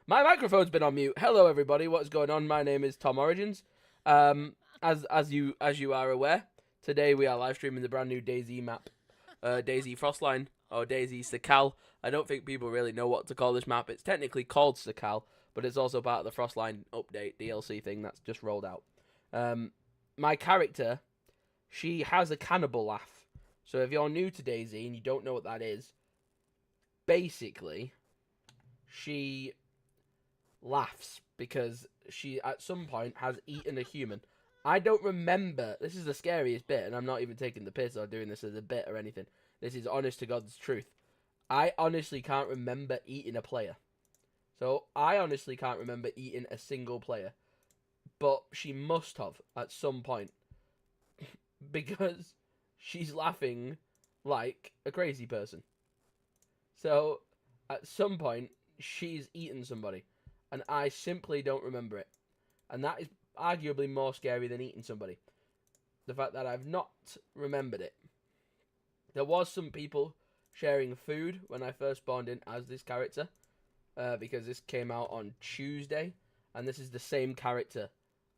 My microphone's been on mute. Hello, everybody. What's going on? My name is Tom Origins. As you are aware, today we are live streaming the brand new DayZ map, DayZ Frostline or DayZ Sakhal. I don't think people really know what to call this map. It's technically called Sakhal, but it's also part of the Frostline update DLC thing that's just rolled out. My character, she has a cannibal laugh. So if you're new to DayZ and you don't know what that is, basically, she laughs because she at some point has eaten a human. I don't remember. This is the scariest bit, and I'm not even taking the piss or doing this as a bit or anything. This is honest to God's truth. I honestly can't remember eating a player. So I honestly can't remember eating a single player. But she must have at some point. Because she's laughing like a crazy person. So at some point, she's eaten somebody. And I simply don't remember it. And that is arguably more scary than eating somebody. The fact that I've not remembered it. There was some people sharing food when I first spawned in as this character. Because this came out on Tuesday. And this is the same character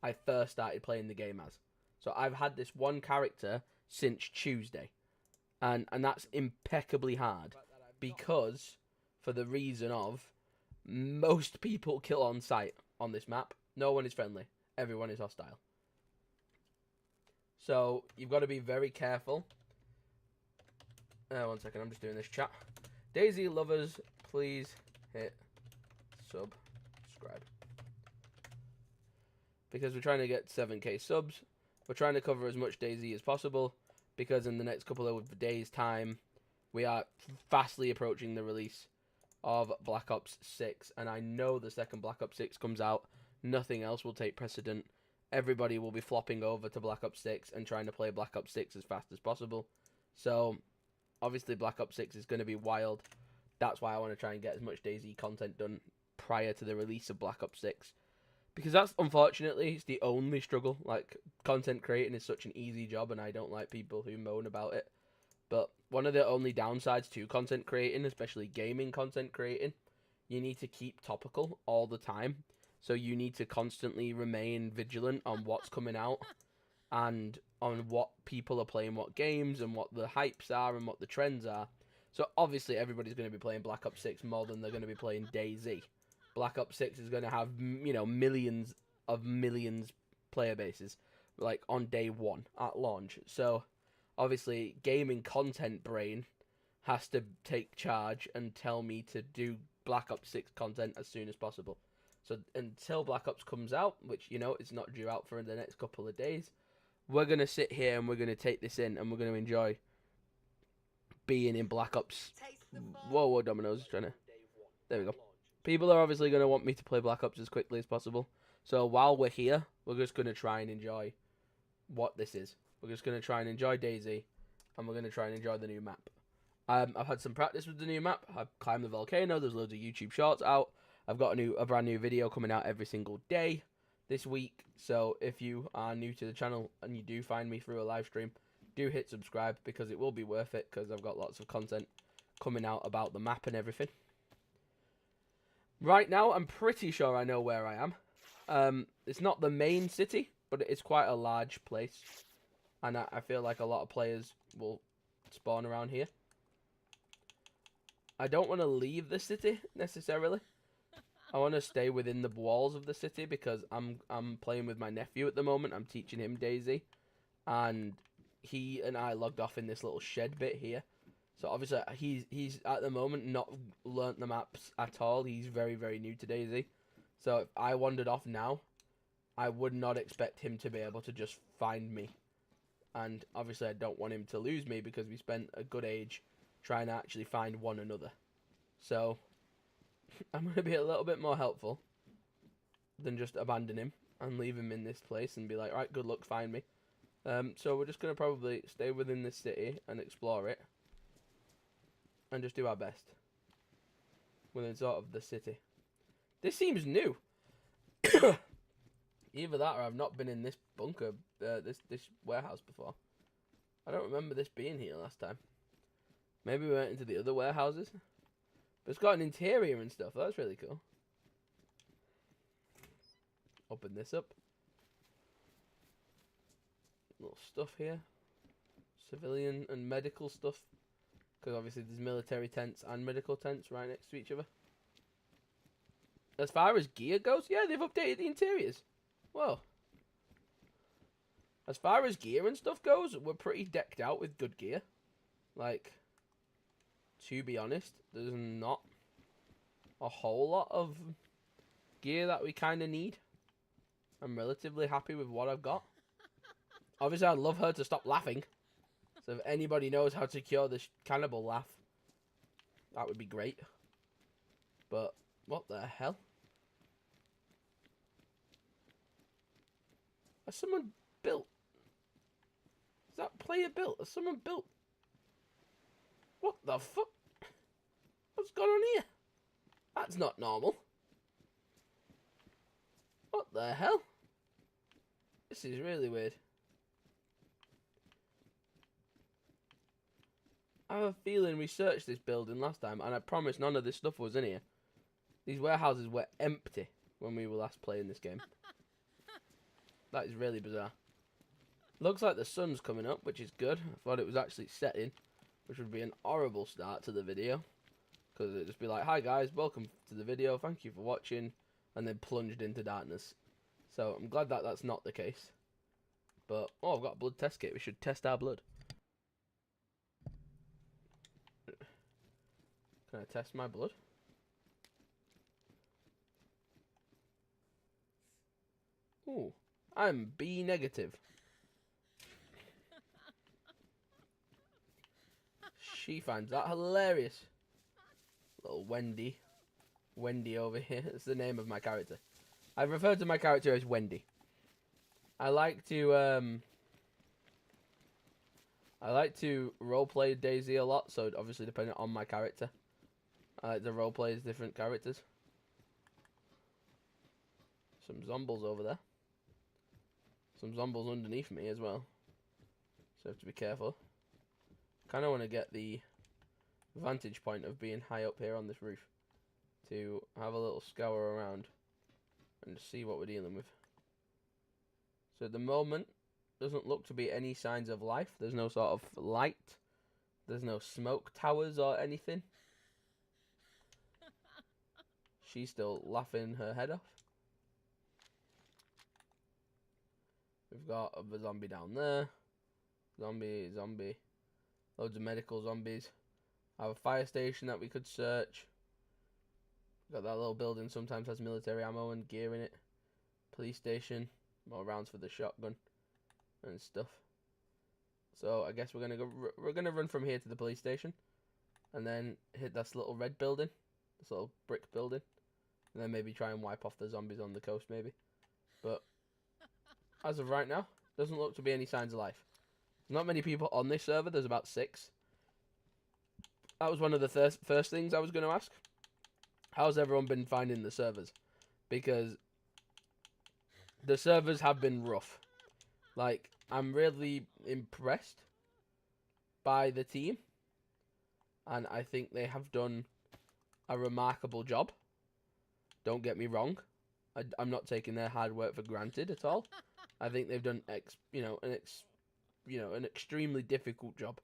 I first started playing the game as. So I've had this one character since Tuesday. And that's impeccably hard. Because, for the reason of, most people kill on sight on this map. No one is friendly. Everyone is hostile. So, you've got to be very careful. 1 second, I'm just doing this chat. DayZ lovers, please hit subscribe. Because we're trying to get 7k subs. We're trying to cover as much DayZ as possible. Because in the next couple of days' time, we are fastly approaching the release of Black Ops 6. And I know the second Black Ops 6 comes out, nothing else will take precedent. Everybody will be flopping over to Black Ops 6 and trying to play Black Ops 6 as fast as possible. So, obviously Black Ops 6 is going to be wild. That's why I want to try and get as much DayZ content done prior to the release of Black Ops 6. Because that's, unfortunately, it's the only struggle. Like, content creating is such an easy job, and I don't like people who moan about it. But one of the only downsides to content creating, especially gaming content creating, you need to keep topical all the time. So you need to constantly remain vigilant on what's coming out and on what people are playing, what games, and what the hypes are and what the trends are. So obviously everybody's going to be playing Black Ops 6 more than they're going to be playing DayZ. Black Ops 6 is going to have, you know, millions player bases, like, on day one at launch. So, obviously, gaming content brain has to take charge and tell me to do Black Ops 6 content as soon as possible. So, until Black Ops comes out, which, you know, it's not due out for the next couple of days, we're going to sit here and we're going to take this in and we're going to enjoy being in Black Ops. Whoa, Domino's is trying to... There we go. People are obviously going to want me to play Black Ops as quickly as possible. So while we're here, we're just going to try and enjoy what this is. We're just going to try and enjoy DayZ. And we're going to try and enjoy the new map. I've had some practice with the new map. I've climbed the volcano. There's loads of YouTube shorts out. I've got a brand new video coming out every single day this week. So if you are new to the channel and you do find me through a live stream, do hit subscribe because it will be worth it. Because I've got lots of content coming out about the map and everything. Right now, I'm pretty sure I know where I am. It's not the main city, but it's quite a large place. And I feel like a lot of players will spawn around here. I don't want to leave the city, necessarily. I want to stay within the walls of the city because I'm playing with my nephew at the moment. I'm teaching him DayZ. And he and I logged off in this little shed bit here. So obviously he's at the moment not learnt the maps at all. He's very, very new to DayZ. So if I wandered off now, I would not expect him to be able to just find me. And obviously I don't want him to lose me because we spent a good age trying to actually find one another. So I'm going to be a little bit more helpful than just abandon him and leave him in this place and be like, right, good luck, find me. So we're just going to probably stay within this city and explore it. And just do our best within sort of the city. This seems new. Either that or I've not been in this bunker, this warehouse before. I don't remember this being here last time. Maybe we went into the other warehouses. But it's got an interior and stuff. That's really cool. open this up. Little stuff here. Civilian and medical stuff. Because obviously there's military tents and medical tents right next to each other. As far as gear goes, yeah, they've updated the interiors. Whoa. As far as gear and stuff goes, we're pretty decked out with good gear. Like, to be honest, there's not a whole lot of gear that we kind of need. I'm relatively happy with what I've got. Obviously, I'd love her to stop laughing. So if anybody knows how to cure this cannibal laugh, that would be great. But, what the hell? Has someone built? Is that player built? Has someone built? What the fuck? What's going on here? That's not normal. What the hell? This is really weird. I have a feeling we searched this building last time, and I promise none of this stuff was in here. These warehouses were empty when we were last playing this game. That is really bizarre. Looks like the sun's coming up, which is good. I thought it was actually setting, which would be an horrible start to the video. Because it'd just be like, hi guys, welcome to the video, thank you for watching, and then plunged into darkness. So I'm glad that that's not the case. But, oh, I've got a blood test kit, we should test our blood. Can I test my blood? Ooh, I'm B negative. She finds that hilarious. Little Wendy. Wendy over here. That's the name of my character. I've referred to my character as Wendy. I like to roleplay DayZ a lot, so obviously depending on my character. I like to roleplay as different characters. Some zombies over there. Some zombies underneath me as well. So I have to be careful. Kind of want to get the vantage point of being high up here on this roof to have a little scour around and just see what we're dealing with. So at the moment, doesn't look to be any signs of life. There's no sort of light. There's no smoke towers or anything. She's still laughing her head off. We've got a zombie down there. Zombie. Loads of medical zombies. I have a fire station that we could search. Got that little building, sometimes has military ammo and gear in it. Police station. More rounds for the shotgun and stuff. So I guess we're gonna run from here to the police station, and then hit this little red building, this little brick building, and then maybe try and wipe off the zombies on the coast, maybe. But as of right now, doesn't look to be any signs of life. Not many people on this server. There's about 6. That was one of the first things I was going to ask. How's everyone been finding the servers? Because the servers have been rough. Like, I'm really impressed by the team. And I think they have done a remarkable job. Don't get me wrong. I'm not taking their hard work for granted at all. I think they've done an extremely difficult job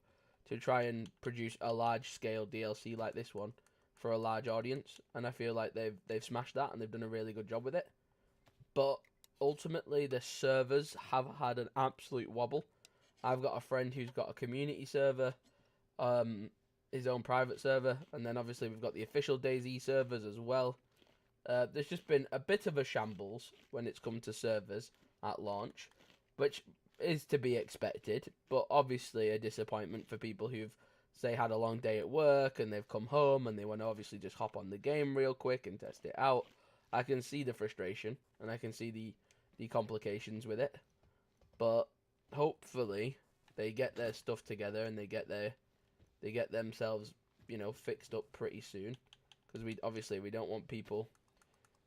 to try and produce a large-scale DLC like this one for a large audience, and I feel like they've smashed that and they've done a really good job with it. But ultimately, the servers have had an absolute wobble. I've got a friend who's got a community server, his own private server, and then obviously we've got the official DayZ servers as well. There's just been a bit of a shambles when it's come to servers at launch, which is to be expected, but obviously a disappointment for people who've, say, had a long day at work and they've come home and they want to obviously just hop on the game real quick and test it out. I can see the frustration and I can see the complications with it, but hopefully they get their stuff together and they get themselves, fixed up pretty soon, because we don't want people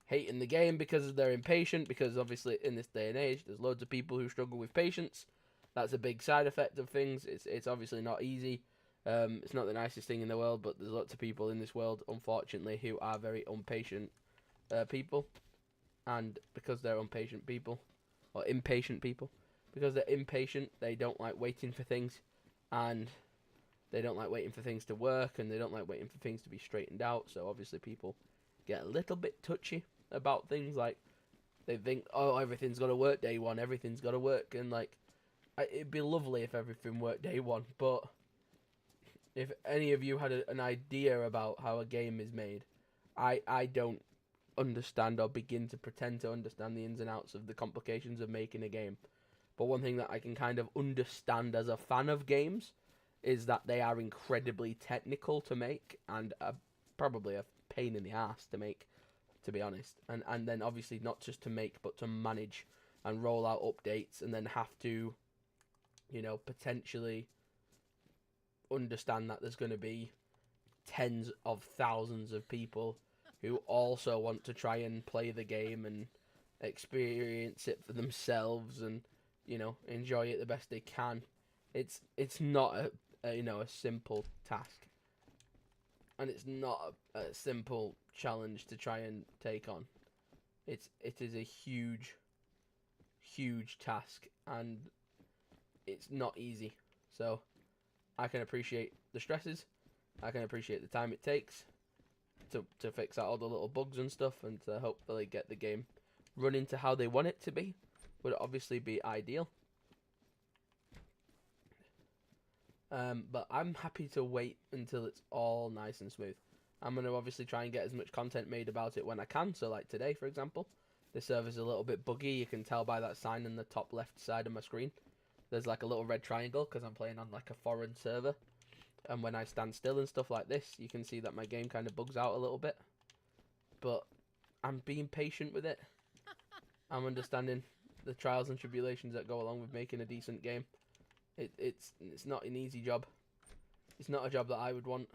hating the game because they're impatient, because obviously in this day and age there's loads of people who struggle with patience. That's a big side effect of things. It's obviously not easy. It's not the nicest thing in the world, but there's lots of people in this world, unfortunately, who are very impatient people. and because they're impatient people, because they're impatient, they don't like waiting for things, and they don't like waiting for things to work, and they don't like waiting for things to be straightened out. So obviously people get a little bit touchy about things. Like, they think, oh, everything's got to work day one, everything's got to work, and like, it'd be lovely if everything worked day one, but if any of you had an idea about how a game is made, I don't understand or begin to pretend to understand the ins and outs of the complications of making a game. But one thing that I can kind of understand as a fan of games is that they are incredibly technical to make, and probably a pain in the ass to make, to be honest. And then obviously not just to make, but to manage and roll out updates, and then have to, you know, potentially understand that there's going to be tens of thousands of people who also want to try and play the game and experience it for themselves, and, you know, enjoy it the best they can. It's not a you know, a simple task, and it's not a simple challenge to try and take on. It is a huge task, and it's not easy. So I can appreciate the stresses, I can appreciate the time it takes to fix out all the little bugs and stuff, and to hopefully get the game running to how they want it to be. Would obviously be ideal. But I'm happy to wait until it's all nice and smooth. I'm going to obviously try and get as much content made about it when I can. So like today, for example, the server's a little bit buggy. You can tell by that sign in the top left side of my screen. There's like a little red triangle because I'm playing on like a foreign server. And when I stand still and stuff like this, you can see that my game kind of bugs out a little bit. But I'm being patient with it. I'm understanding the trials and tribulations that go along with making a decent game. It's not an easy job. It's not a job that I would want.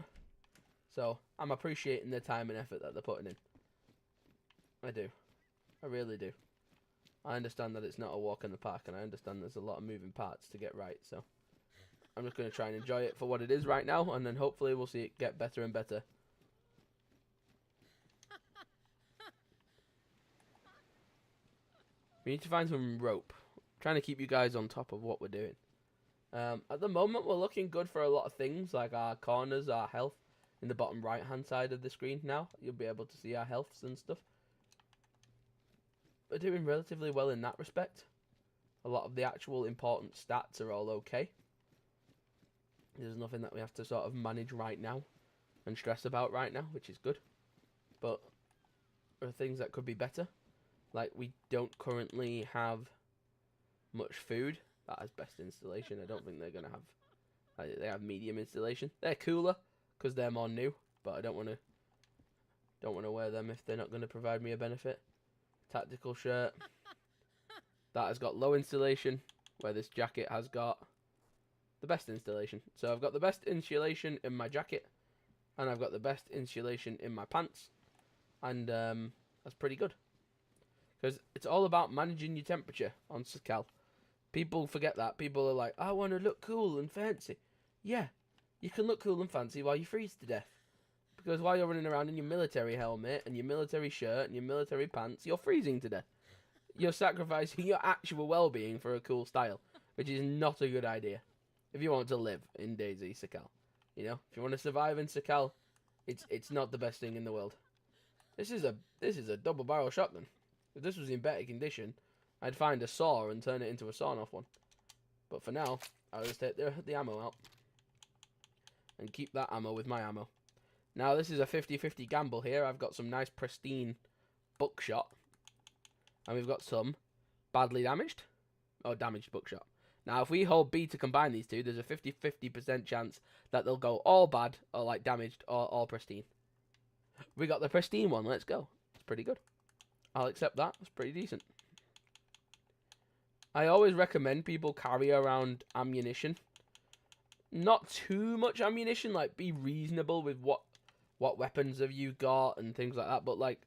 So I'm appreciating the time and effort that they're putting in. I do. I really do. I understand that it's not a walk in the park, and I understand there's a lot of moving parts to get right. So I'm just going to try and enjoy it for what it is right now, and then hopefully we'll see it get better and better. We need to find some rope. I'm trying to keep you guys on top of what we're doing. At the moment, we're looking good for a lot of things, like our corners, our health. In the bottom right hand side of the screen now, you'll be able to see our healths and stuff. We're doing relatively well in that respect. A lot of the actual important stats are all okay. There's nothing that we have to sort of manage right now and stress about right now, which is good. But there are things that could be better. Like, we don't currently have much food. That has best installation. I don't think they're going to have... they have medium installation. They're cooler because they're more new, but I don't want to wear them if they're not going to provide me a benefit. Tactical shirt. That has got low installation, where this jacket has got the best installation. So I've got the best insulation in my jacket, and I've got the best insulation in my pants, and that's pretty good. Because it's all about managing your temperature on Sakhal. People forget that. People are like, I want to look cool and fancy. Yeah, you can look cool and fancy while you freeze to death. Because while you're running around in your military helmet and your military shirt and your military pants, you're freezing to death. You're sacrificing your actual well-being for a cool style, which is not a good idea. If you want to live in DayZ Sakhal, you know, if you want to survive in Sakhal, it's not the best thing in the world. This is a double barrel shotgun. If this was in better condition, I'd find a saw and turn it into a sawn-off one. But for now, I'll just take the ammo out and keep that ammo with my ammo. Now, this is a 50-50 gamble here. I've got some nice pristine buckshot, and we've got some badly damaged or damaged buckshot. Now, if we hold B to combine these two, there's a 50-50% chance that they'll go all bad or like damaged or all pristine. We got the pristine one. Let's go. It's pretty good. I'll accept that. It's pretty decent. I always recommend people carry around ammunition. Not too much ammunition. Like, be reasonable with what weapons have you got and things like that. But, like,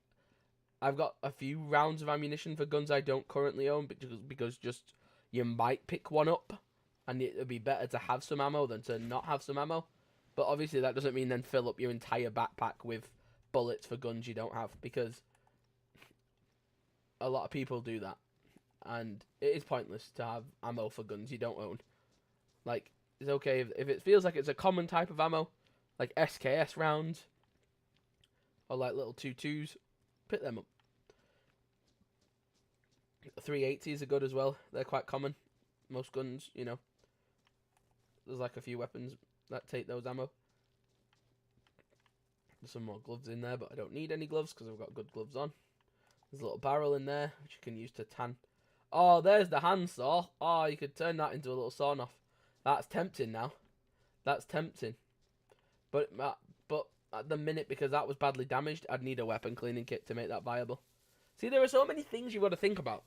I've got a few rounds of ammunition for guns I don't currently own because just you might pick one up, and it would be better to have some ammo than to not have some ammo. But obviously that doesn't mean then fill up your entire backpack with bullets for guns you don't have, because a lot of people do that, and it is pointless to have ammo for guns you don't own. Like, it's okay if it feels like it's a common type of ammo, like SKS rounds, or like little 2.2s, pick them up. 380s are good as well. They're quite common. Most guns, you know. There's like a few weapons that take those ammo. There's some more gloves in there, but I don't need any gloves because I've got good gloves on. There's a little barrel in there, which you can use to tan. Oh, there's the handsaw. Oh, you could turn that into a little sawn-off. That's tempting now. That's tempting. But at the minute, because that was badly damaged, I'd need a weapon cleaning kit to make that viable. See, there are so many things you've got to think about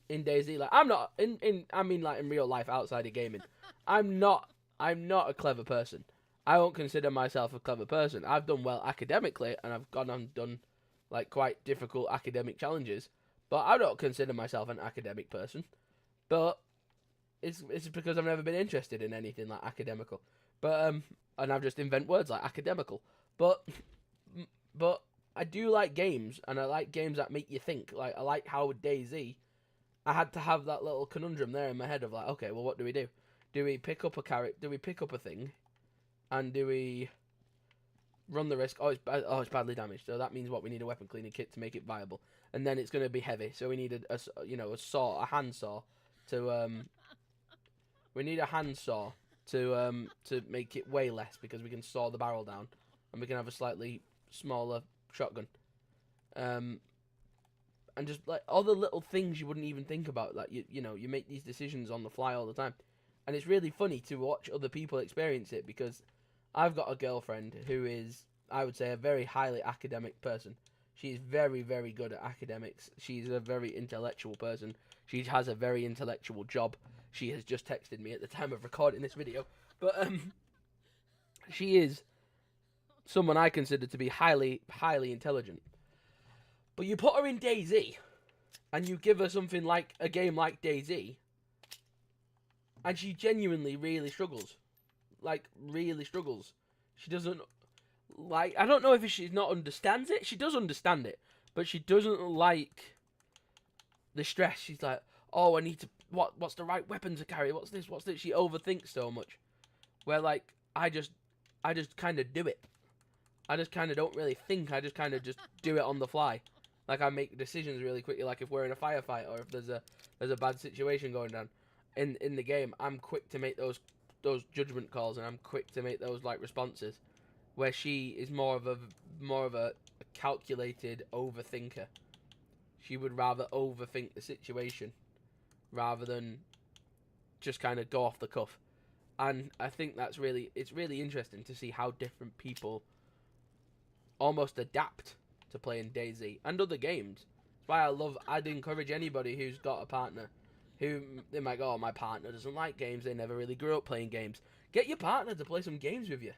in DayZ. Like, I'm not I mean, like, in real life outside of gaming. I'm not a clever person. I won't consider myself a clever person. I've done well academically, and I've gone and done like quite difficult academic challenges. But I don't consider myself an academic person. But it's because I've never been interested in anything like academical. But and I've just invent words like academical. But I do like games, and I like games that make you think. Like, I like how with DayZ, I had to have that little conundrum there in my head of like, okay, well, what do we do? Do we pick up a character? Do we pick up a thing? And do we run the risk? Oh, it's badly damaged. So that means what? We need a weapon cleaning kit to make it viable. And then it's going to be heavy. So we need a saw, a handsaw to we need a handsaw to make it weigh less, because we can saw the barrel down, and we can have a slightly smaller shotgun. And just like all the little things you wouldn't even think about. Like you know, you make these decisions on the fly all the time. And it's really funny to watch other people experience it, because I've got a girlfriend who is, I would say, a very highly academic person. She's very, very good at academics. She's a very intellectual person. She has a very intellectual job. She has just texted me at the time of recording this video. But she is someone I consider to be highly, highly intelligent. But you put her in DayZ, and you give her something like a game like DayZ, and she genuinely really struggles. Like, really struggles. She doesn't, like, I don't know if she not understands it. She does understand it, but she doesn't like the stress. She's like, oh, I need to, what's the right weapon to carry? What's this? She overthinks so much. Where, like, I just kind of do it. I just kind of don't really think. I just kind of just do it on the fly. Like, I make decisions really quickly. Like, if we're in a firefight, or if there's a bad situation going down in the game, I'm quick to make those judgment calls, and I'm quick to make those like responses. Where she is more of a calculated overthinker. She would rather overthink the situation rather than just kind of go off the cuff. And I think it's really interesting to see how different people almost adapt to playing DayZ and other games. That's why I'd encourage anybody who's got a partner who, they might go, oh, my partner doesn't like games, they never really grew up playing games. Get your partner to play some games with you.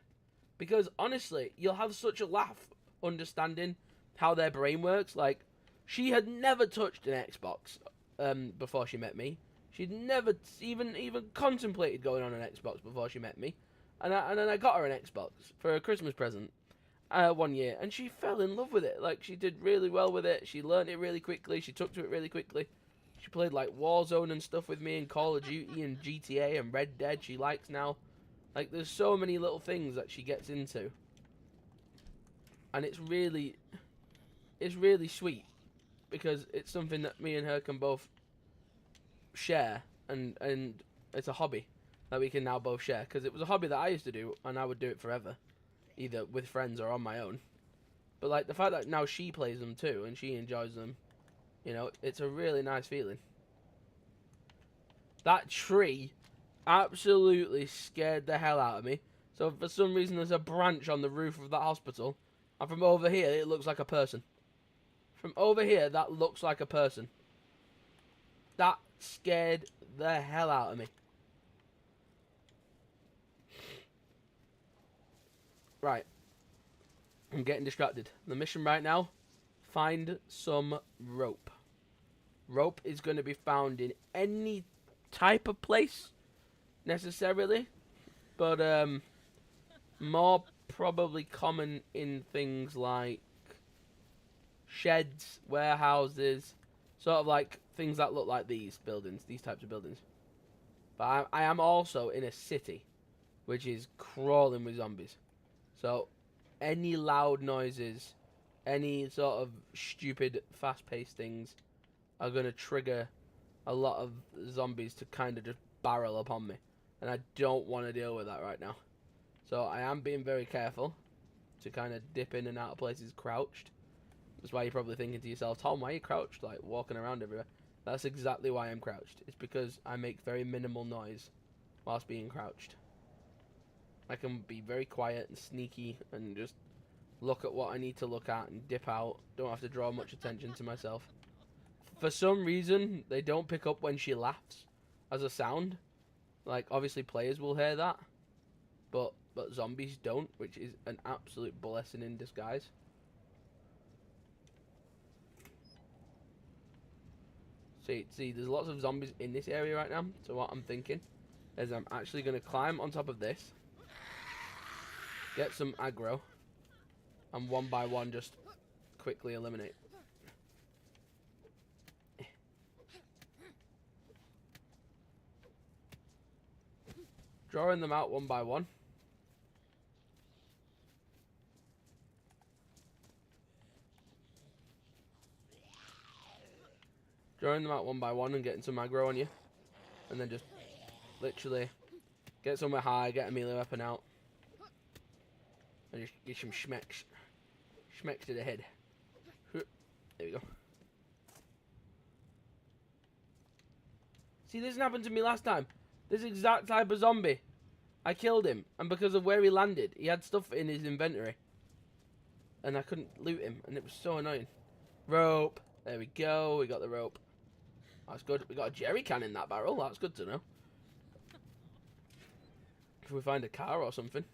Because, honestly, you'll have such a laugh understanding how their brain works. Like, she had never touched an Xbox before she met me. She'd never even contemplated going on an Xbox before she met me. And then I got her an Xbox for a Christmas present 1 year. And she fell in love with it. Like, she did really well with it. She learned it really quickly. She took to it really quickly. She played like Warzone and stuff with me, and Call of Duty and GTA and Red Dead she likes now. Like, there's so many little things that she gets into. And it's really sweet, because it's something that me and her can both share, and it's a hobby that we can now both share, because it was a hobby that I used to do, and I would do it forever, either with friends or on my own. But like, the fact that now she plays them too, and she enjoys them, you know, it's a really nice feeling. That tree absolutely scared the hell out of me. So for some reason there's a branch on the roof of that hospital, and from over here it looks like a person. From over here that looks like a person. That scared the hell out of me. Right. I'm getting distracted. The mission right now, find some rope. Rope is going to be found in any type of place, necessarily, but more probably common in things like sheds, warehouses, Sort of like things that look like these buildings, these types of buildings. But I am also in a city, which is crawling with zombies. So any loud noises, any sort of stupid, fast-paced things are going to trigger a lot of zombies to kind of just barrel upon me. And I don't want to deal with that right now. So I am being very careful to kind of dip in and out of places crouched. That's why you're probably thinking to yourself, Tom, why are you crouched, like walking around everywhere? That's exactly why I'm crouched. It's because I make very minimal noise whilst being crouched. I can be very quiet and sneaky and just look at what I need to look at and dip out. Don't have to draw much attention to myself. For some reason, they don't pick up when she laughs as a sound. Like, obviously players will hear that, but zombies don't, which is an absolute blessing in disguise. See, there's lots of zombies in this area right now, so what I'm thinking is I'm actually going to climb on top of this, get some aggro, and one by one just quickly eliminate. Drawing them out one by one. Drawing them out one by one and getting some aggro on you. And then just literally get somewhere high, get a melee weapon out. And just get some schmecks. Schmecks to the head. There we go. See, this happened to me last time. This exact type of zombie. I killed him. And because of where he landed, he had stuff in his inventory. And I couldn't loot him. And it was so annoying. Rope. There we go. We got the rope. That's good. We got a jerry can in that barrel. That's good to know. If we find a car or something.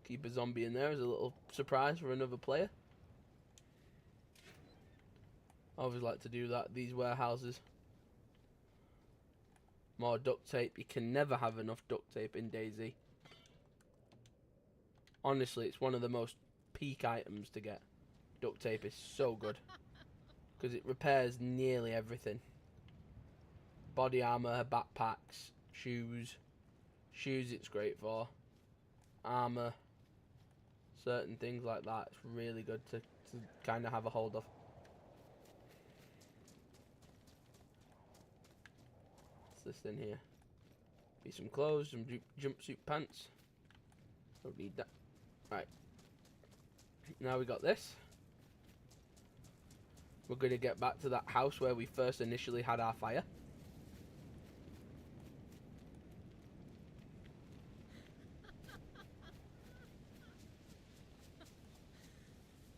Keep a zombie in there as a little surprise for another player. I always like to do that, these warehouses. More duct tape. You can never have enough duct tape in DayZ. Honestly, it's one of the most peak items to get. Duct tape is so good. Because it repairs nearly everything. Body armor, backpacks, shoes. Shoes it's great for. Armor. Certain things like that. It's really good to kind of have a hold of. What's this in here? Be some clothes, some jumpsuit pants. Don't need that. Right. Now we got this. We're going to get back to that house where we first initially had our fire.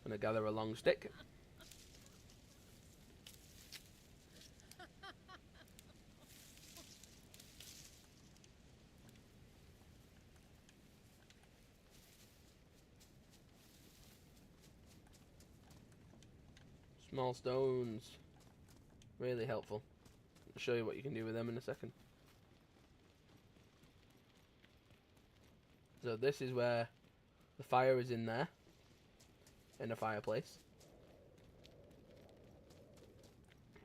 Gonna gather a long stick. Small stones. Really helpful. I'll show you what you can do with them in a second. So this is where the fire is in there. In a fireplace.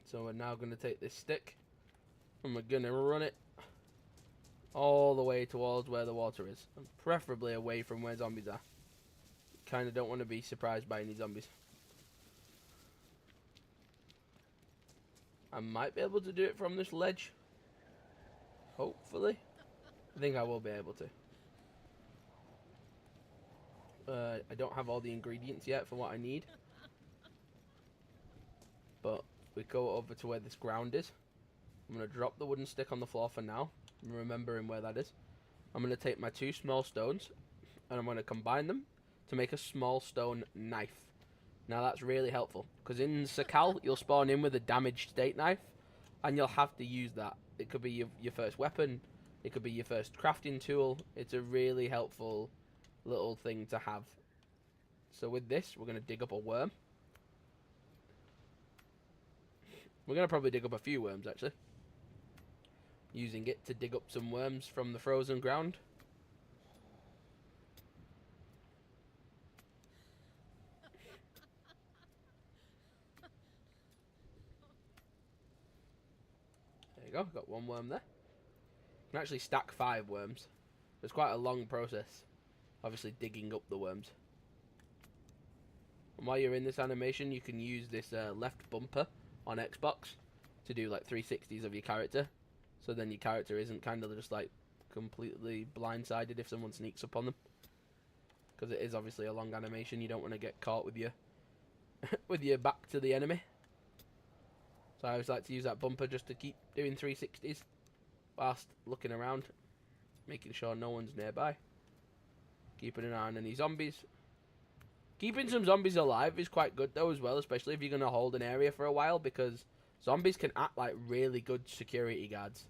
So we're now going to take this stick and we're going to run it all the way towards where the water is. And preferably away from where zombies are. Kind of don't want to be surprised by any zombies. I might be able to do it from this ledge. Hopefully. I think I will be able to. I don't have all the ingredients yet for what I need. But we go over to where this ground is. I'm going to drop the wooden stick on the floor for now. I'm remembering where that is. I'm going to take my 2 small stones. And I'm going to combine them to make a small stone knife. Now that's really helpful. Because in Sakhal, you'll spawn in with a damaged steak knife. And you'll have to use that. It could be your first weapon. It could be your first crafting tool. It's a really helpful little thing to have. So with this, we're going to dig up a worm. We're going to probably dig up a few worms, actually. using it to dig up some worms from the frozen ground. There you go, got one worm there. You can actually stack 5 worms. It's quite a long process, obviously digging up the worms. And while you're in this animation, you can use this left bumper on Xbox to do like 360s of your character. So then your character isn't kind of just like completely blindsided if someone sneaks up on them. Because it is obviously a long animation, you don't want to get caught with your with your back to the enemy. So I always like to use that bumper just to keep doing 360s whilst looking around, making sure no one's nearby. Keeping an eye on any zombies. Keeping some zombies alive is quite good though as well, especially if you're going to hold an area for a while, because zombies can act like really good security guards.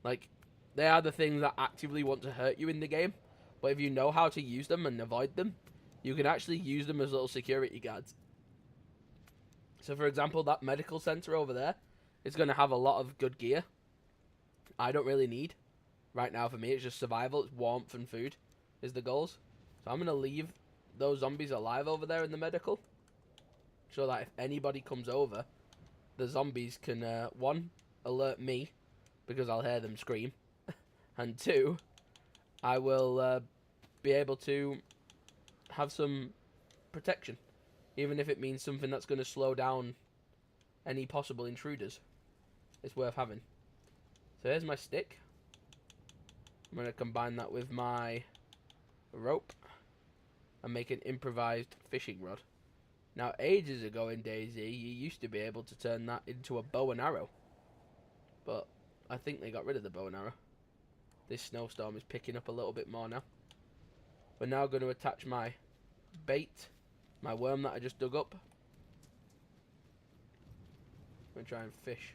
Like, they are the things that actively want to hurt you in the game, but if you know how to use them and avoid them, you can actually use them as little security guards. So for example, that medical center over there is going to have a lot of good gear. I don't really need. Right now for me, it's just survival, it's warmth and food is the goals. So I'm going to leave those zombies alive over there in the medical, so that if anybody comes over, the zombies can, 1, alert me, because I'll hear them scream, and 2, I will be able to have some protection, even if it means something that's going to slow down any possible intruders. It's worth having. So here's my stick. I'm going to combine that with my rope and make an improvised fishing rod. Now, ages ago in DayZ, you used to be able to turn that into a bow and arrow, but I think they got rid of the bow and arrow. This snowstorm is picking up a little bit more now. We're now going to attach my bait, my worm that I just dug up. I'm going to try and fish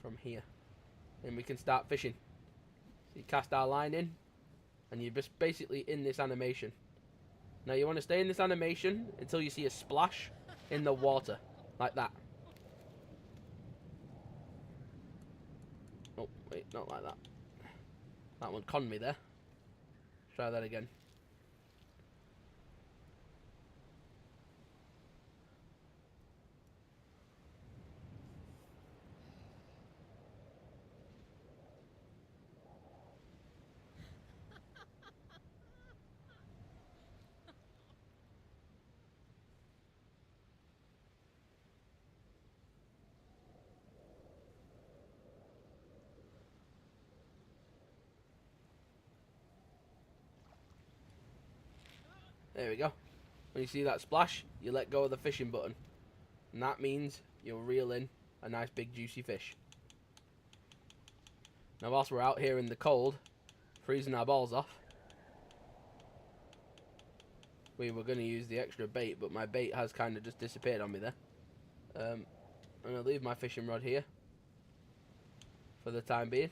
from here, and we can start fishing. So you cast our line in, and you're just basically in this animation. Now you want to stay in this animation until you see a splash in the water, like that. Oh, wait, not like that. That one conned me there. Try that again. There we go. When you see that splash, you let go of the fishing button. And that means you'll reel in a nice big juicy fish. Now whilst we're out here in the cold, freezing our balls off, we were going to use the extra bait, but my bait has kind of just disappeared on me there. I'm going to leave my fishing rod here for the time being.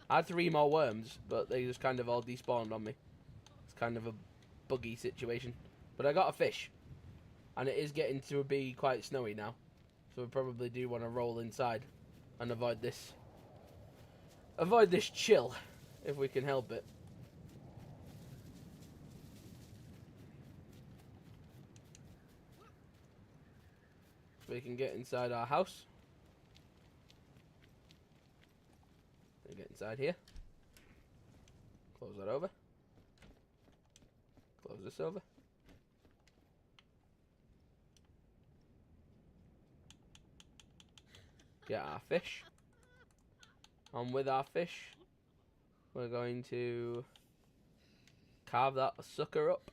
I had 3 more worms, but they just kind of all despawned on me. It's kind of a buggy situation, but I got a fish, and it is getting to be quite snowy now, so we probably do want to roll inside and avoid this chill if we can help it. So we can get inside our house. We get inside here, close that over. Close this over. Get our fish. And with our fish, we're going to carve that sucker up.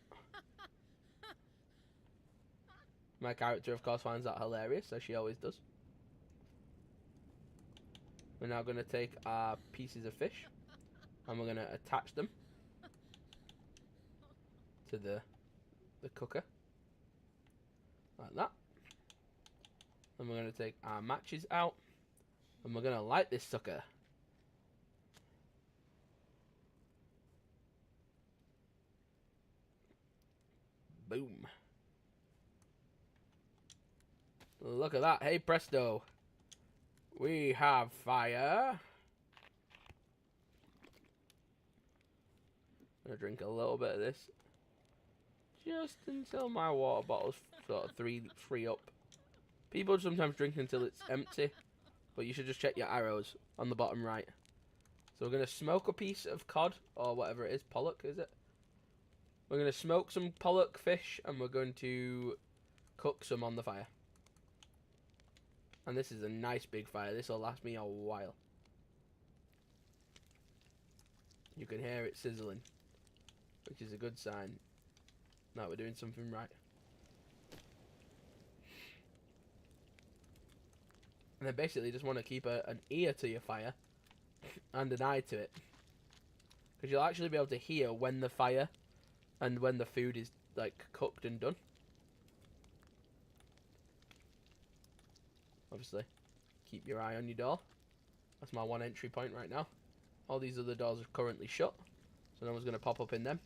My character, of course, finds that hilarious, as she always does. We're now going to take our pieces of fish, and we're going to attach them to the cooker, like that. And we're going to take our matches out, and we're going to light this sucker. Boom. Look at that. Hey presto, we have fire. gonna drink a little bit of this. Just until my water bottle's sort of three up. People sometimes drink until it's empty. But you should just check your arrows on the bottom right. So we're going to smoke a piece of cod, or whatever it is, pollock, is it? We're going to smoke some pollock fish, and we're going to cook some on the fire. And this is a nice big fire. This will last me a while. You can hear it sizzling, which is a good sign that we're doing something right. And then basically just want to keep an ear to your fire and an eye to it, because you'll actually be able to hear when the fire and when the food is like cooked and done. Obviously, keep your eye on your door. That's my one entry point right now. All these other doors are currently shut, so no one's going to pop up in them.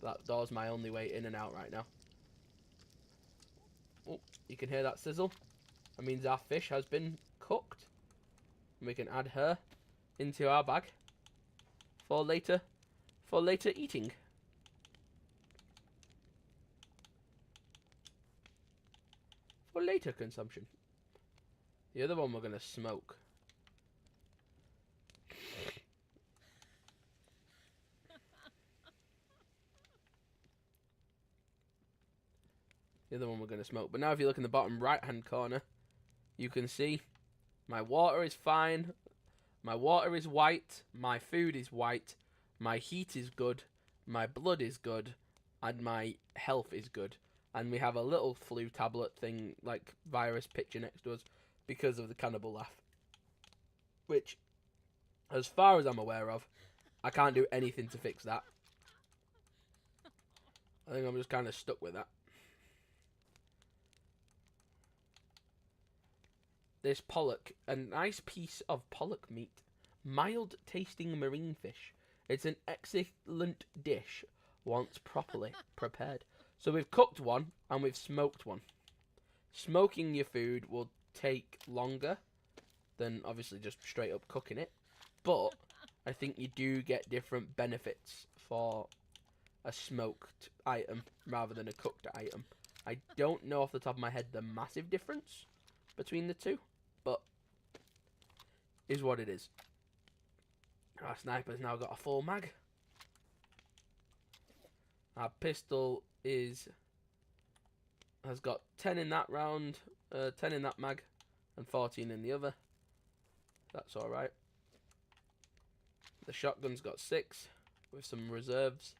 That door's my only way in and out right now. Oh, you can hear that sizzle. That means our fish has been cooked. And we can add her into our bag for later eating. For later consumption. The other one we're going to smoke. The other one we're going to smoke. But now if you look in the bottom right hand corner, you can see my water is fine. My water is white. My food is white. My heat is good. My blood is good. And my health is good. And we have a little flu tablet thing, like virus picture next to us, because of the cannibal laugh. Which, as far as I'm aware of, I can't do anything to fix that. I think I'm just kind of stuck with that. This pollock, a nice piece of pollock meat. Mild tasting marine fish. It's an excellent dish once properly prepared. So we've cooked one and we've smoked one. Smoking your food will take longer than obviously just straight up cooking it. But I think you do get different benefits for a smoked item rather than a cooked item. I don't know off the top of my head the massive difference between the two, but is what it is. Our sniper's now got a full mag. Our pistol has got 10 in that round, 10 in that mag, and 14 in the other. That's alright. The shotgun's got 6 with some reserves.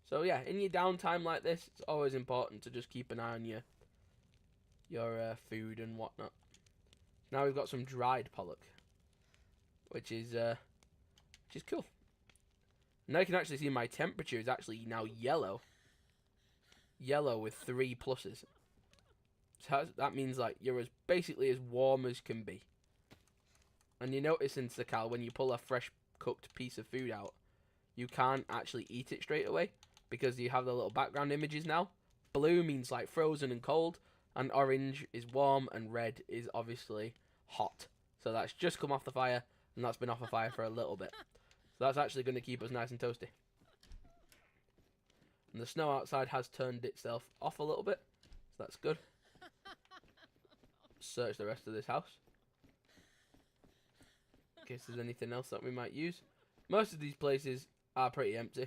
So yeah, in your downtime like this, it's always important to just keep an eye on your food and whatnot. Now we've got some dried pollock, which is cool. Now you can actually see my temperature is actually now yellow. Yellow with 3 pluses. So that means like you're basically as warm as can be. And you notice in Sakhal, when you pull a fresh cooked piece of food out, you can't actually eat it straight away because you have the little background images now. Blue means like frozen and cold, and orange is warm, and red is obviously hot. So that's just come off the fire, and that's been off the fire for a little bit. So that's actually going to keep us nice and toasty. And the snow outside has turned itself off a little bit, so that's good. Search the rest of this house in case there's anything else that we might use. Most of these places are pretty empty.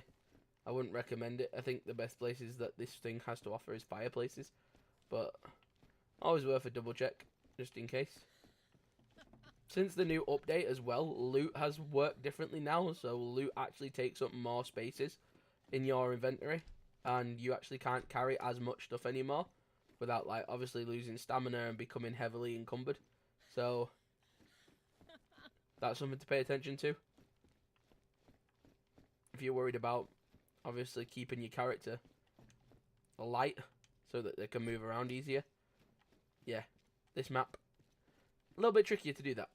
I wouldn't recommend it. I think the best places that this thing has to offer is fireplaces, but always worth a double check just in case. Since the new update as well, loot has worked differently now, so loot actually takes up more spaces in your inventory, and you actually can't carry as much stuff anymore without like obviously losing stamina and becoming heavily encumbered. So that's something to pay attention to. If you're worried about obviously keeping your character light so that they can move around easier. Yeah, this map, a little bit trickier to do that.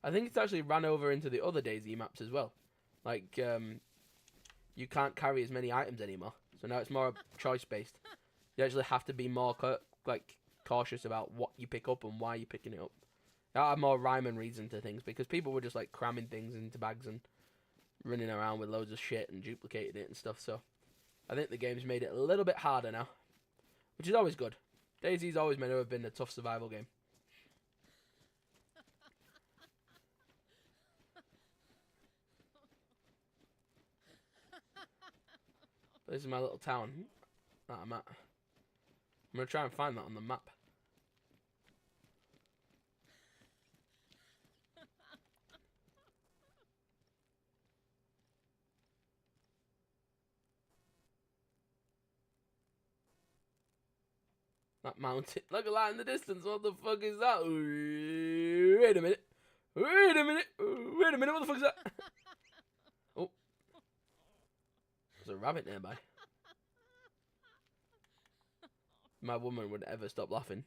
I think it's actually ran over into the other DayZ maps as well. Like, you can't carry as many items anymore. So now it's more choice based. You actually have to be more cautious about what you pick up and why you're picking it up. You have more rhyme and reason to things, because people were just like cramming things into bags and running around with loads of shit and duplicating it and stuff. So I think the game's made it a little bit harder now, which is always good. DayZ's always meant to have been a tough survival game. This is my little town that I'm at. I'm going to try and find that on the map. That mountain. Look at that in the distance. What the fuck is that? Wait a minute. Wait a minute. Wait a minute. What the fuck is that? Oh. There's a rabbit nearby. My woman would ever stop laughing.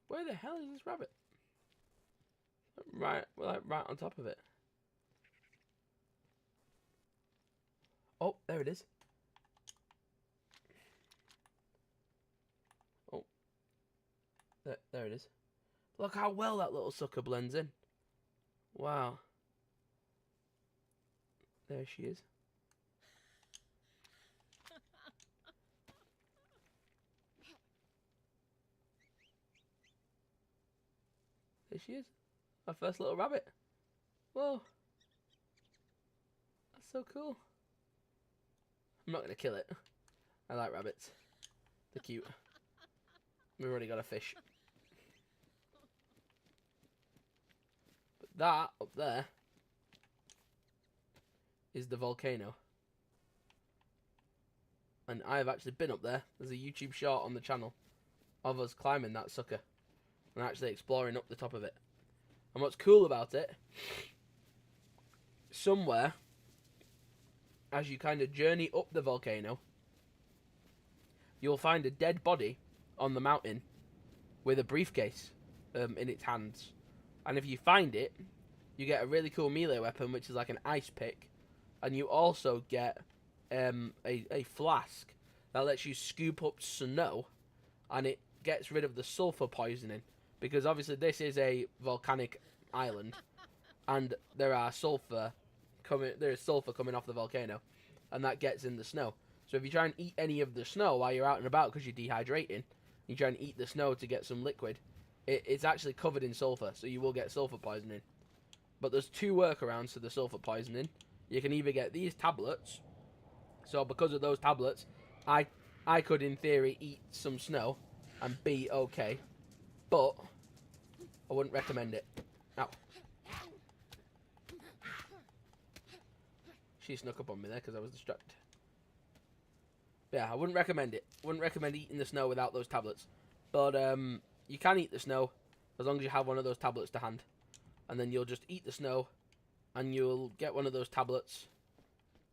Where the hell is this rabbit? Right, we're like right on top of it. Oh, there it is. Oh, there it is. Look how well that little sucker blends in. Wow. There she is. There she is. Our first little rabbit. Whoa. That's so cool. I'm not going to kill it. I like rabbits. They're cute. We've already got a fish. But that up there is the volcano. And I have actually been up there. There's a YouTube short on the channel of us climbing that sucker and actually exploring up the top of it. And what's cool about it, somewhere, as you kind of journey up the volcano, you'll find a dead body on the mountain with a briefcase in its hands. And if you find it, you get a really cool melee weapon, which is like an ice pick. And you also get a flask that lets you scoop up snow, and it gets rid of the sulfur poisoning. Because obviously this is a volcanic island, and there is sulfur coming off the volcano, and that gets in the snow. So if you try and eat any of the snow while you're out and about because you're dehydrating, you try and eat the snow to get some liquid, it's actually covered in sulfur, so you will get sulfur poisoning. But there's two workarounds to the sulfur poisoning. You can either get these tablets. So because of those tablets, I could in theory eat some snow and be okay, but I wouldn't recommend it. Ow. She snuck up on me there because I was distracted. Yeah, I wouldn't recommend it. Wouldn't recommend eating the snow without those tablets. But you can eat the snow as long as you have one of those tablets to hand. And then you'll just eat the snow and you'll get one of those tablets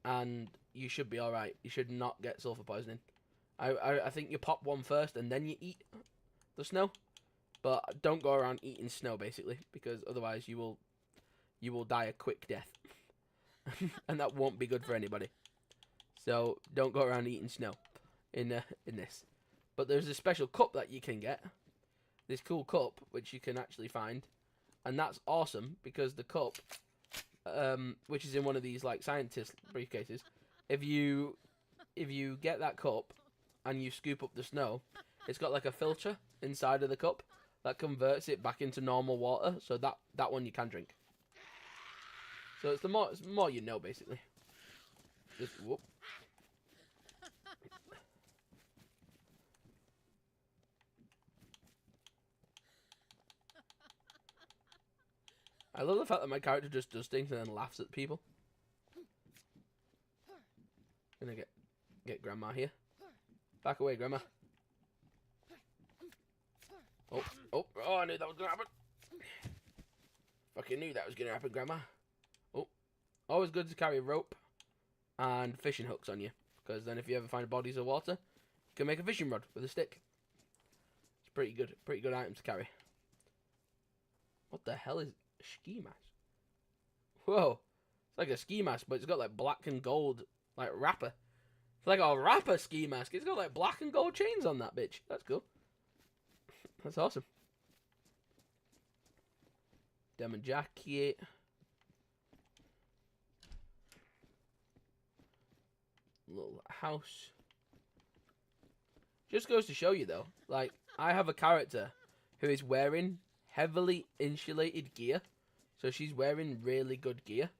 and you should be alright. You should not get sulfur poisoning. I think you pop one first and then you eat the snow. But don't go around eating snow, basically, because otherwise you will die a quick death. And that won't be good for anybody. So don't go around eating snow in this. But there's a special cup that you can get. This cool cup, which you can actually find. And that's awesome, because the cup, which is in one of these like scientist briefcases, if you get that cup and you scoop up the snow, it's got like a filter inside of the cup that converts it back into normal water, so that one you can drink. So it's the more you know, basically. Just whoop. I love the fact that my character just does things and then laughs at people. Gonna get Grandma here. Back away, Grandma. Oh, I knew that was gonna happen. Fucking knew that was gonna happen, Grandma. Oh, always good to carry rope and fishing hooks on you, because then if you ever find bodies of water, you can make a fishing rod with a stick. It's pretty good item to carry. What the hell is a ski mask? Whoa. It's like a ski mask, but it's got like black and gold, like wrapper. It's like a rapper ski mask. It's got like black and gold chains on that bitch. That's cool. That's awesome. Denim jacket. Little house. Just goes to show you though, like, I have a character who is wearing heavily insulated gear. So she's wearing really good gear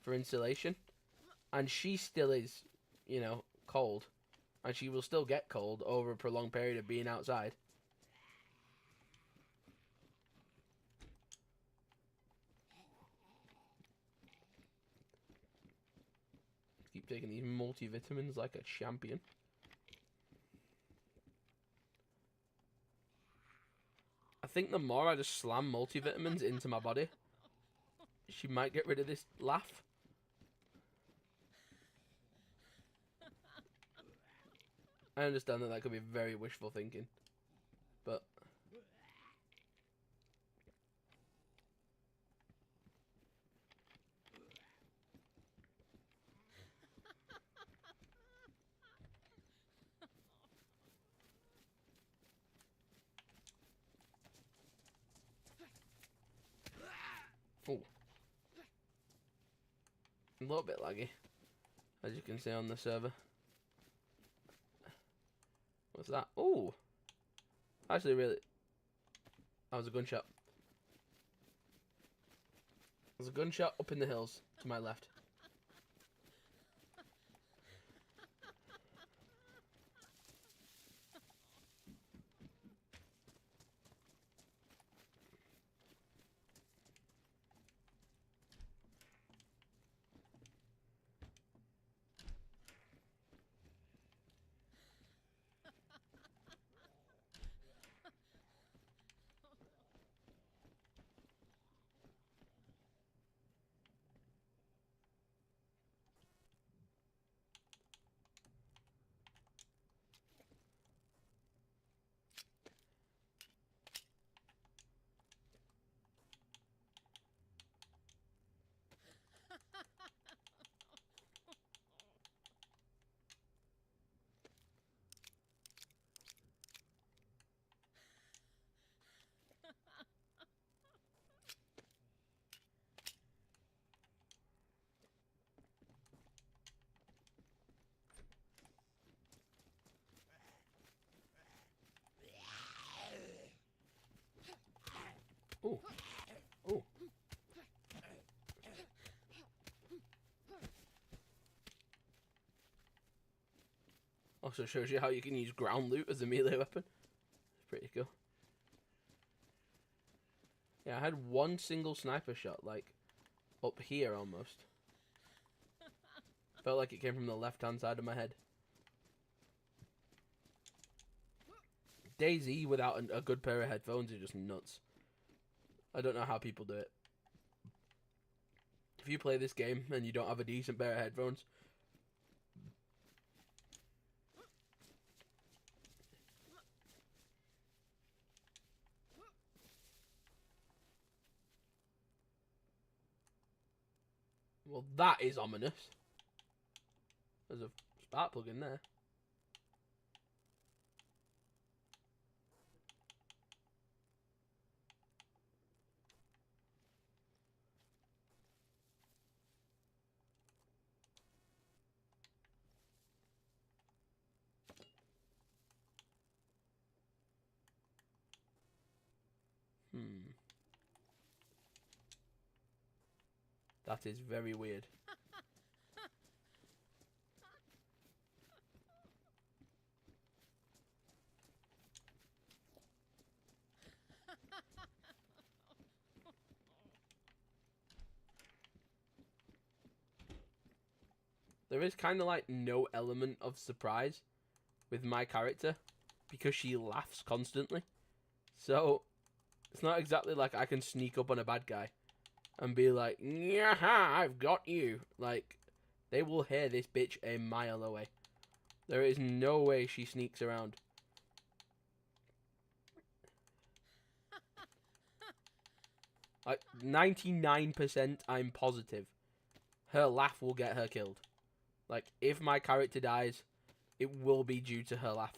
for insulation. And she still is, you know, cold. And she will still get cold over a prolonged period of being outside. Keep taking these multivitamins like a champion. I think the more I just slam multivitamins into my body, she might get rid of this laugh. I understand that could be very wishful thinking, but oh, a little bit laggy, as you can see on the server. What's that? Oh, actually, really, that was a gunshot. There's a gunshot up in the hills to my left. Oh, oh. Also shows you how you can use ground loot as a melee weapon. It's pretty cool. Yeah, I had one single sniper shot, like, up here almost. Felt like it came from the left-hand side of my head. DayZ without a good pair of headphones is just nuts. I don't know how people do it. If you play this game and you don't have a decent pair of headphones, well, that is ominous. There's a spark plug in there. That is very weird. There is kind of like no element of surprise with my character because she laughs constantly. So it's not exactly like I can sneak up on a bad guy and be like, "Yaha, I've got you." Like, they will hear this bitch a mile away. There is no way she sneaks around. Like 99%, I'm positive. Her laugh will get her killed. Like, if my character dies, it will be due to her laugh.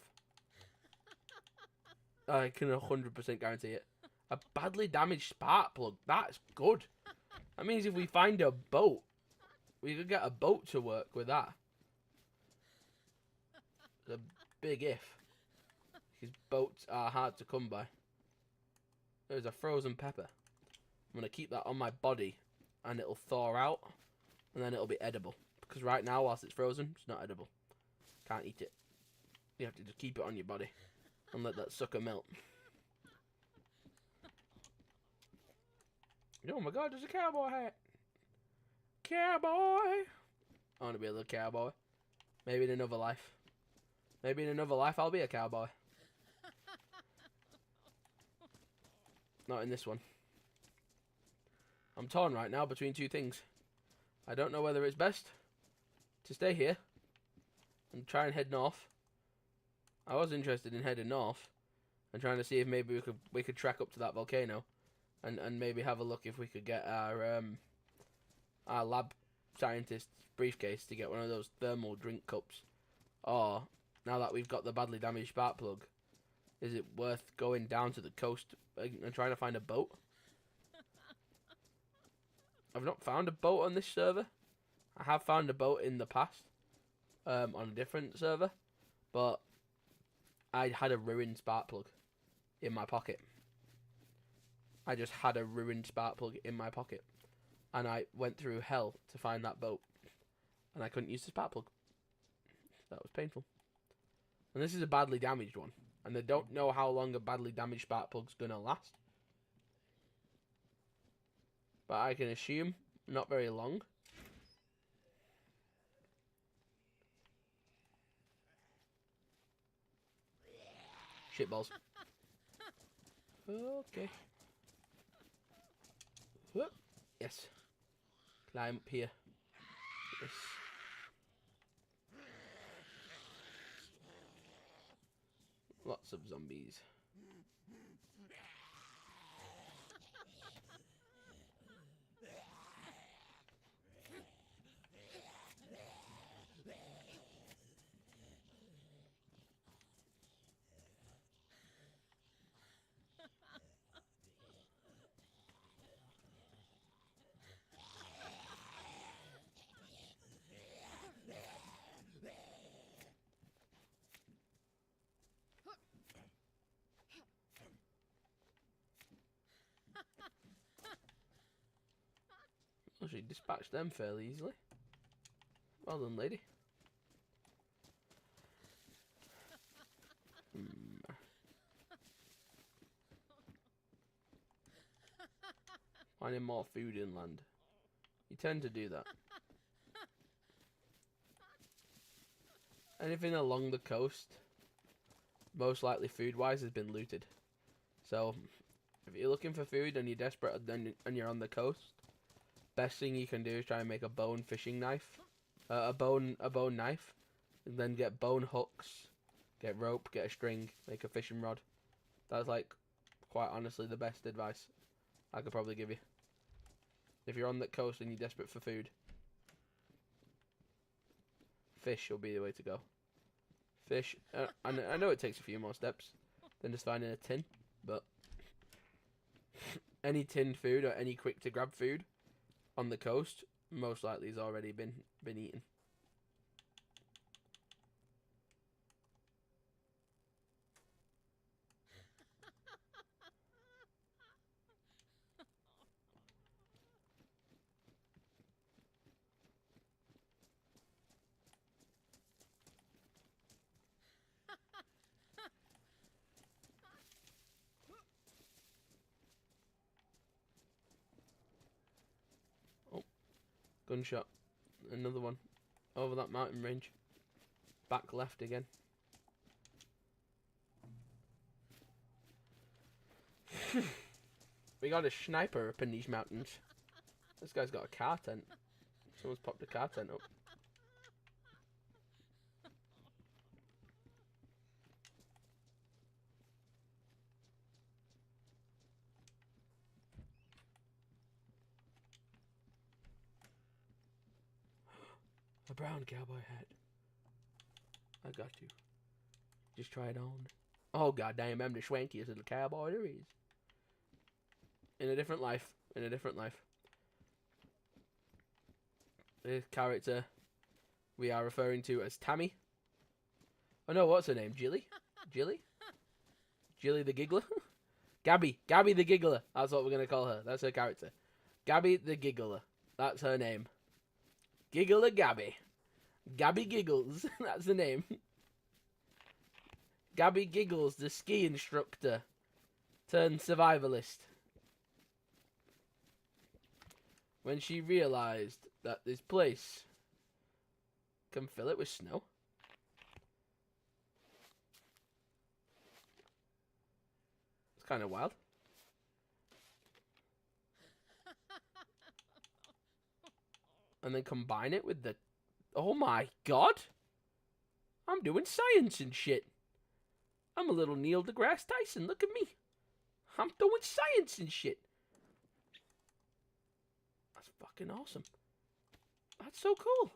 I can 100% guarantee it. A badly damaged spark plug. That's good. That means if we find a boat, we could get a boat to work with that. It's a big if. Because boats are hard to come by. There's a frozen pepper. I'm going to keep that on my body and it'll thaw out and then it'll be edible. Because right now, whilst it's frozen, it's not edible. Can't eat it. You have to just keep it on your body and let that sucker melt. Oh my god, there's a cowboy hat. Cowboy! I want to be a little cowboy. Maybe in another life. Maybe in another life I'll be a cowboy. Not in this one. I'm torn right now between two things. I don't know whether it's best to stay here and try and head north. I was interested in heading north and trying to see if maybe we could track up to that volcano and maybe have a look if we could get our lab scientist's briefcase to get one of those thermal drink cups. Or now that we've got the badly damaged spark plug, is it worth going down to the coast and trying to find a boat? I've not found a boat on this server. I have found a boat in the past on a different server, but I had a ruined spark plug in my pocket. I just had a ruined spark plug in my pocket, and I went through hell to find that boat, and I couldn't use the spark plug. That was painful. And this is a badly damaged one, and they don't know how long a badly damaged spark plug's gonna last. But I can assume not very long. Shitballs. Okay. Whoop. Yes. Climb up here. Yes. Lots of zombies. She dispatched them fairly easily. Well done, lady. Finding more food inland. You tend to do that. Anything along the coast, most likely food-wise, has been looted. So, if you're looking for food and you're desperate and you're on the coast, best thing you can do is try and make a bone fishing knife, a bone knife, and then get bone hooks, get rope, get a string, make a fishing rod. That's like, quite honestly, the best advice I could probably give you. If you're on the coast and you're desperate for food, fish will be the way to go. Fish, I know it takes a few more steps than just finding a tin, but any tinned food or any quick to grab food on the coast most likely has already been eaten. Gunshot. Another one. Over that mountain range. Back left again. We got a sniper up in these mountains. This guy's got a car tent. Someone's popped a car tent up. A brown cowboy hat. I got you. Just try it on. Oh goddamn, I'm the swankiest little cowboy there is. In a different life. In a different life. This character we are referring to as Tammy. Oh no, what's her name? Jilly? Jilly? Jilly the Giggler? Gabby. Gabby the Giggler. That's what we're going to call her. That's her character. Gabby the Giggler. That's her name. Giggler Gabby. Gabby Giggles. That's the name. Gabby Giggles, the ski instructor turned survivalist. When she realized that this place can fill it with snow. It's kind of wild. And then combine it with the... Oh my god! I'm doing science and shit. I'm a little Neil deGrasse Tyson. Look at me. I'm doing science and shit. That's fucking awesome. That's so cool.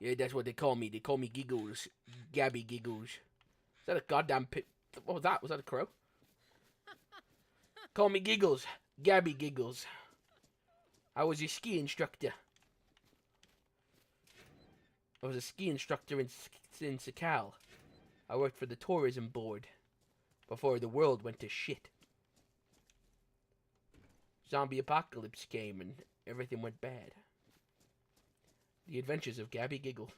Yeah, that's what they call me. They call me Giggles. Gabby Giggles. Is that a goddamn pit? What was that? Was that a crow? Call me Giggles. Gabby Giggles. I was a ski instructor. I was a ski instructor in Sakhal. I worked for the tourism board before the world went to shit. Zombie apocalypse came and everything went bad. The Adventures of Gabby Giggles.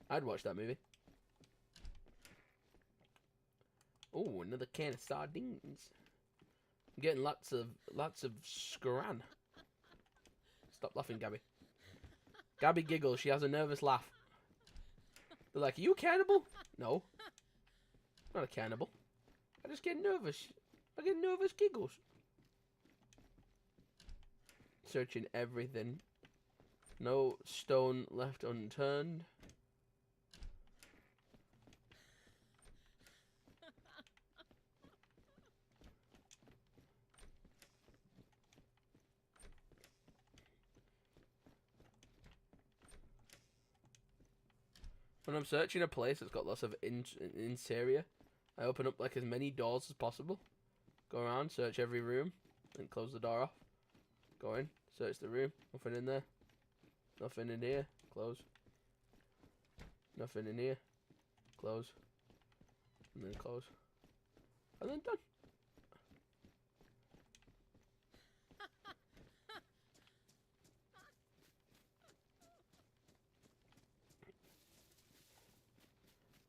I'd watch that movie. Oh, another can of sardines. I'm getting lots of scran. Stop laughing, Gabby. Gabby giggles. She has a nervous laugh. They're like, "Are you a cannibal?" No, I'm not a cannibal. I just get nervous. I get nervous giggles. Searching everything. No stone left unturned. When I'm searching a place that's got lots of interior, I open up like as many doors as possible. Go around, search every room, and close the door off. Go in, search the room. Nothing in there. Nothing in here. Close. Nothing in here. Close. And then close. And then done.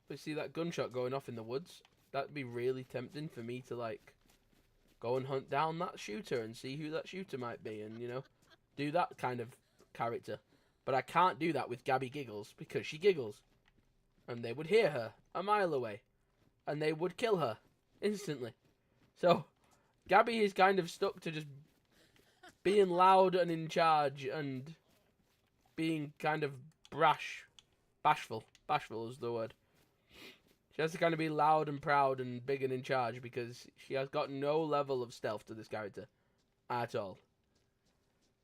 But see that gunshot going off in the woods? That'd be really tempting for me to like go and hunt down that shooter and see who that shooter might be and, you know, do that kind of character. But I can't do that with Gabby Giggles because she giggles. And they would hear her a mile away. And they would kill her instantly. So, Gabby is kind of stuck to just being loud and in charge and being kind of brash. Bashful. Bashful is the word. She has to kind of be loud and proud and big and in charge because she has got no level of stealth to this character at all.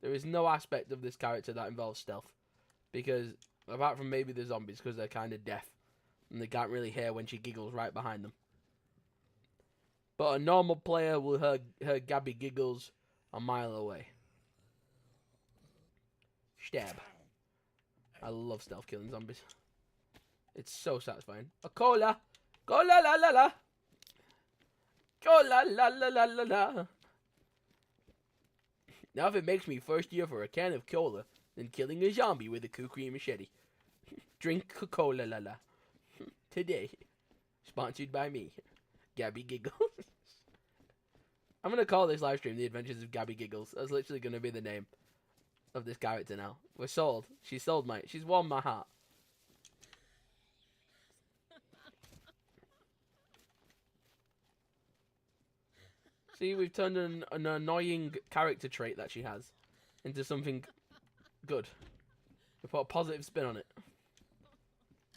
There is no aspect of this character that involves stealth because, apart from maybe the zombies, because they're kind of deaf and they can't really hear when she giggles right behind them. But a normal player will hear Gabby giggles a mile away. Stab. I love stealth killing zombies. It's so satisfying. A cola! Cola la la la! Cola la la la la la! Now if it makes me thirstier for a can of cola than killing a zombie with a kukri machete. Drink Coca-Cola la la. Today. Sponsored by me. Gabby Giggles. I'm gonna call this livestream The Adventures of Gabby Giggles. That's literally gonna be the name of this character now. We're sold. She's won my heart. See, we've turned an annoying character trait that she has into something good. We put a positive spin on it.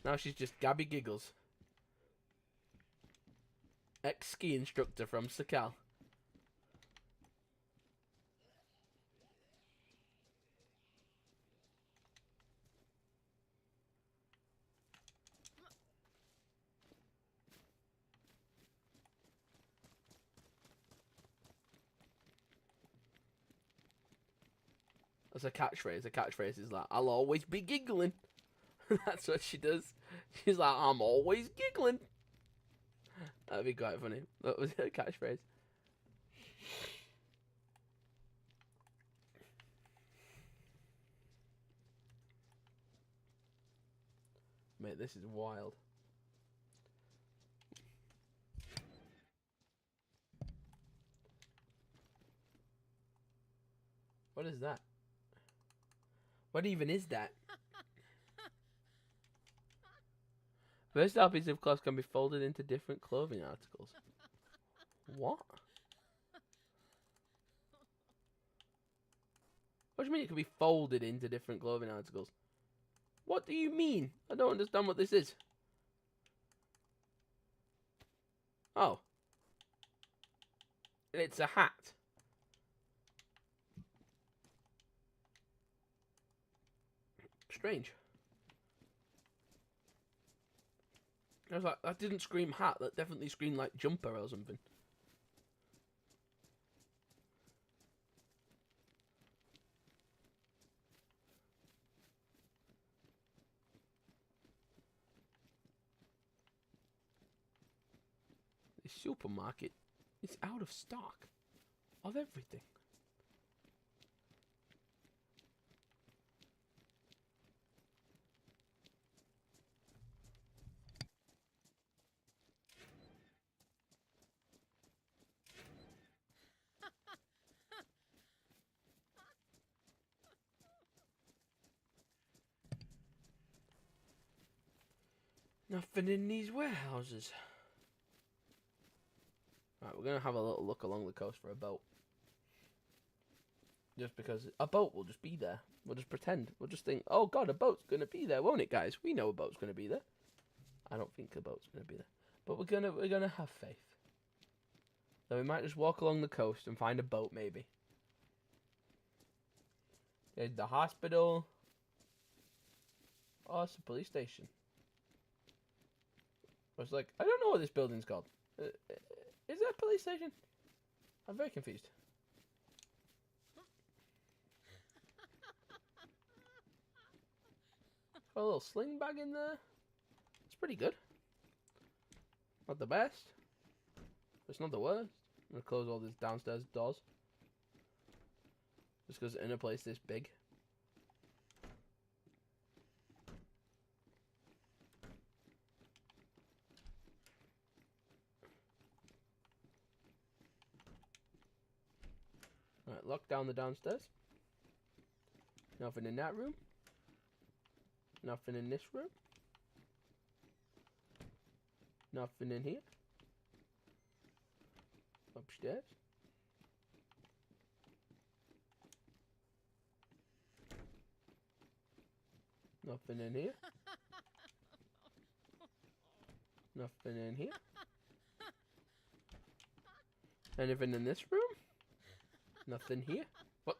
Now she's just Gabby Giggles. Ex-ski instructor from Sakhal. That's a catchphrase. A catchphrase is like, I'll always be giggling. That's what she does. She's like, I'm always giggling. That'd be quite funny. That was her catchphrase. Mate, this is wild. What is that? What even is that? Versatile pieces of cloth can be folded into different clothing articles. What? What do you mean it can be folded into different clothing articles? What do you mean? I don't understand what this is. Oh. It's a hat. Strange. I was like, that didn't scream hat. That definitely screamed like jumper or something. The supermarket is out of stock of everything. Nothing in these warehouses. Right, we're going to have a little look along the coast for a boat. Just because a boat will just be there. We'll just pretend. We'll just think, oh god, a boat's going to be there, won't it, guys? We know a boat's going to be there. I don't think a boat's going to be there. But we're gonna have faith. So we might just walk along the coast and find a boat, maybe. There's the hospital. Oh, it's a police station. I was like, I don't know what this building's called. Is it a police station? I'm very confused. Got a little sling bag in there. It's pretty good. Not the best. But it's not the worst. I'm going to close all these downstairs doors. Just because in a place this big. Alright, lock down the downstairs. Nothing in that room. Nothing in this room. Nothing in here. Upstairs. Nothing in here. Nothing in here. Anything in this room? Nothing here. What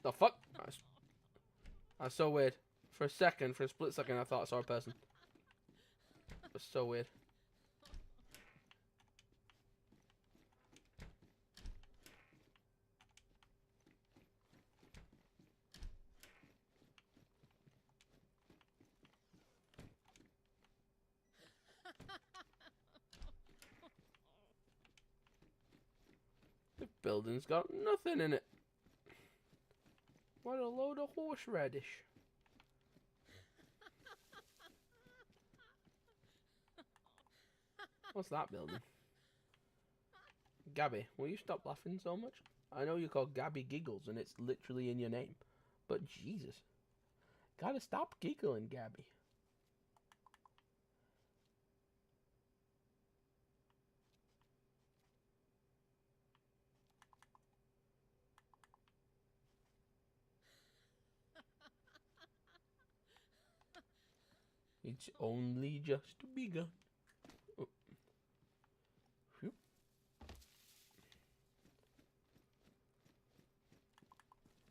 the fuck? That's so weird. For a second, for a split second, I thought I saw a person. It was so weird. The building's got nothing in it. What a load of horseradish. What's that building? Gabby, will you stop laughing so much? I know you're called Gabby Giggles and it's literally in your name. But Jesus. Gotta stop giggling, Gabby. It's only just begun. Oh. Whew.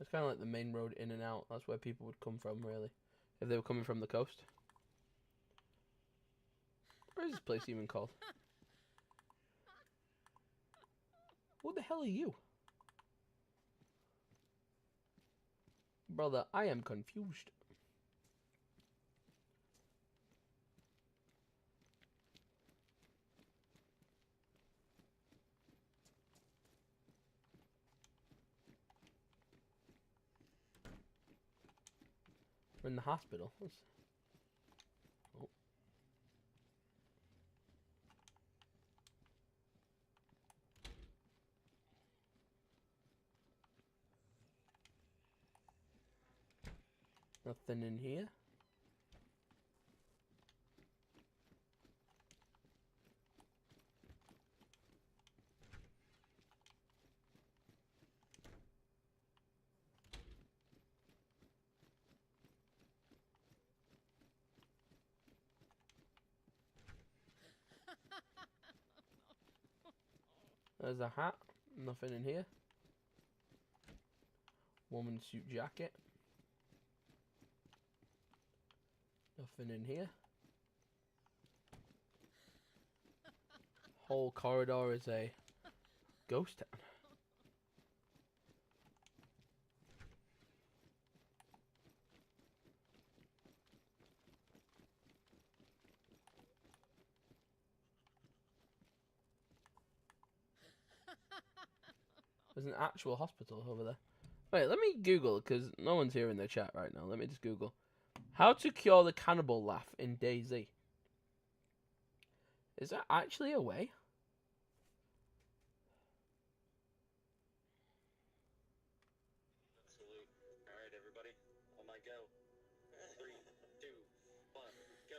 It's kind of like the main road in and out. That's where people would come from, really. If they were coming from the coast. What is this place even called? What the hell are you? Brother, I am confused. We're in the hospital. Oh. Nothing in here. There's a hat. Nothing in here. Woman's suit jacket. Nothing in here. Whole corridor is a ghost town. There's an actual hospital over there. Wait, let me Google, because no one's here in the chat right now. Let me just Google. How to cure the cannibal laugh in DayZ. Is that actually a way? Absolute. Alright, everybody. On my go. 3, 2, 1, go.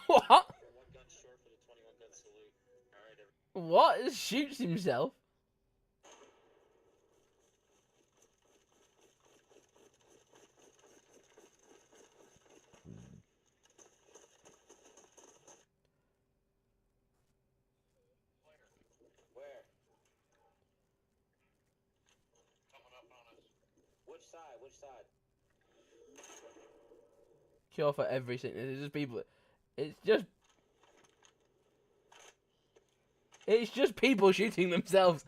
What? We're 1 gun short for the 21 gun salute. Alright, everybody. What? It shoots himself. Where? Coming up on us. Which side? Which side? Cure for everything. It's just people. It's just people shooting themselves.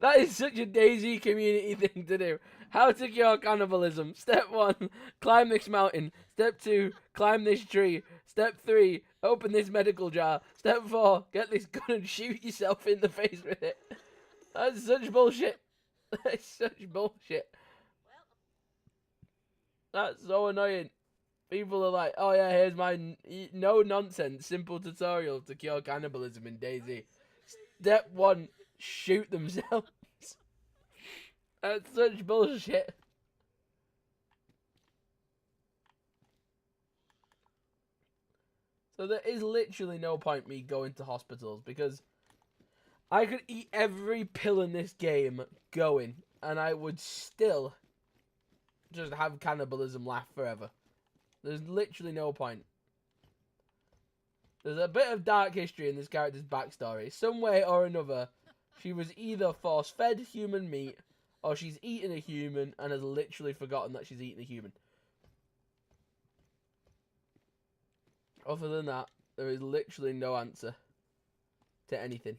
That is such a DayZ community thing to do. How to cure cannibalism. Step 1, climb this mountain. Step 2, climb this tree. Step 3, open this medical jar. Step 4, get this gun and shoot yourself in the face with it. That's such bullshit. That's such bullshit. That's so annoying. People are like, oh yeah, here's my no nonsense simple tutorial to cure cannibalism in DayZ. Step 1, shoot themselves. That's such bullshit. So there is literally no point me going to hospitals, because I could eat every pill in this game going and I would still just have cannibalism laugh forever. There's literally no point. There's a bit of dark history in this character's backstory. Some way or another, she was either force-fed human meat, or she's eaten a human and has literally forgotten that she's eaten a human. Other than that, there is literally no answer to anything.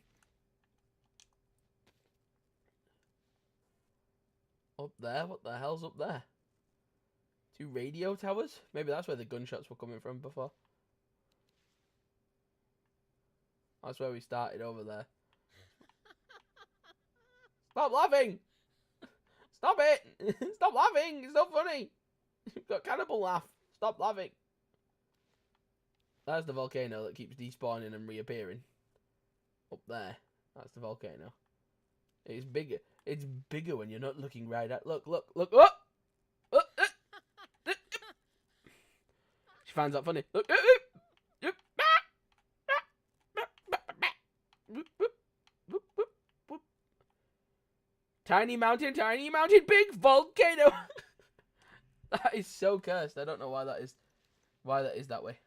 Up there? What the hell's up there? 2 radio towers? Maybe that's where the gunshots were coming from before. That's where we started, over there. Stop laughing! Stop it! Stop laughing! It's not funny! You've got cannibal laugh. Stop laughing. That's the volcano that keeps despawning and reappearing. Up there. That's the volcano. It's bigger. It's bigger when you're not looking right at. Look, look, look. Oh! She finds that funny. Look. Tiny mountain, big volcano. That is so cursed. I don't know why that is. Why that is that way.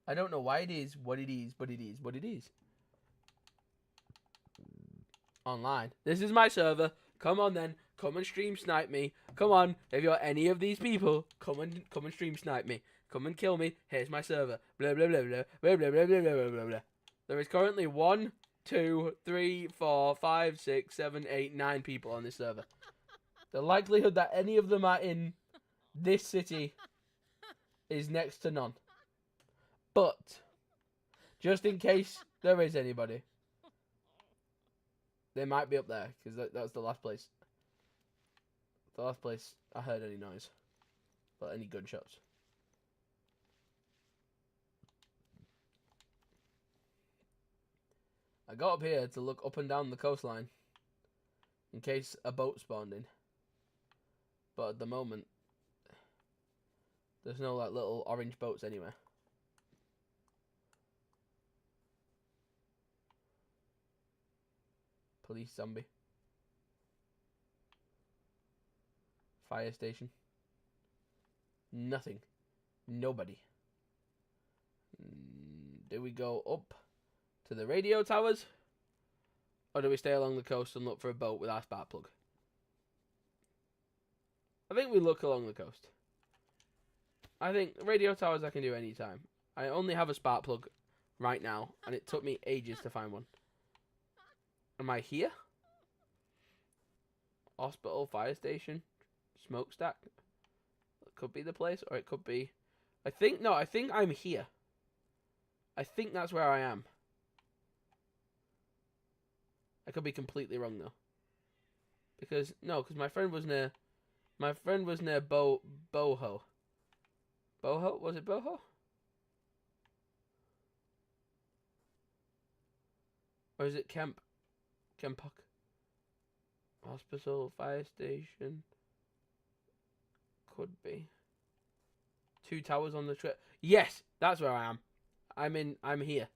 I don't know why it is what it is, but it is what it is. Online. This is my server. Come on then. Come and stream snipe me. Come on. If you're any of these people, come and stream snipe me. Come and kill me. Here's my server. Blah blah blah blah blah blah blah blah blah blah blah. There is currently 1, 2, 3, 4, 5, 6, 7, 8, 9 people on this server. The likelihood that any of them are in this city is next to none. But, just in case there is anybody, they might be up there, because that's the last place. The last place I heard any noise. Well, any gunshots. I got up here to look up and down the coastline in case a boat spawned in. But at the moment, there's no like little orange boats anywhere. Police zombie. Fire station. Nothing. Nobody. Do we go up to the radio towers? Or do we stay along the coast and look for a boat with our spark plug? I think we look along the coast. I think radio towers I can do anytime. I only have a spark plug right now, and it took me ages to find one. Am I here? Hospital, fire station, smokestack. It could be the place, or it could be... I think I'm here. I think that's where I am. I could be completely wrong though. Because my friend was near Boho. Boho? Was it Boho? Or is it Kempok? Hospital, fire station. Could be. 2 towers on the trip. Yes, that's where I am. I'm here.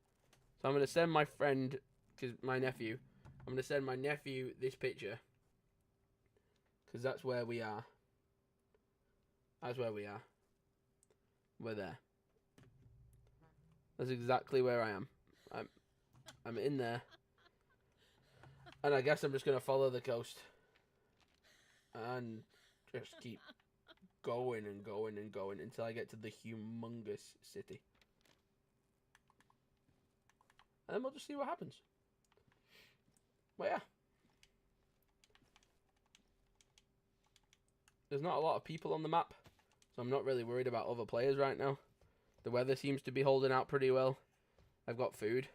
So I'm gonna send my friend, my nephew. I'm gonna send my nephew this picture. Because that's where we are. That's where we are. We're there. That's exactly where I am. I'm in there. And I guess I'm just gonna follow the coast. And just keep going and going and going until I get to the humongous city. And then we'll just see what happens. But yeah. There's not a lot of people on the map, so I'm not really worried about other players right now. The weather seems to be holding out pretty well. I've got food.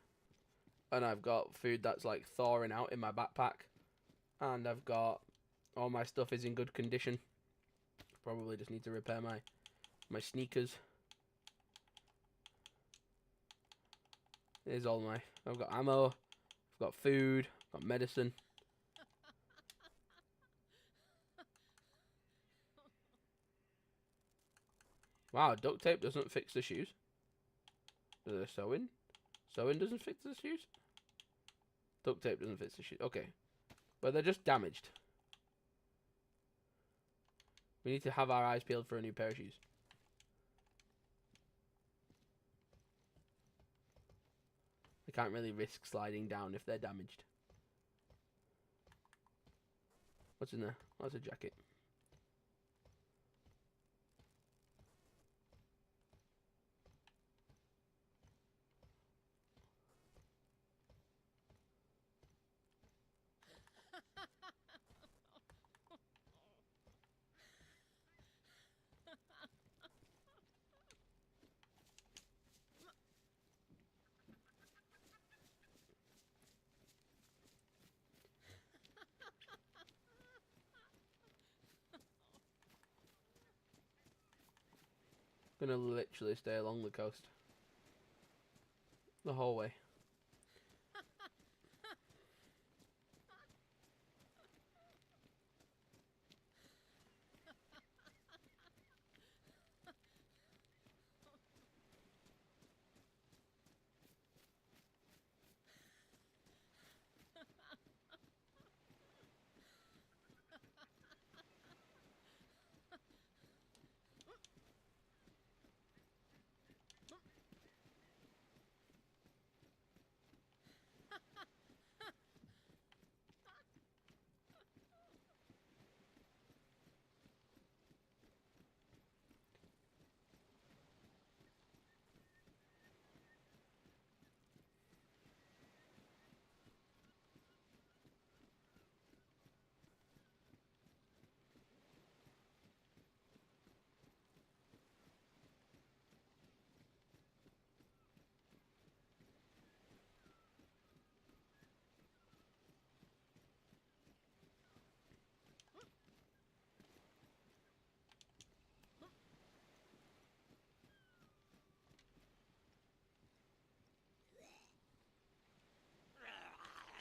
And I've got food that's like thawing out in my backpack. And I've got... all my stuff is in good condition. Probably just need to repair my sneakers. Here's all my... I've got ammo. I've got food. I've got medicine. Wow, duct tape doesn't fix the shoes. Sewing? Sewing doesn't fix the shoes? Duct tape doesn't fix the shoes. Okay. But they're just damaged. We need to have our eyes peeled for a new pair of shoes. I can't really risk sliding down if they're damaged. What's in there? Oh, that's a jacket. Gonna literally stay along the coast. The whole way.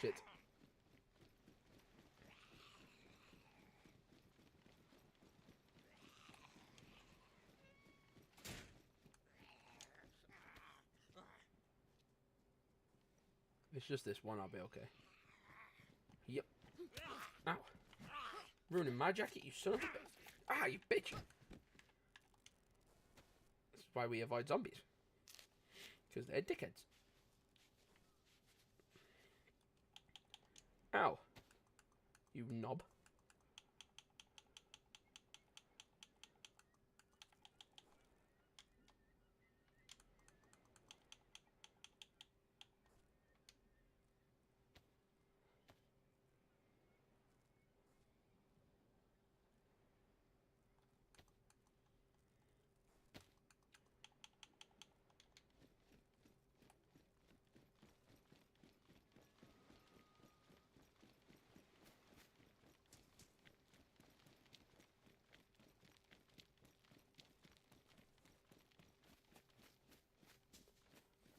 shit. It's just this one, I'll be okay. Yep. Ow. Ruining my jacket, you son of a bitch. Ah, you bitch. That's why we avoid zombies. Because they're dickheads. Ow. You knob.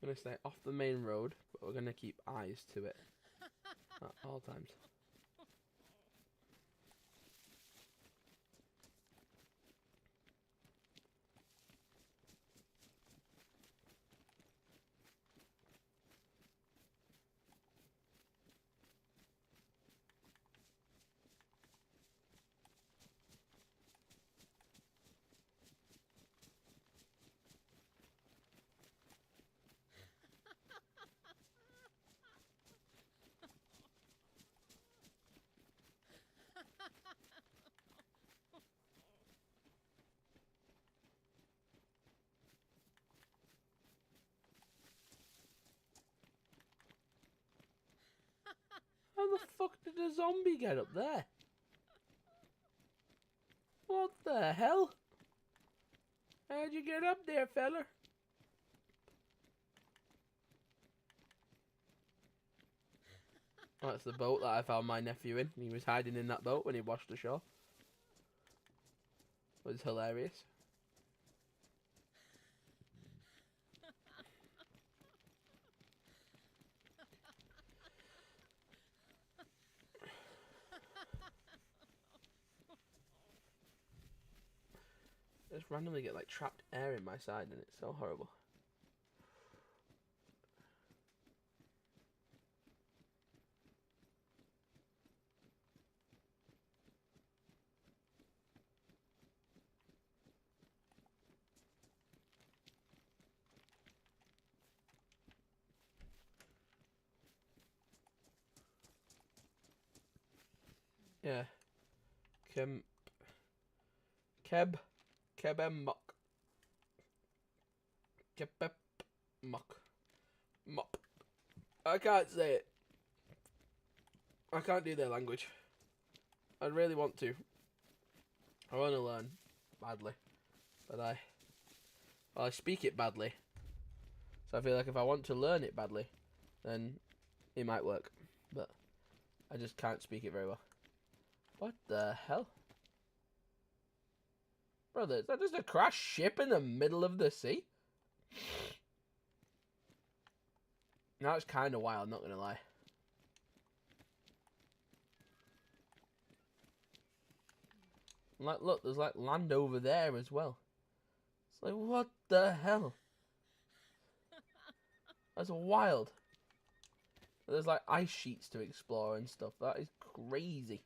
I'm gonna stay off the main road, but we're gonna keep eyes to it at all times. How the fuck did a zombie get up there? What the hell? How'd you get up there, fella? Oh, that's the boat that I found my nephew in. He was hiding in that boat when he washed ashore. It was hilarious. I just randomly get like trapped air in my side and it's so horrible. Yeah. Kebemok. Kebemok. Mop. I can't say it. I can't do their language. I really want to. I want to learn badly. But I speak it badly. So I feel like if I want to learn it badly, then it might work. But I just can't speak it very well. What the hell? Brother, is that just a crashed ship in the middle of the sea? Now it's kind of wild, not gonna lie. Like, look, there's like land over there as well. It's like, what the hell? That's wild. There's like ice sheets to explore and stuff. That is crazy.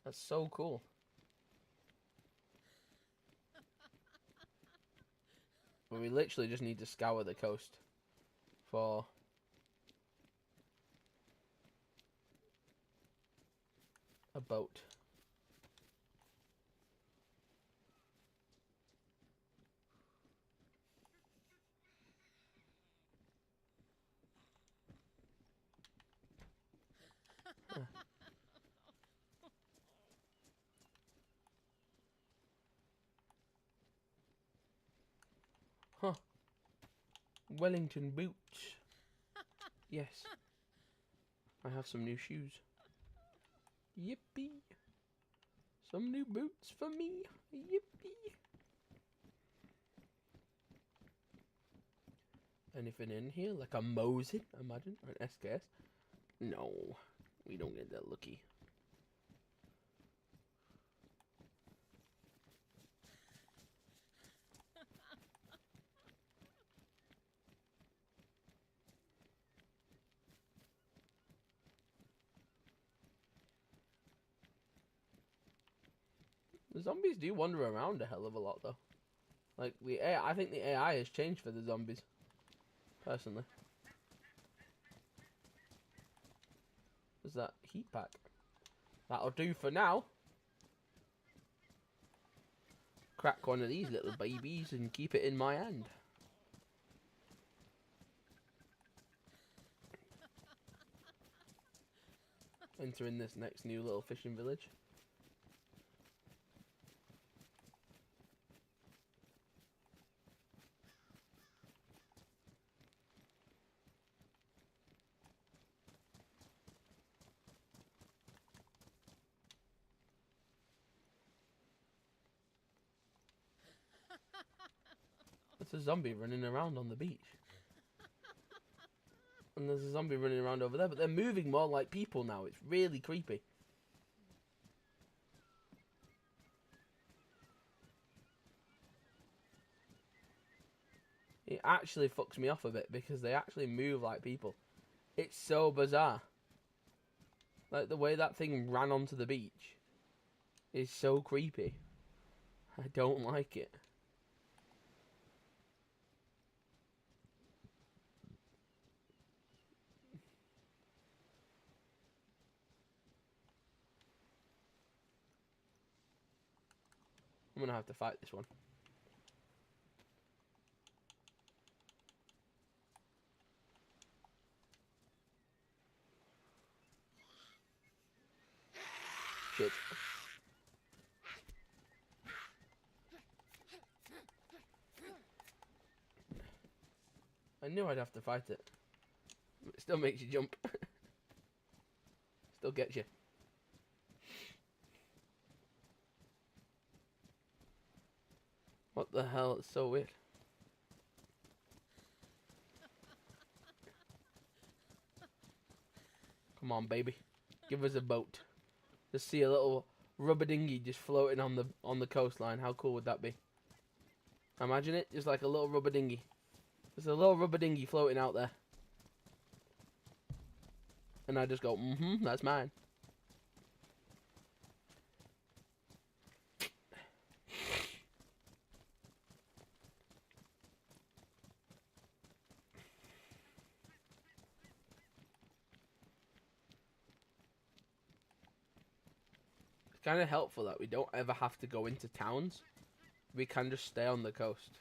That's so cool. But we literally just need to scour the coast for a boat. Huh. Wellington boots. Yes. I have some new shoes. Yippee. Some new boots for me. Yippee. Anything in here? Like a Mosin, imagine. Or an SKS. No, we don't get that lucky. The zombies do wander around a hell of a lot, though. Like, I think the AI has changed for the zombies, personally. There's that heat pack. That'll do for now. Crack one of these little babies and keep it in my hand. Entering this next new little fishing village. There's a zombie running around on the beach. And there's a zombie running around over there, but they're moving more like people now. It's really creepy. It actually fucks me off a bit because they actually move like people. It's so bizarre. Like the way that thing ran onto the beach is so creepy. I don't like it. I'm gonna have to fight this one. Shit. I knew I'd have to fight it. It still makes you jump. Still gets you. What the hell? It's so weird. Come on, baby. Give us a boat. Just see a little rubber dinghy just floating on the coastline. How cool would that be? Imagine it, just like a little rubber dinghy. There's a little rubber dinghy floating out there. And I just go, that's mine. It's kind of helpful that we don't ever have to go into towns. We can just stay on the coast.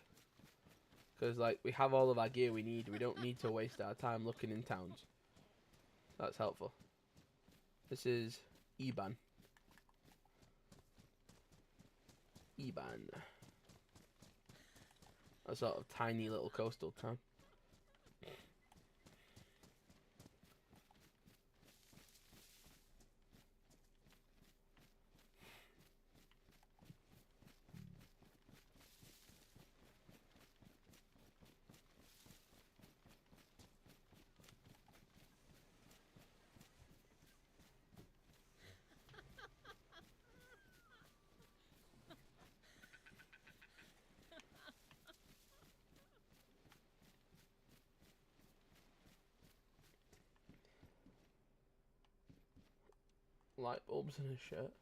Because, like, we have all of our gear we need. We don't need to waste our time looking in towns. That's helpful. This is Iban. Iban. A sort of tiny little coastal town. Light bulbs in his shirt.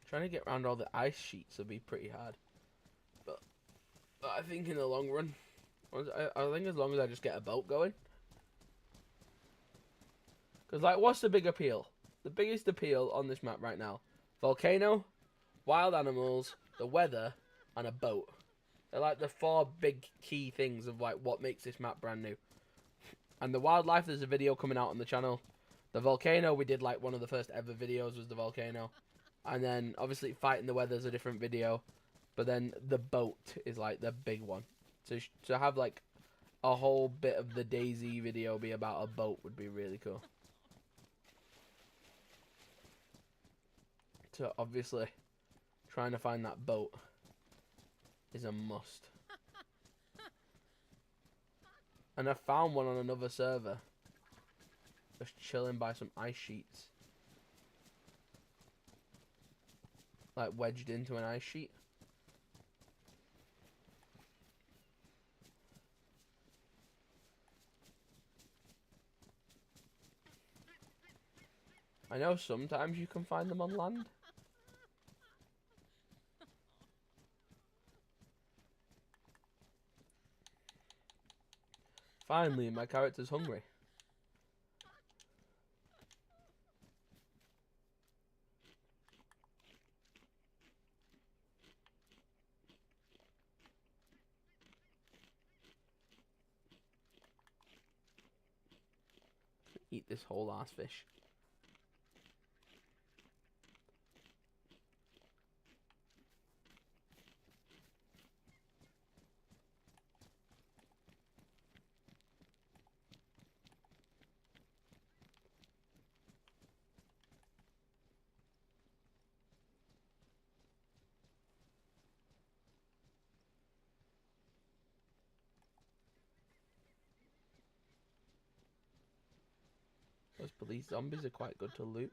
Trying to get around all the ice sheets will be pretty hard. But I think in the long run, I think as long as I just get a boat going. Because, like, what's the big appeal? The biggest appeal on this map right now. Volcano, wild animals, the weather, and a boat. They're like the four big key things of like what makes this map brand new. And the wildlife, there's a video coming out on the channel. The volcano, we did like one of the first ever videos was the volcano. And then obviously fighting the weather is a different video. But then the boat is like the big one. So to have like a whole bit of the DayZ video be about a boat would be really cool. So obviously, trying to find that boat is a must. And I found one on another server. Just chilling by some ice sheets. Like wedged into an ice sheet. I know sometimes you can find them on land. Finally, my character's hungry. Eat this whole ass fish. Those police zombies are quite good to loot.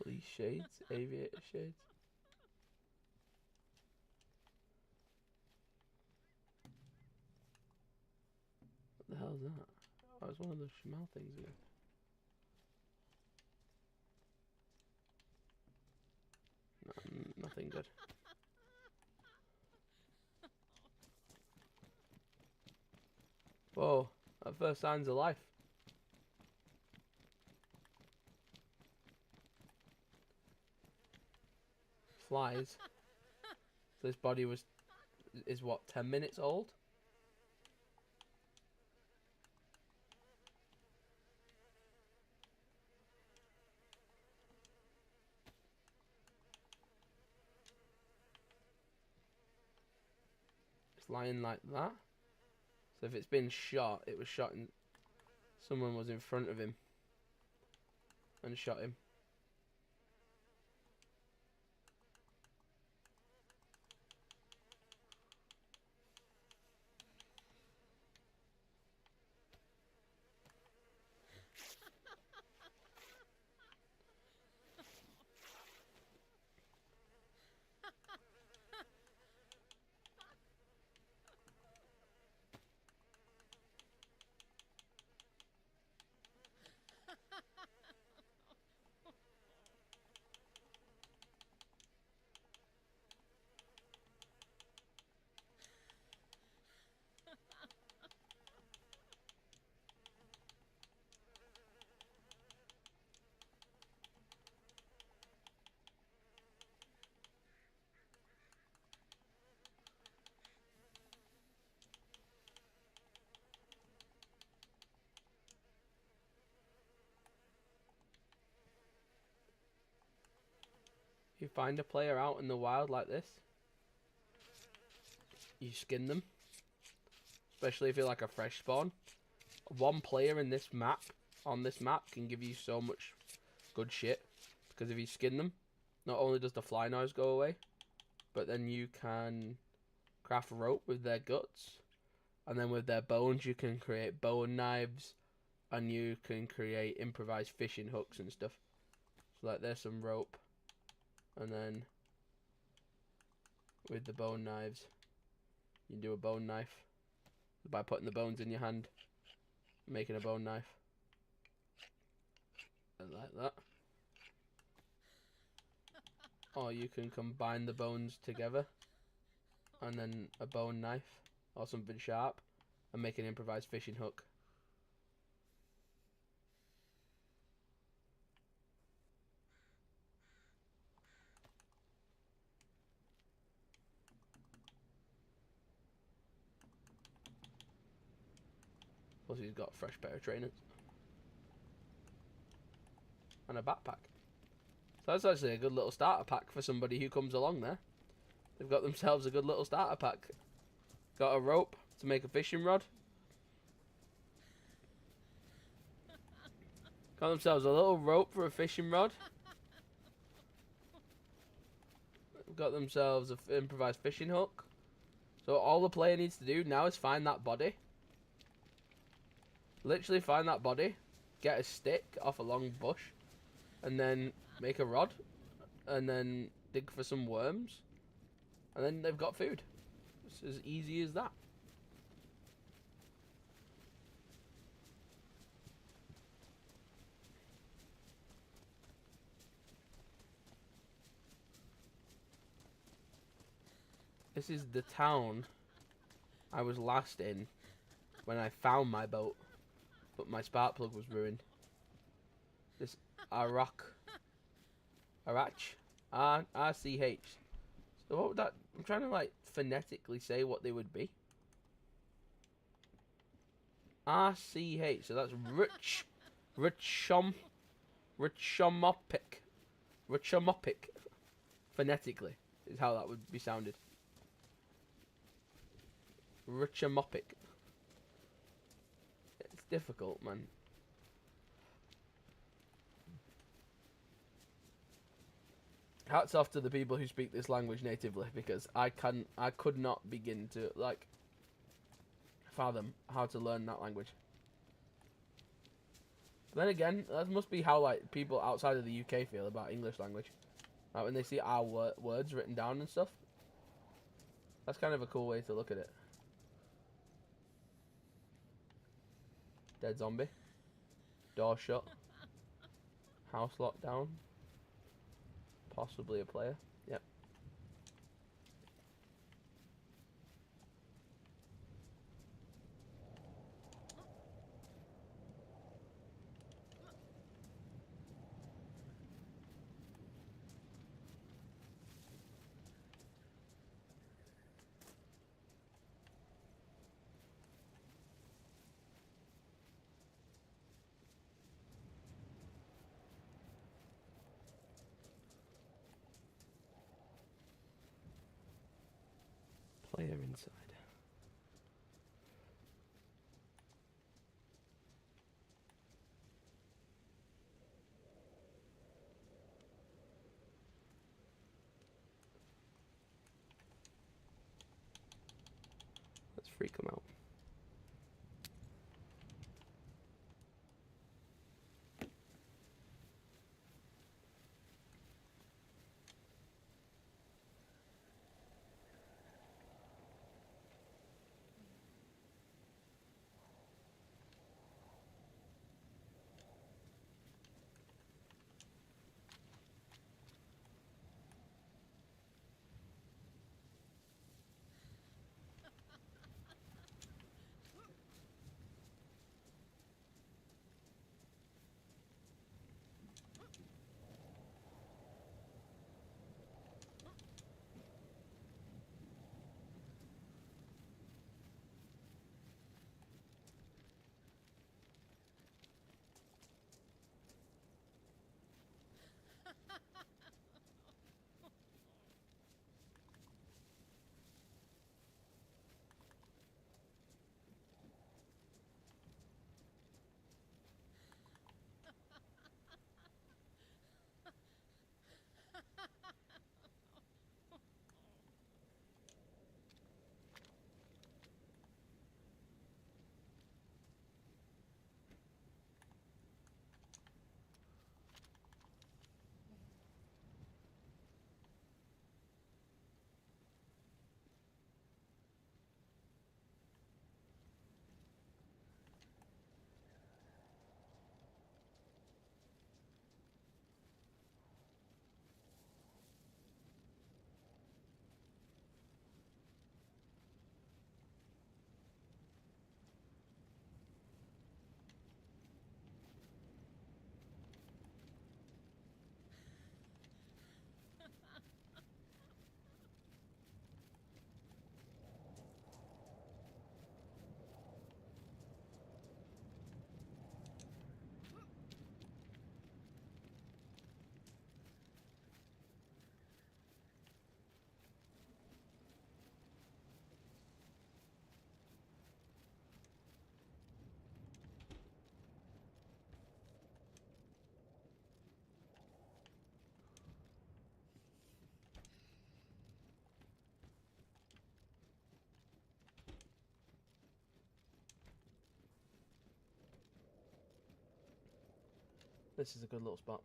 Police shades, aviator shades. What the hell is that? Oh, it's one of those Shamal things again. No, nothing good. Whoa, that first signs of life. Flies. So this body is what, 10 minutes old? It's lying like that. So if it's been shot, it was shot in... Someone was in front of him and shot him. You find a player out in the wild like this, you skin them, especially if you're like a fresh spawn. One player in this map, on this map, can give you so much good shit, because if you skin them, not only does the fly noise go away, but then you can craft rope with their guts, and then with their bones you can create bone knives, and you can create improvised fishing hooks and stuff. So like there's some rope. And then with the bone knives, you do a bone knife by putting the bones in your hand, making a bone knife. And like that. Or you can combine the bones together and then a bone knife or something sharp and make an improvised fishing hook. Plus he's got a fresh pair of trainers. and a backpack. So that's actually a good little starter pack for somebody who comes along there. They've got themselves a good little starter pack. Got a rope to make a fishing rod. Got themselves a little rope for a fishing rod. Got themselves an improvised fishing hook. So all the player needs to do now is find that body. Literally find that body. Get a stick off a long bush. And then make a rod. And then dig for some worms. And then they've got food. It's as easy as that. This is the town I was last in when I found my boat, but my spark plug was ruined. This Arach, R-C-H. So what would that? I'm trying to like phonetically say what they would be. R-C-H. So that's Richomopic, phonetically is how that would be sounded. Richomopic. It's difficult, man. Hats off to the people who speak this language natively, because I could not begin to like fathom how to learn that language. But then again, that must be how like people outside of the UK feel about English language. Like when they see our words written down and stuff. That's kind of a cool way to look at it. Dead zombie. Door shut. House locked down. Possibly a player. Yep. Player inside. Let's freak them out. This is a good little spot.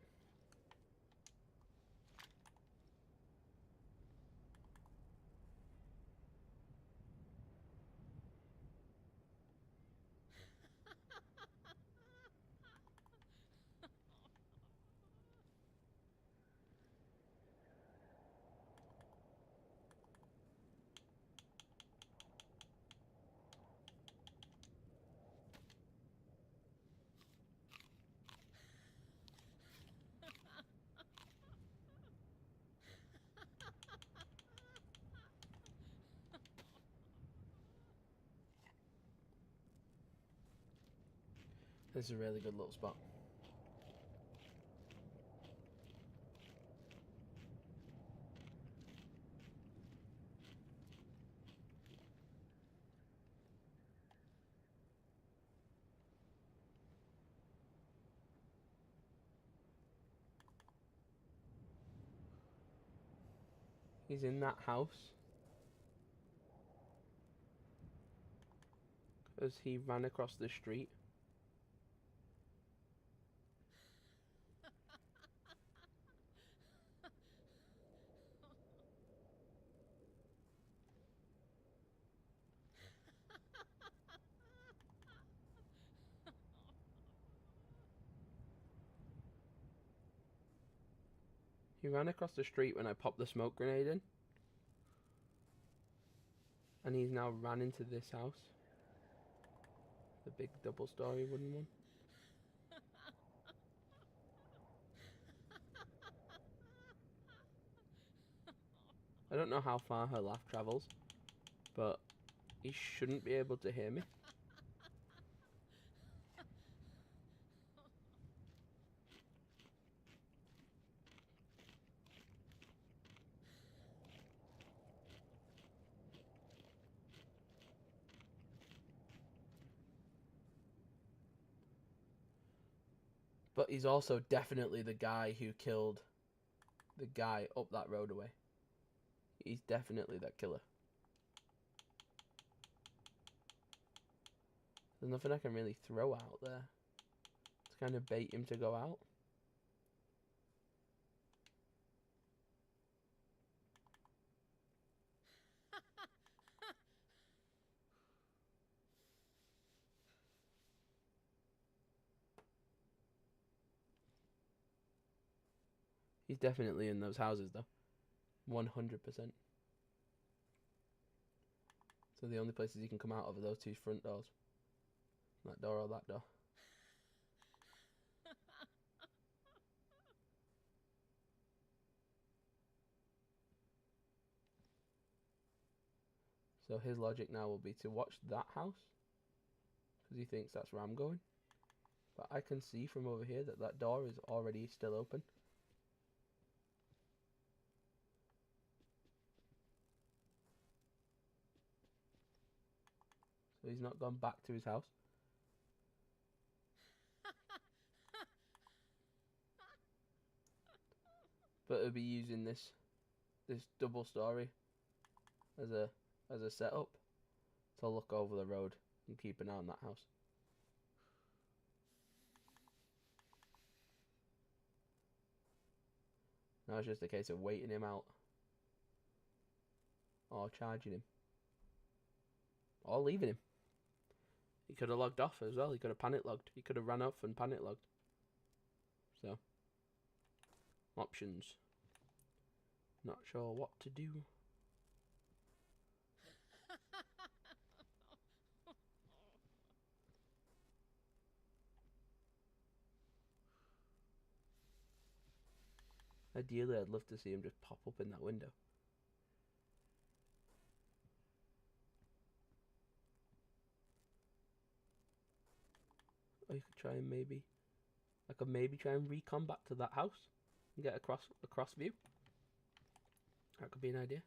This is a really good little spot. He's in that house because he ran across the street. He ran across the street when I popped the smoke grenade in. And he's now ran into this house. The big double-story wooden one. I don't know how far her laugh travels, but he shouldn't be able to hear me. But he's also definitely the guy who killed the guy up that road away. He's definitely that killer. There's nothing I can really throw out there to kind of bait him to go out. He's definitely in those houses though. 100%. So the only places he can come out of are those two front doors. That door or that door. So his logic now will be to watch that house, because he thinks that's where I'm going. But I can see from over here that that door is already still open. So he's not gone back to his house. But he'll be using this double story as a setup to look over the road and keep an eye on that house. Now it's just a case of waiting him out or charging him or leaving him. He could have logged off as well. He could have panic logged. He could have ran off and panic logged. So, options. Not sure what to do. Ideally, I'd love to see him just pop up in that window. Or you could try and maybe... I could maybe try and recon back to that house and get a cross view. That could be an idea.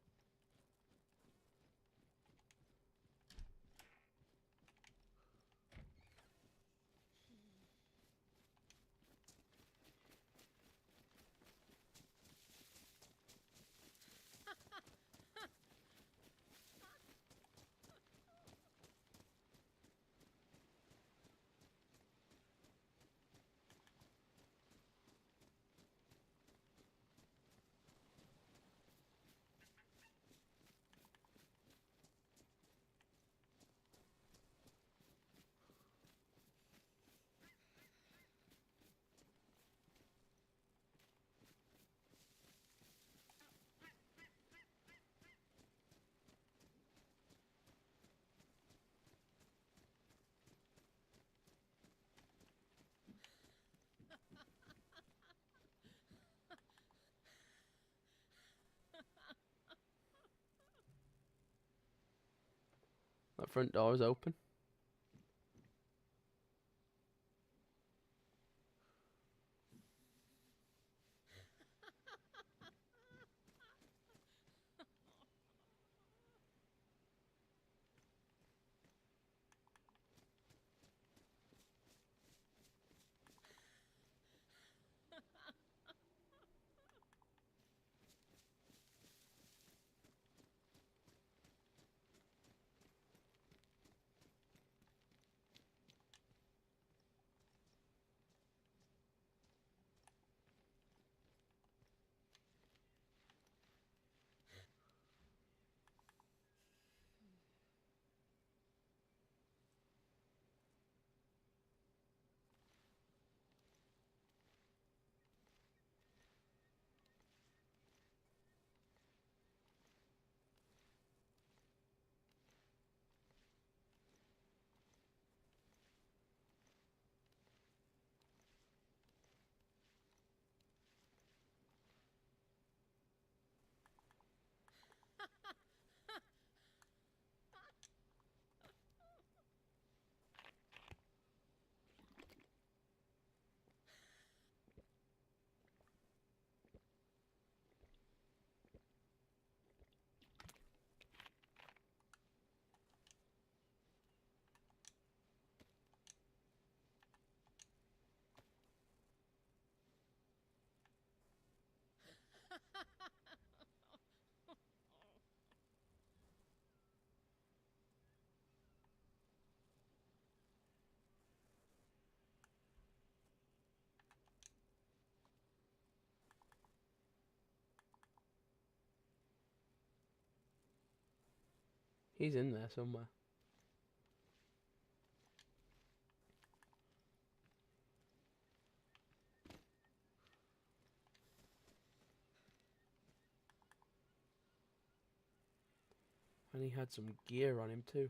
front door is open. He's in there somewhere. And he had some gear on him too.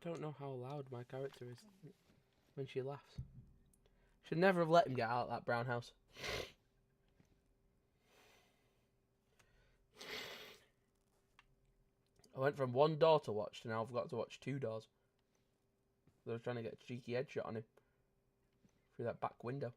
I don't know how loud my character is when she laughs. Should never have let him get out of that brown house. I went from one door to watch to now I've got to watch two doors. I was trying to get a cheeky headshot on him through that back window.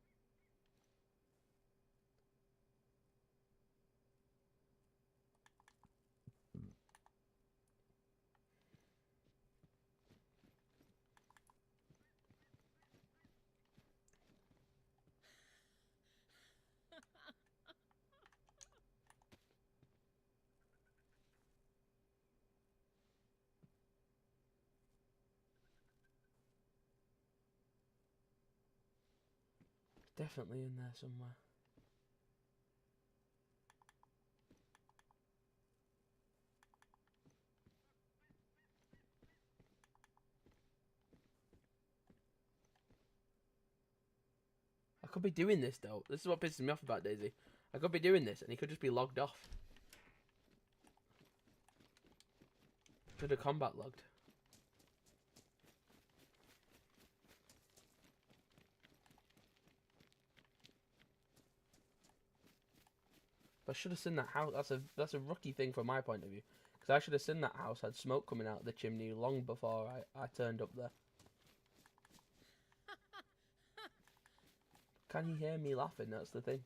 Definitely in there somewhere. could be doing this though. This is what pisses me off about DayZ. I could be doing this and he could just be logged off. Should have combat logged. But I should have seen that house. That's a rookie thing from my point of view. Because I should have seen that house had smoke coming out of the chimney long before I turned up there. Can you hear me laughing? That's the thing.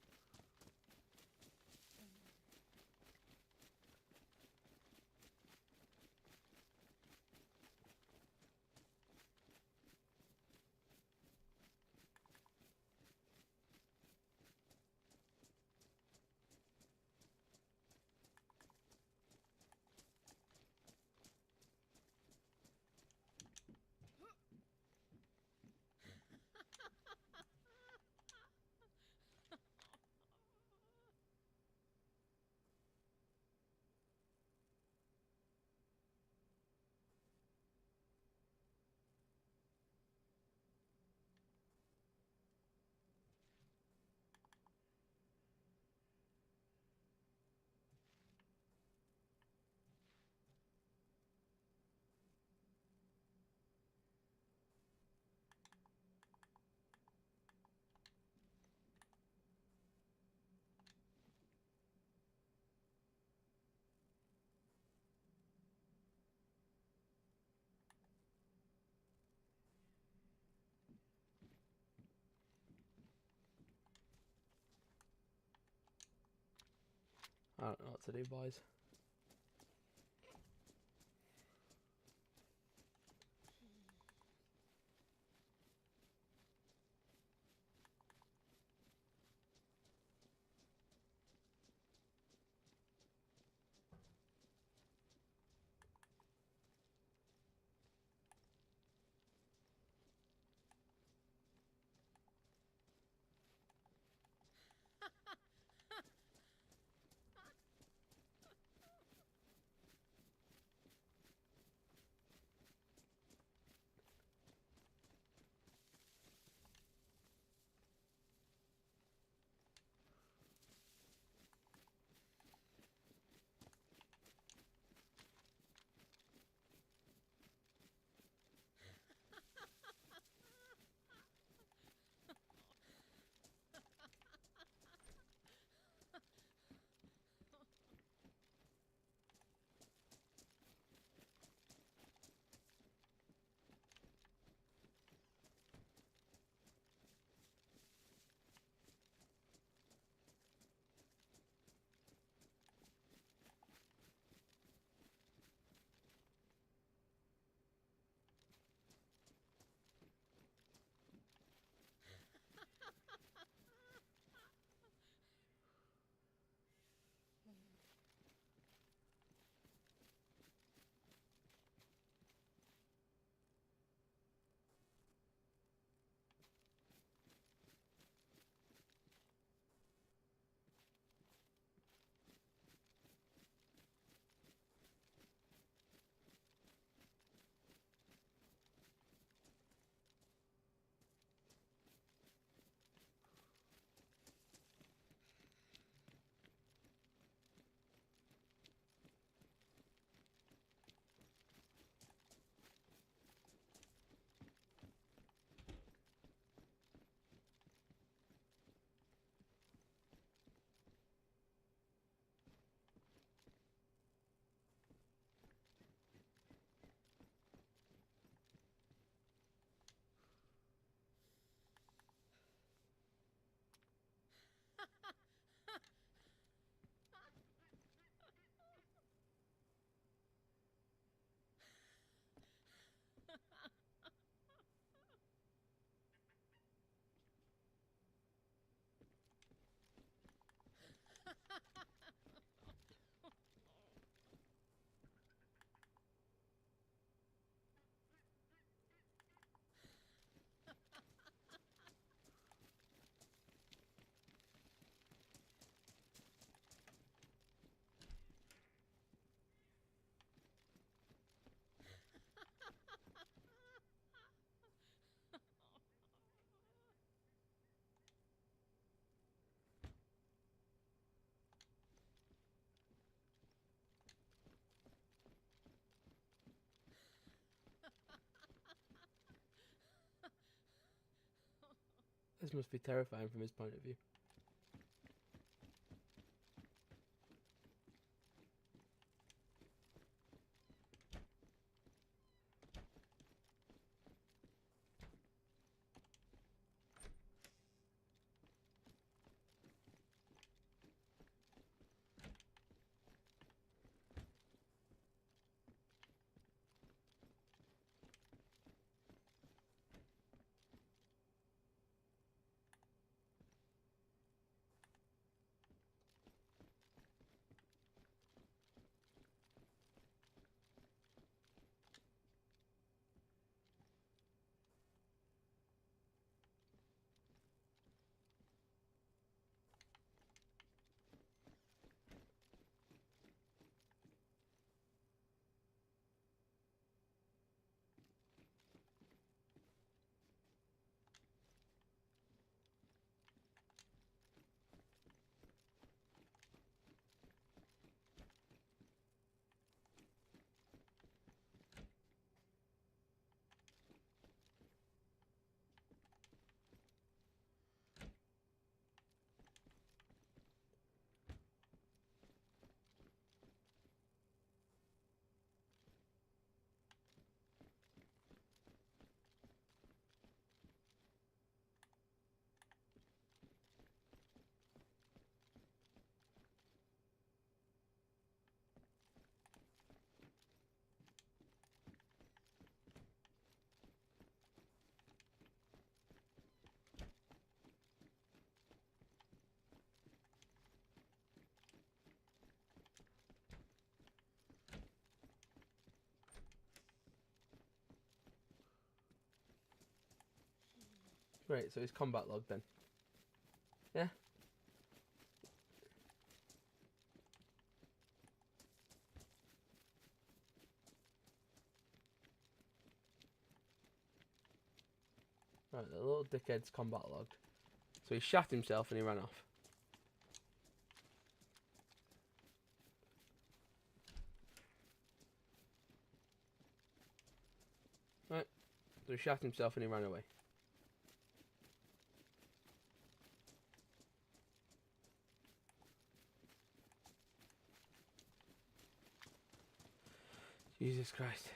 I don't know what to do, boys. This must be terrifying from his point of view. Right, so his combat log then. Yeah. Right, the little dickhead's combat log. So he shot himself and he ran off. Right, so he shot himself and he ran away. Jesus Christ.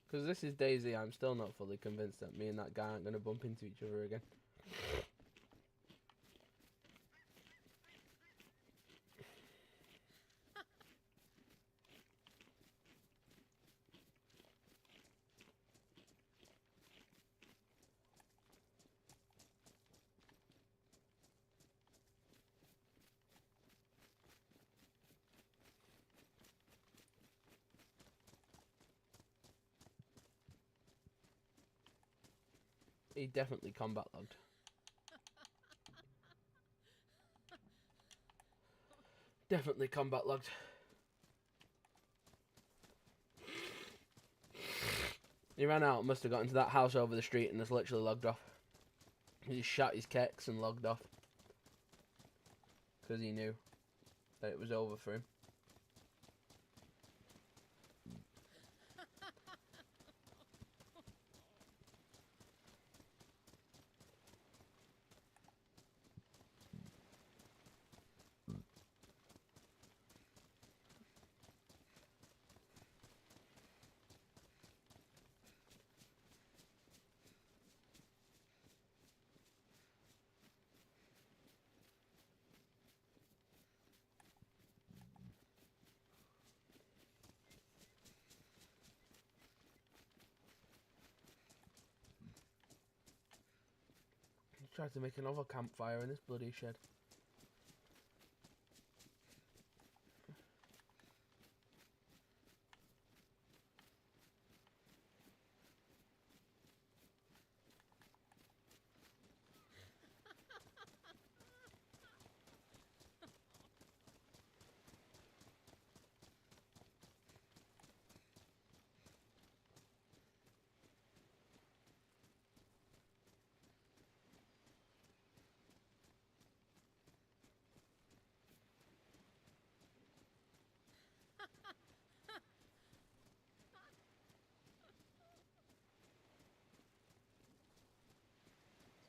Because this is DayZ, I'm still not fully convinced that me and that guy aren't going to bump into each other again. He definitely combat logged. Definitely combat logged. He ran out, must have got into that house over the street and just literally logged off. He shot his keks and logged off. Because he knew that it was over for him. He tried to make another campfire in this bloody shed.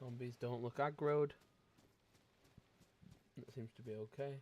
Zombies don't look aggroed. That seems to be okay.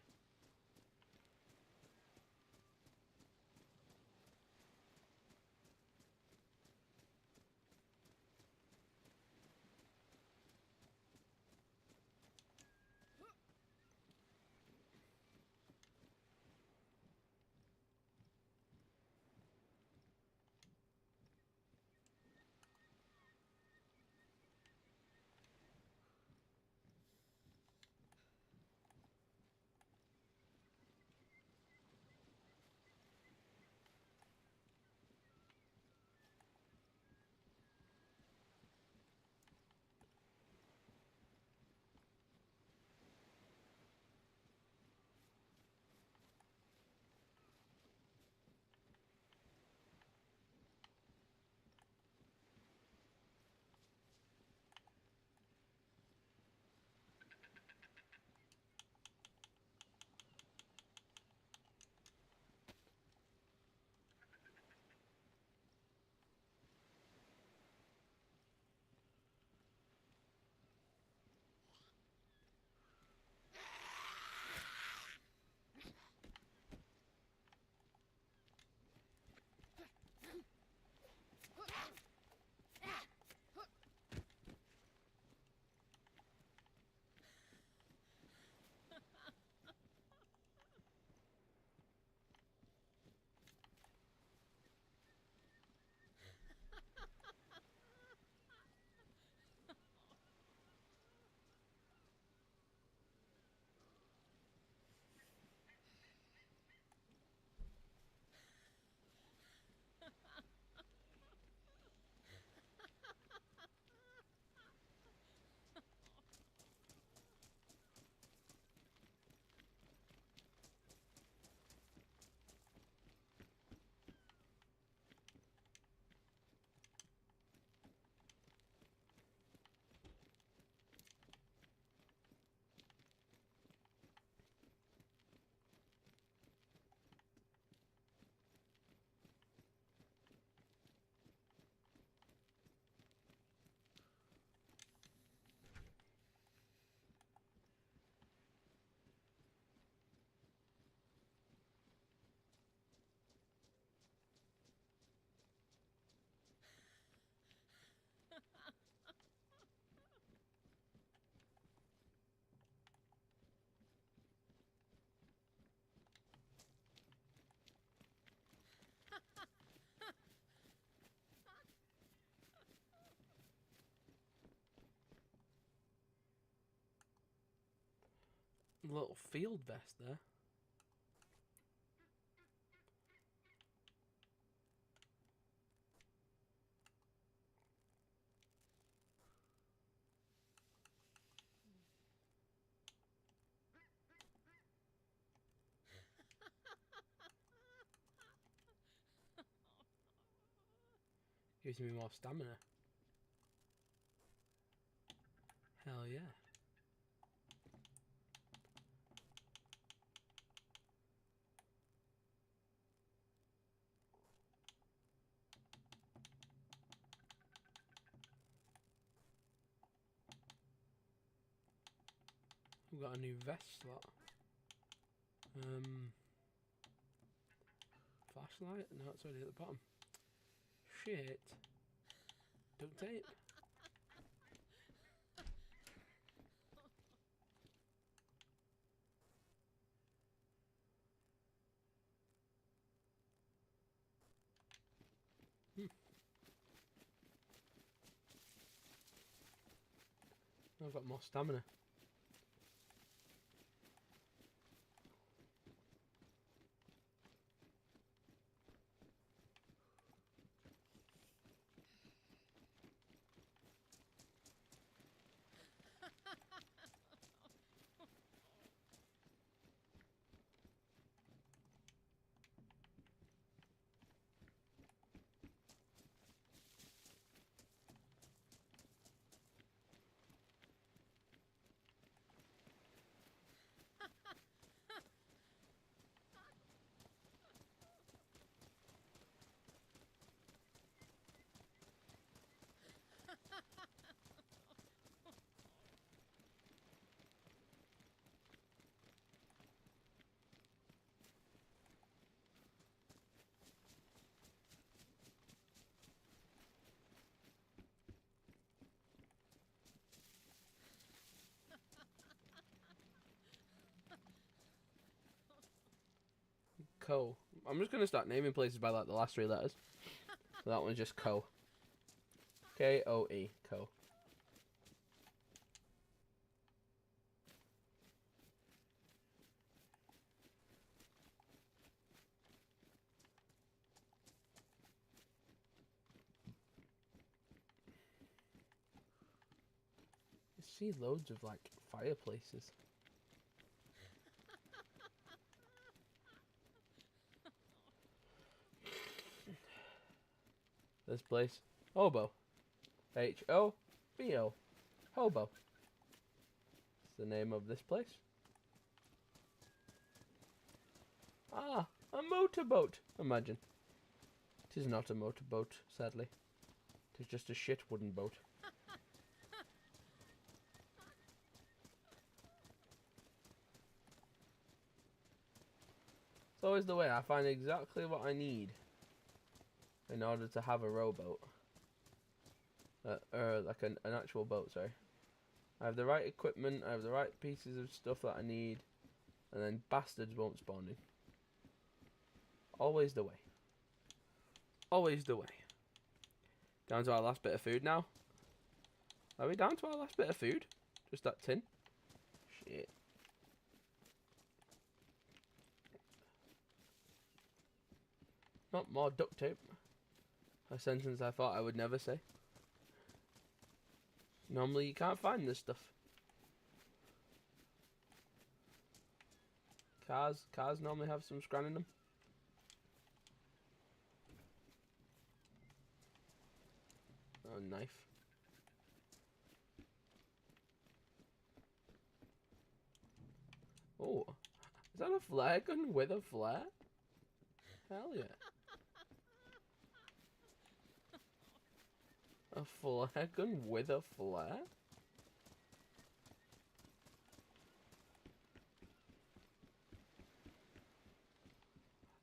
Little field vest there. Gives me more stamina. Hell yeah. We've got a new vest slot. Flashlight? No, it's already at the bottom. Shit. Duct tape. I've got more stamina. Co. I'm just going to start naming places by like the last 3 letters. So that one's just Co. K-O-E. Co. I see loads of like fireplaces. This place. Hobo. H-O-B-O. Hobo. It's the name of this place. Ah, a motorboat. Imagine. It is not a motorboat, sadly. It is just a shit wooden boat. It's always the way. I find exactly what I need in order to have a rowboat. Like an actual boat, sorry. I have the right equipment, I have the right pieces of stuff that I need, and then bastards won't spawn in. Always the way. Always the way. Down to our last bit of food now. Are we down to our last bit of food? Just that tin? Shit. Not more duct tape. A sentence I thought I would never say. Normally you can't find this stuff. Cars normally have some scran in them. Oh, knife. Oh, is that a flare gun with a flare? Hell yeah. A flare gun with a flare?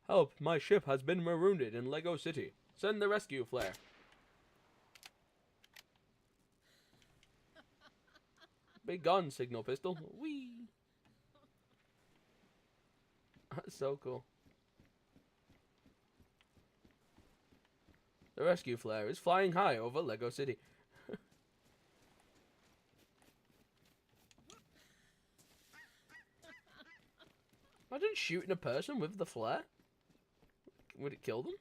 Help, my ship has been marooned in Lego City. Send the rescue flare. Be gone, signal pistol. Whee! That's so cool. The rescue flare is flying high over Lego City. Imagine shooting a person with the flare. Would it kill them?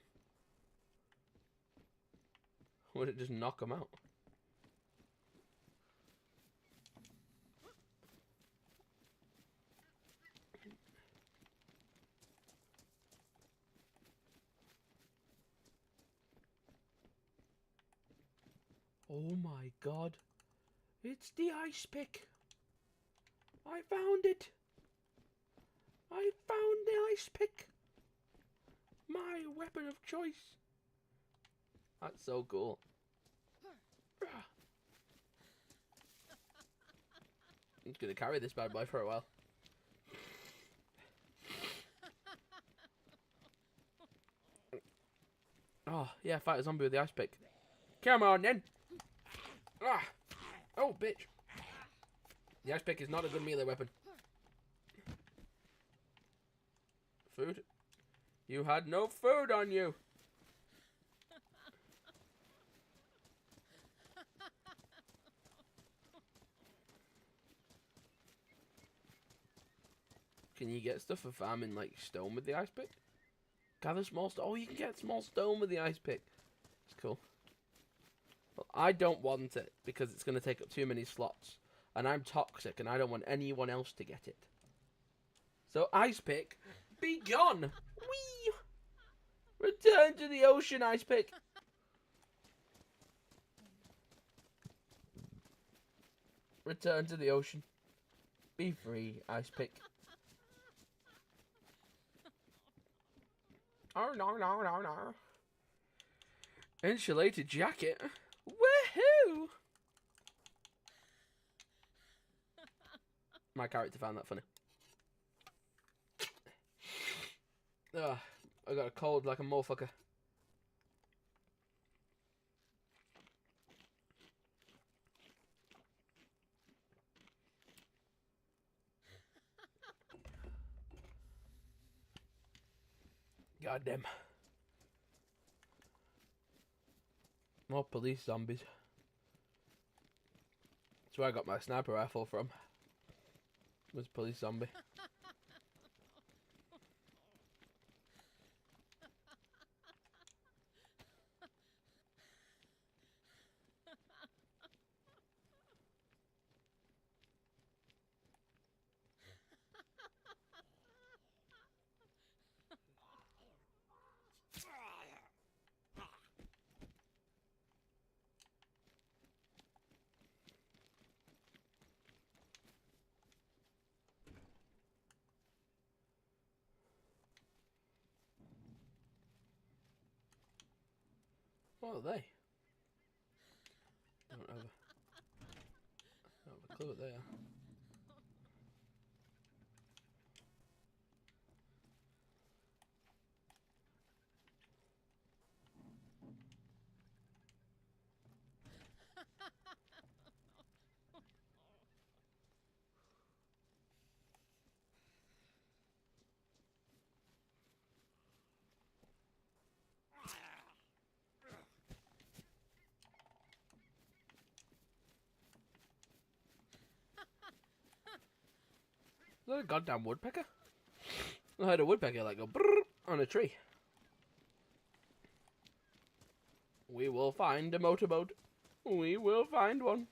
Or would it just knock them out? Oh my god. It's the ice pick. I found it. I found the ice pick. My weapon of choice. That's so cool. I'm just gonna carry this bad boy for a while. Oh, yeah, fight a zombie with the ice pick. Come on then. Ah. Oh, bitch. The ice pick is not a good melee weapon. Food? You had no food on you. Can you get stuff for farming like stone with the ice pick? Gather small stone. Oh, you can get small stone with the ice pick. It's cool. Well, I don't want it because it's going to take up too many slots. And I'm toxic and I don't want anyone else to get it. So, ice pick, be gone! Whee! Return to the ocean, ice pick! Return to the ocean. Be free, ice pick. Oh, no, no, no, no. Insulated jacket? Woohoo! My character found that funny. Ugh, I got a cold like a motherfucker. Goddamn. More police zombies. That's where I got my sniper rifle from. Was police zombie. What are they? I don't have a clue what they are. Is that a goddamn woodpecker? I heard a woodpecker like go brrr on a tree. We will find a motorboat. We will find one.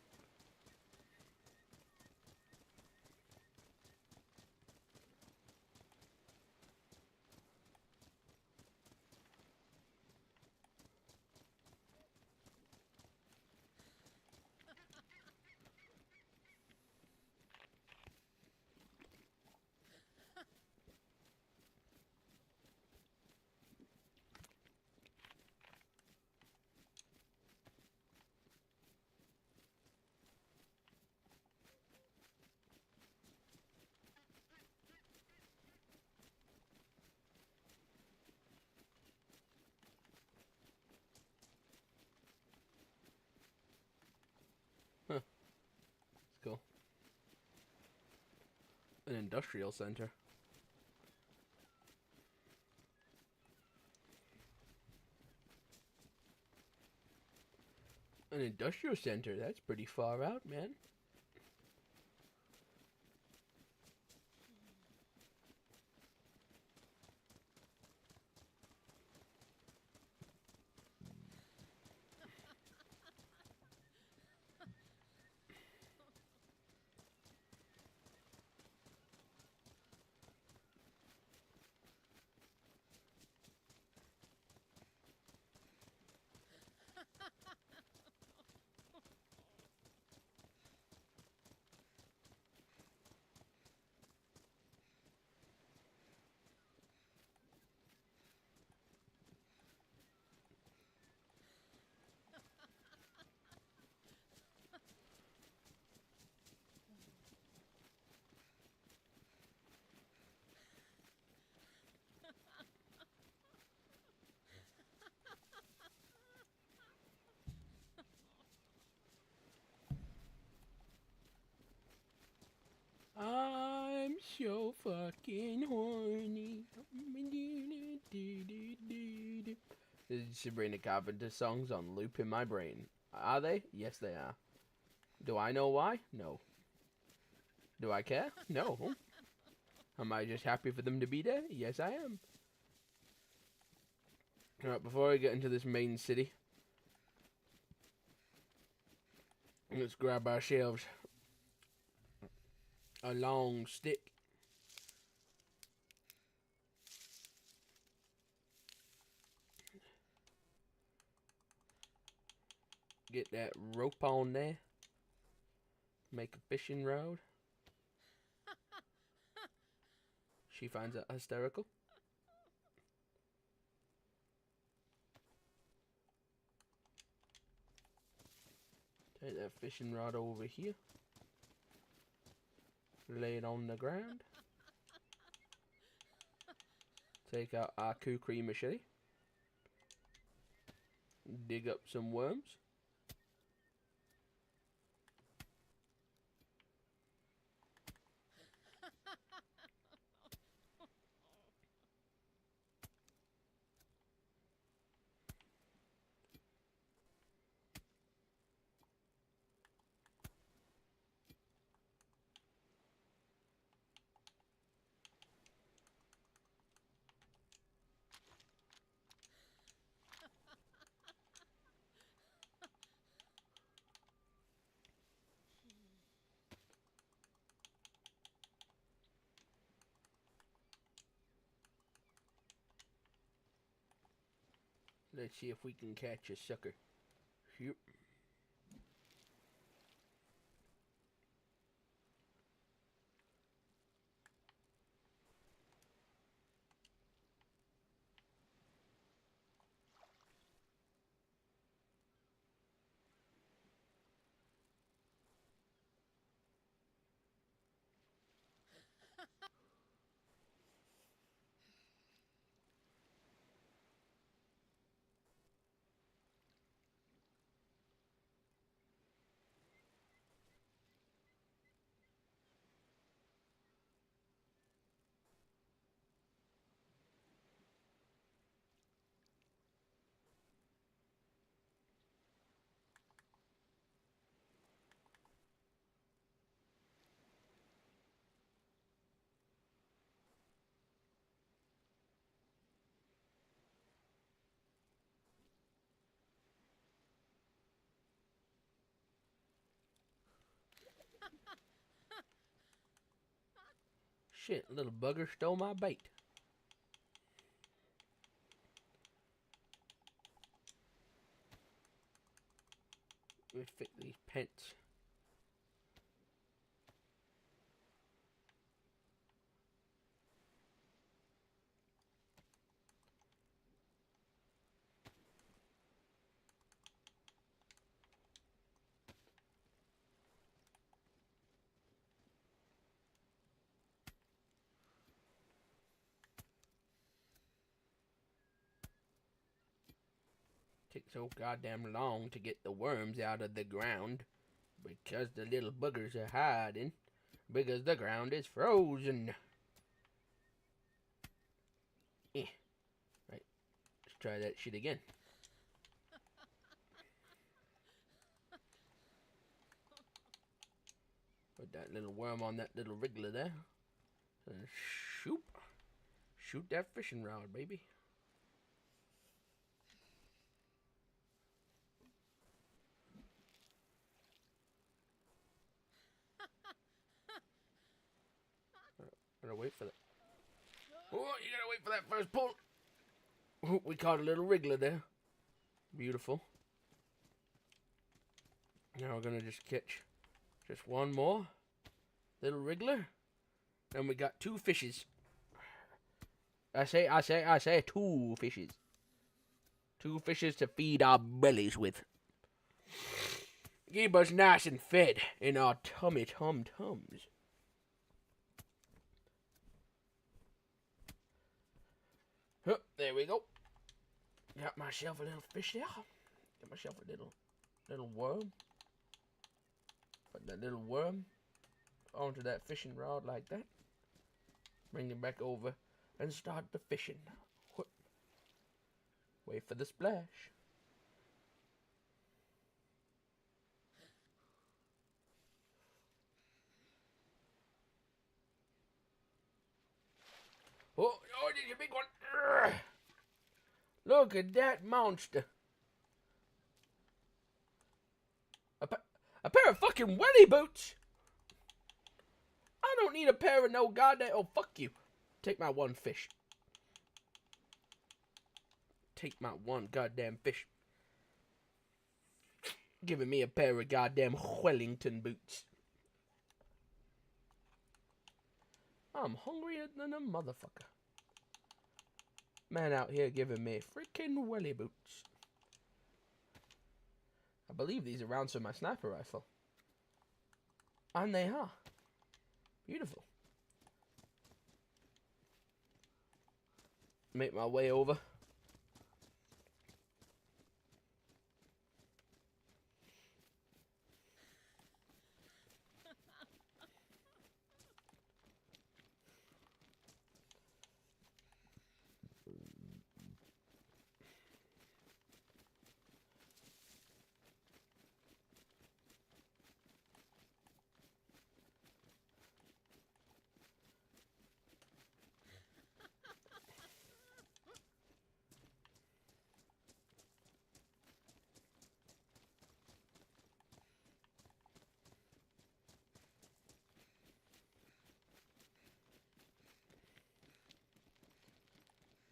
Huh. It's cool. An industrial center. An industrial center? That's pretty far out, man. fucking horny. Sabrina Carpenter songs on loop in my brain. Are they? Yes, they are. Do I know why? No. Do I care? No. Am I just happy for them to be there? Yes, I am. Alright, before I get into this main city, let's grab ourselves a long stick. Get that rope on there. Make a fishing rod. She finds that hysterical. Take that fishing rod over here. Lay it on the ground. Take out our kukri machete. Dig up some worms. Let's see if we can catch a sucker. Yep. Shit, little bugger stole my bait. Let me fix these pants. Takes so goddamn long to get the worms out of the ground because the little buggers are hiding because the ground is frozen. Eh. Right, let's try that shit again. Put that little worm on that little wriggler there. And shoot that fishing rod, baby. Gotta wait for that. Oh, you gotta wait for that first pull. Oh, we caught a little wriggler there. Beautiful. Now we're gonna just catch just one more little wriggler. And we got two fishes. I say two fishes. Two fishes to feed our bellies with. Keep us nice and fed in our tummy tum-tums. Oh, there we go. Got myself a little fish there. Got myself a little worm. Put that little worm onto that fishing rod like that. Bring it back over and start the fishing. Wait for the splash. Oh, there's a big one. Urgh. Look at that monster. A pair of fucking welly boots. I don't need a pair of no goddamn... Oh, fuck you. Take my one fish. Take my one goddamn fish. Giving me a pair of goddamn Wellington boots. I'm hungrier than a motherfucker. Man out here giving me freaking welly boots. I believe these are rounds for my sniper rifle. And they are. Beautiful. Make my way over.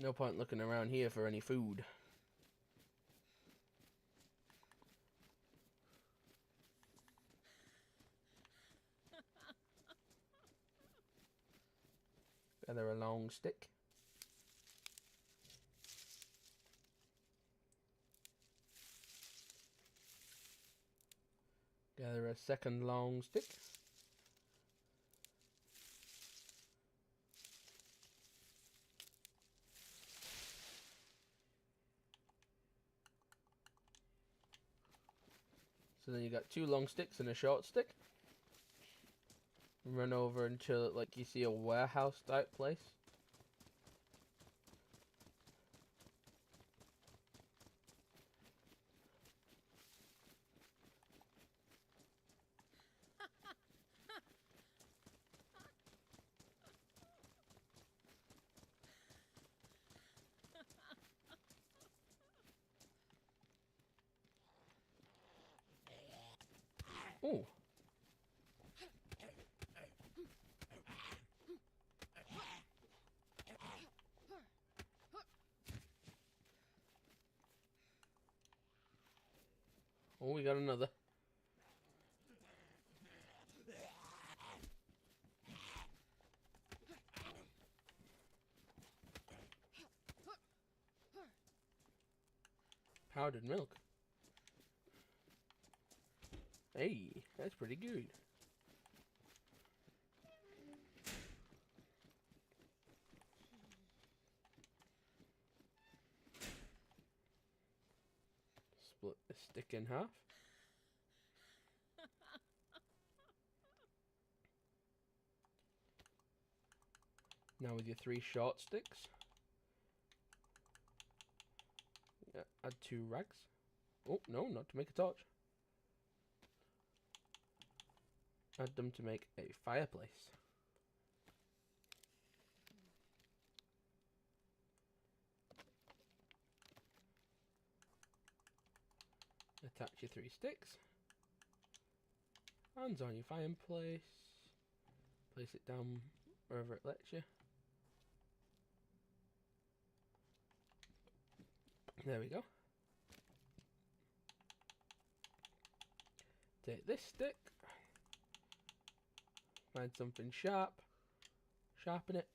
No point looking around here for any food. Gather a long stick. Gather a second long stick. So then you got two long sticks and a short stick. Run over until like you see a warehouse type place. Ooh. Oh, we got another. Powdered milk. Hey, that's pretty good. Split the stick in half. Now with your three short sticks, add two rags. Oh, no, not to make a torch. Add them to make a fireplace. Attach your three sticks. Hands on your fireplace. Place it down wherever it lets you. There we go. Take this stick. Find something sharp. Sharpen it.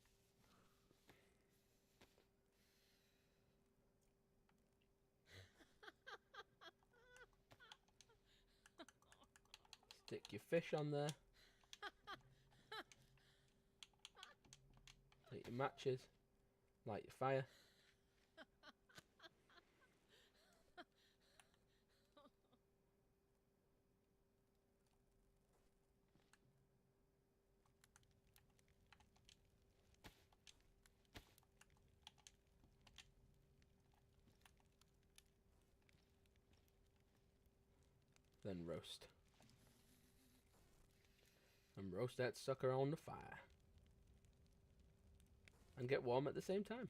Stick your fish on there. Take your matches. Light your fire. Then roast. And roast that sucker on the fire. And get warm at the same time.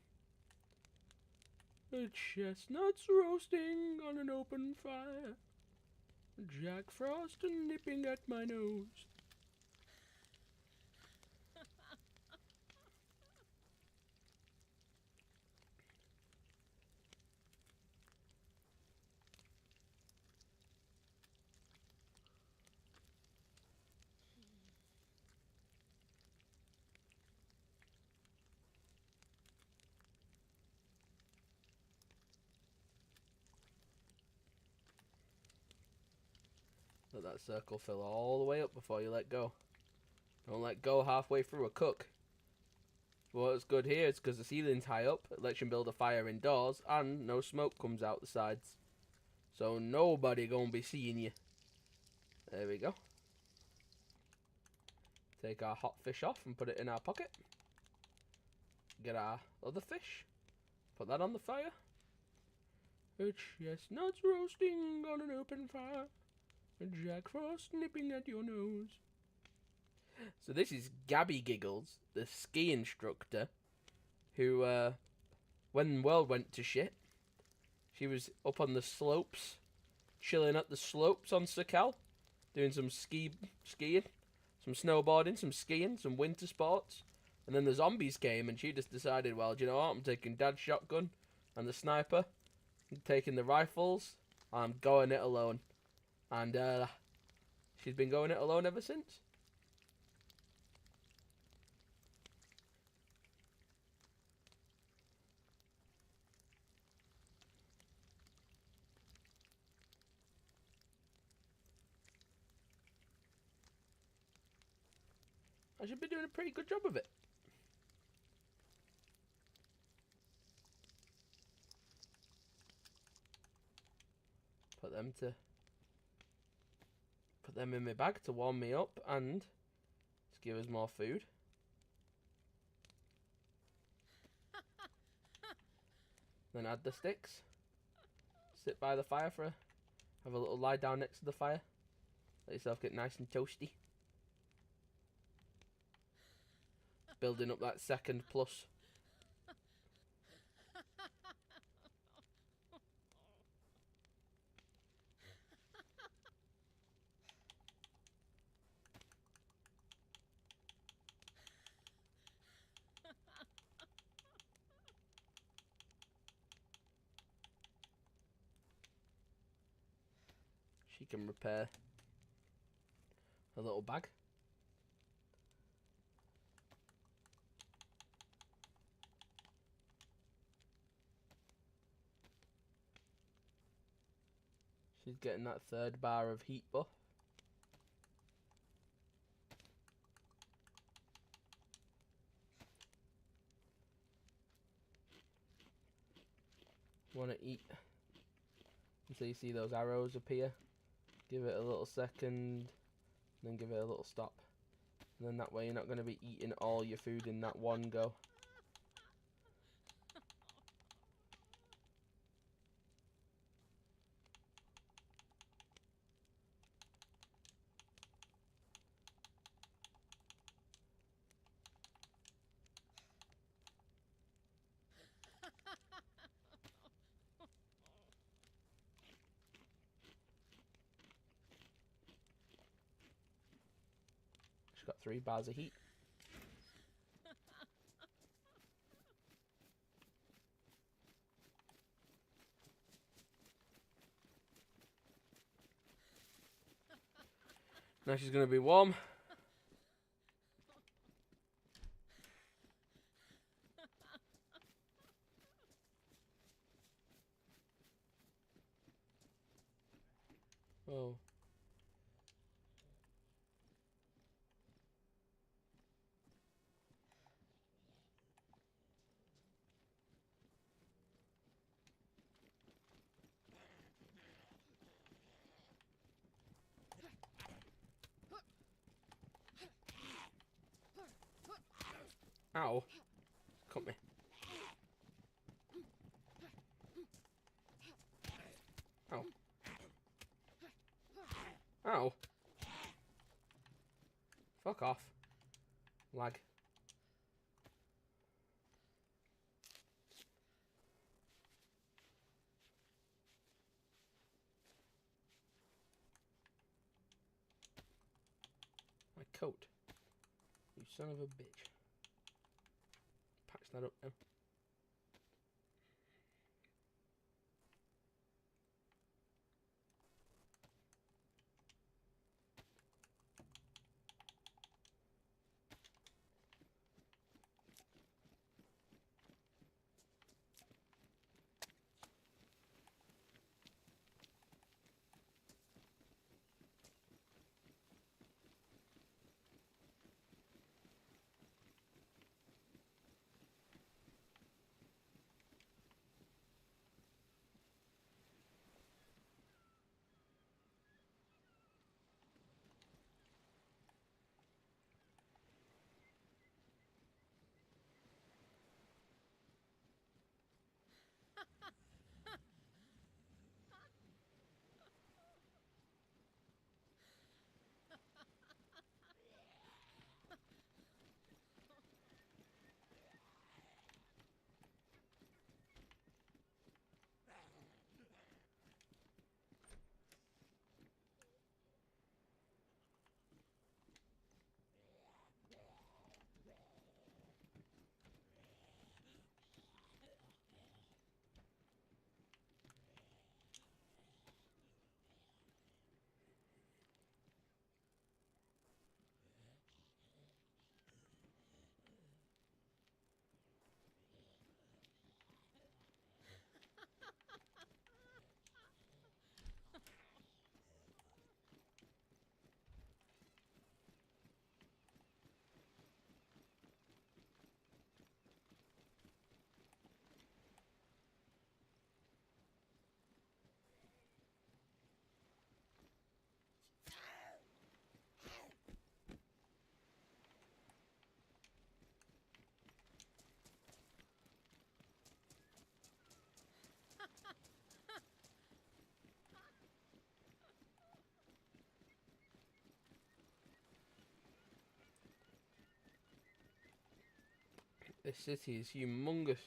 The chestnuts roasting on an open fire. Jack Frost nipping at my nose. Let that circle fill all the way up before you let go. Don't let go halfway through a cook. What's good here is because the ceiling's high up, it lets you build a fire indoors, and no smoke comes out the sides. So nobody gonna be seeing you. There we go. Take our hot fish off and put it in our pocket. Get our other fish. Put that on the fire. A chestnuts roasting on an open fire. A Jack Frost nipping at your nose. So this is Gabby Giggles, the ski instructor, who, when the world went to shit, she was up on the slopes, chilling at the slopes on Sakhal, doing some skiing, some snowboarding, some skiing, some winter sports. And then the zombies came, and she just decided, well, do you know what? I'm taking Dad's shotgun and the sniper, I'm taking the rifles, I'm going it alone. And she's been going it alone ever since. I should be doing a pretty good job of it. Put them in my bag to warm me up and just give us more food. Then add the sticks. Sit by the fire have a little lie down next to the fire. Let yourself get nice and toasty. Building up that second plus. She can repair a little bag. She's getting that third bar of heat buff. Want to eat until you see those arrows appear. Give it a little second, then give it a little stop. And then that way you're not going to be eating all your food in that one go. She's got 3 bars of heat. Now she's going to be warm. Oh. Ow. Cut me. Ow. Ow. Fuck off. Lag. My coat. You son of a bitch. Patch that up now. This city is humongous.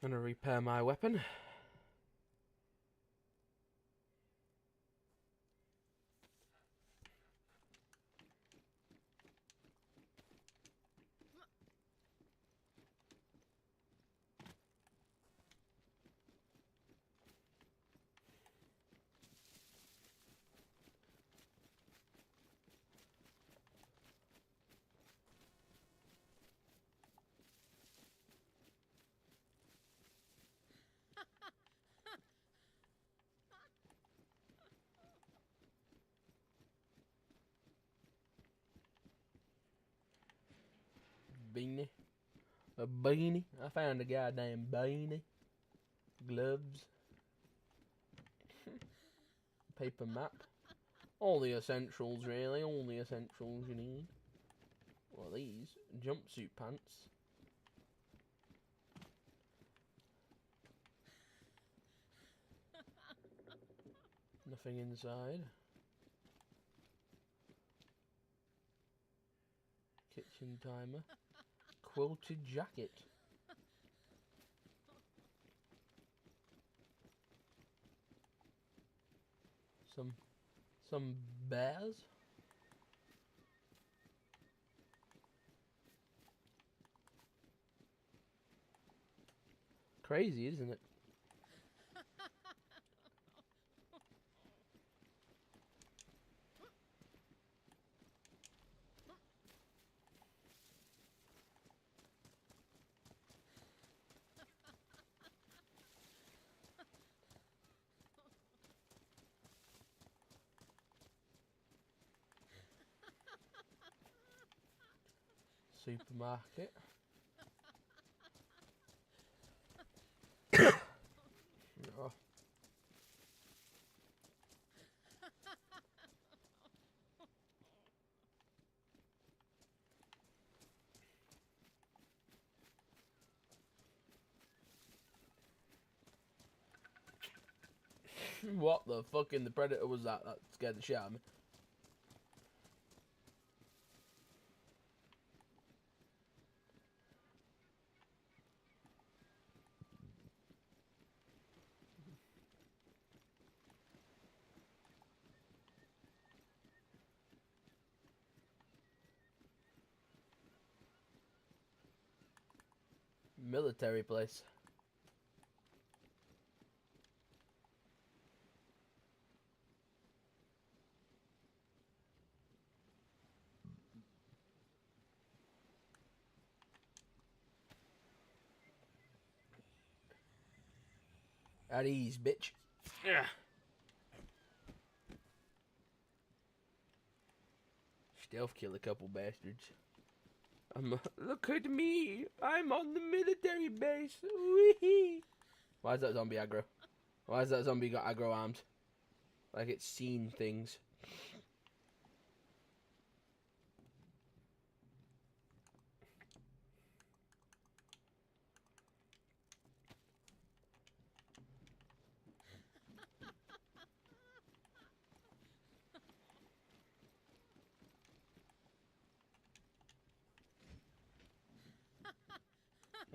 Gonna repair my weapon. beanie. A beanie. I found a goddamn beanie. Gloves. Paper map. All the essentials, really. All the essentials you need. Well, these jumpsuit pants. Nothing inside. Kitchen timer. Quilted jacket. Some bears. Crazy, isn't it? Supermarket. Oh. What the fucking the predator was that? That scared the shit out of me. Military place. At ease, bitch. Yeah. Stealth kill a couple bastards. Look at me. I'm on the military base. Wee-hee. Why is that zombie aggro? Why is that zombie got aggro arms? Like it's seen things.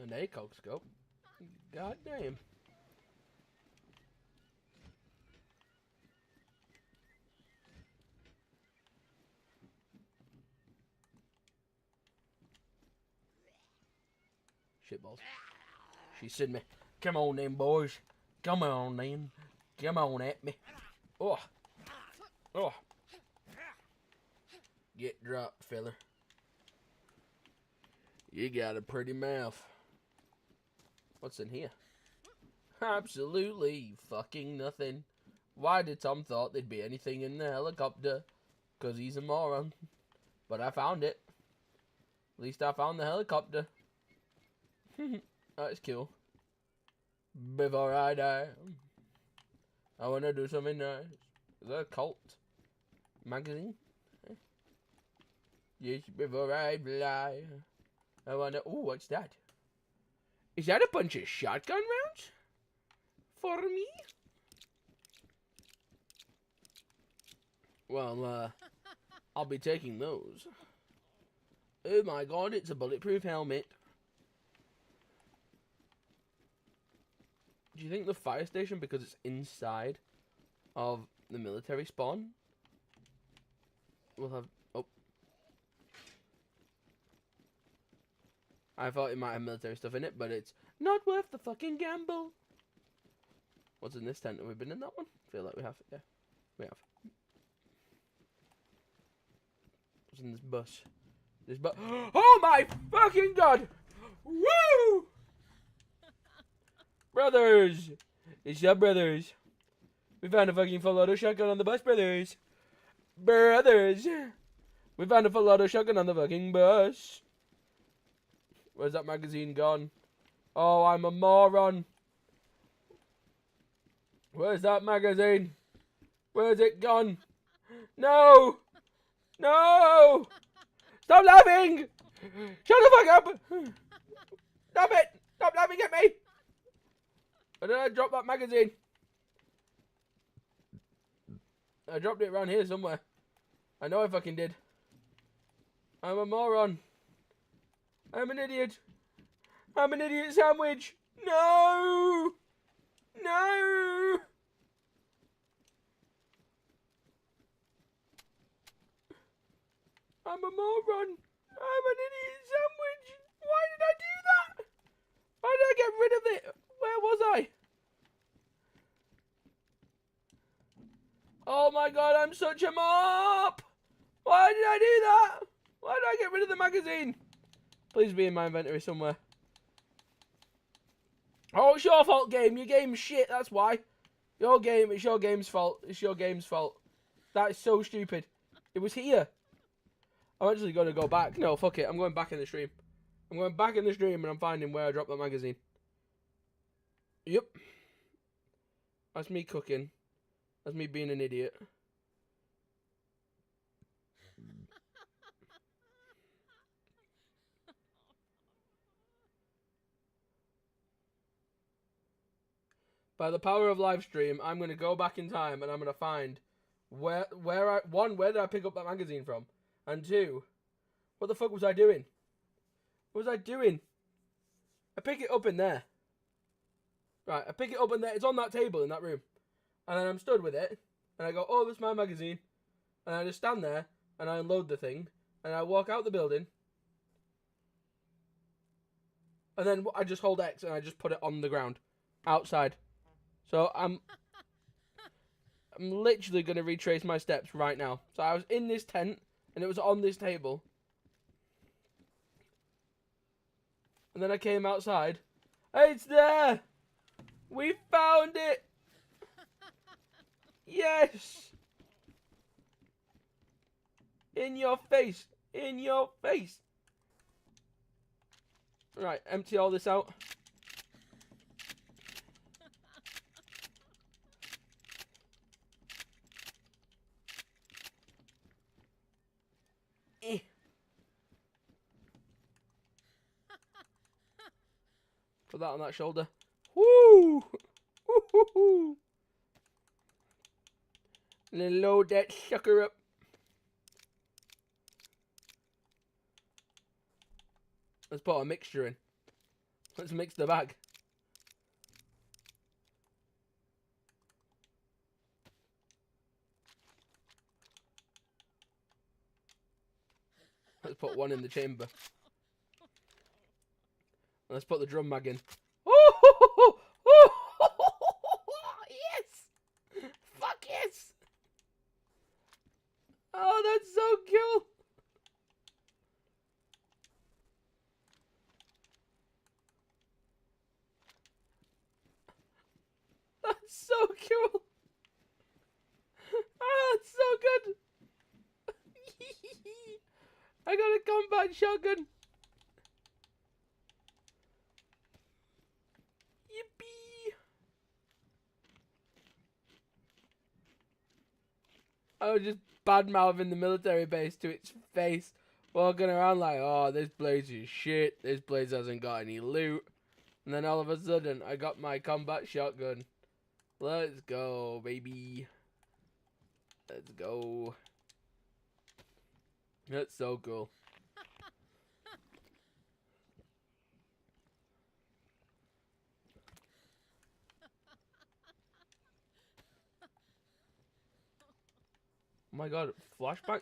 An ACOG scope. God damn. Shitballs. She's seen me. Come on then, boys. Come on then. Come on at me. Oh. Oh. Get dropped, fella. You got a pretty mouth. What's in here? Absolutely fucking nothing. Why did Tom thought there'd be anything in the helicopter? 'Cause he's a moron. But I found it. At least I found the helicopter. That's cool. Before I die, I want to do something nice. Is that a cult magazine? Yes, before I fly, I want to... Ooh, what's that? Is that a bunch of shotgun rounds? For me? Well, I'll be taking those. Oh my god, it's a bulletproof helmet. Do you think the fire station, because it's inside of the military spawn, will have... Oh. I thought it might have military stuff in it, but it's not worth the fucking gamble. What's in this tent? Have we been in that one? I feel like we have. Yeah, we have. What's in this bus? This bus. Oh my fucking god! Woo! Brothers! It's up, brothers. We found a fucking full auto shotgun on the bus, brothers. Brothers! We found a full auto shotgun on the fucking bus. Where's that magazine gone? Oh, I'm a moron. Where's that magazine? Where's it gone? No! No! Stop laughing! Shut the fuck up! Stop it! Stop laughing at me! Where did I drop that magazine? I dropped it around here somewhere. I know I fucking did. I'm a moron. I'm an idiot. I'm an idiot sandwich. No! No! I'm a moron. I'm an idiot sandwich. Why did I do that? Why did I get rid of it? Where was I? Oh my god, I'm such a mop! Why did I do that? Why did I get rid of the magazine? Please be in my inventory somewhere. Oh, it's your fault, game. Your game's shit, that's why. Your game, it's your game's fault. It's your game's fault. That is so stupid. It was here. I'm actually going to go back. No, fuck it. I'm going back in the stream. I'm going back in the stream and I'm finding where I dropped that magazine. Yep. That's me cooking. That's me being an idiot. By the power of live stream, I'm going to go back in time and I'm going to find where did I pick up that magazine from? And two, what the fuck was I doing? What was I doing? I pick it up in there. Right, I pick it up in there. It's on that table in that room. And then I'm stood with it. And I go, oh, that's my magazine. And I just stand there. And I unload the thing. And I walk out the building. And then I just hold X and I just put it on the ground. Outside. So I'm literally going to retrace my steps right now. So I was in this tent. And it was on this table. And then I came outside. Hey, it's there! We found it! Yes! In your face! In your face! Right, empty all this out. Put that on that shoulder. Woo! Woo-hoo-hoo! And then load that sucker up. Let's put a mixture in. Let's mix the bag. Let's put one in the chamber. Let's put the drum mag in. Oh, yes! Fuck yes! Oh, that's so cool! That's so cool! Oh, that's so good! I got a combat shotgun! Yippee! I was just bad-mouthing the military base to its face, walking around like, oh, this place is shit, this place hasn't got any loot. And then all of a sudden, I got my combat shotgun. Let's go, baby. Let's go. That's so cool. Oh my god, flashbang?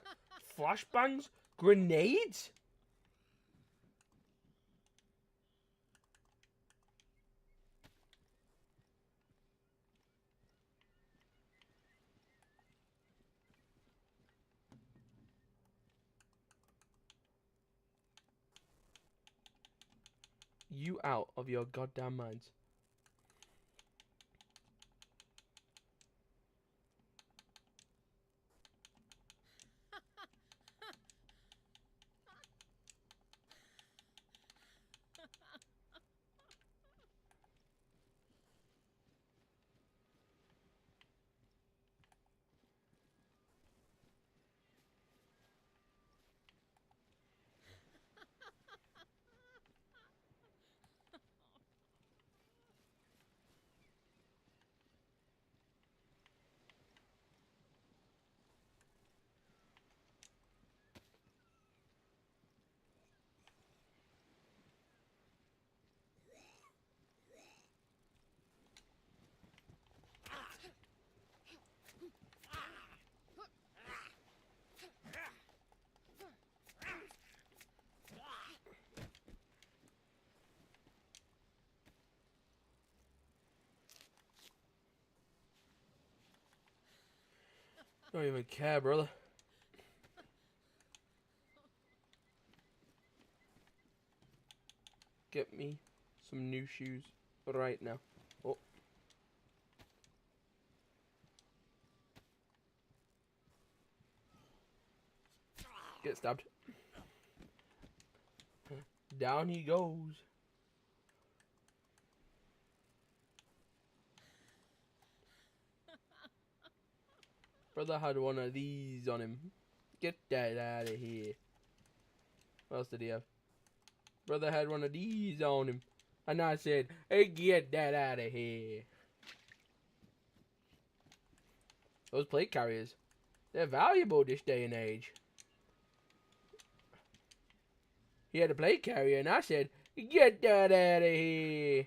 Flashbangs? Grenades? You out of your goddamn minds. Don't even care, brother. Get me some new shoes right now. Oh. Get stabbed. Down he goes. Brother had one of these on him. Get that out of here. What else did he have? Brother had one of these on him. And I said, hey, get that out of here. Those plate carriers, they're valuable this day and age. He had a plate carrier and I said, get that out of here.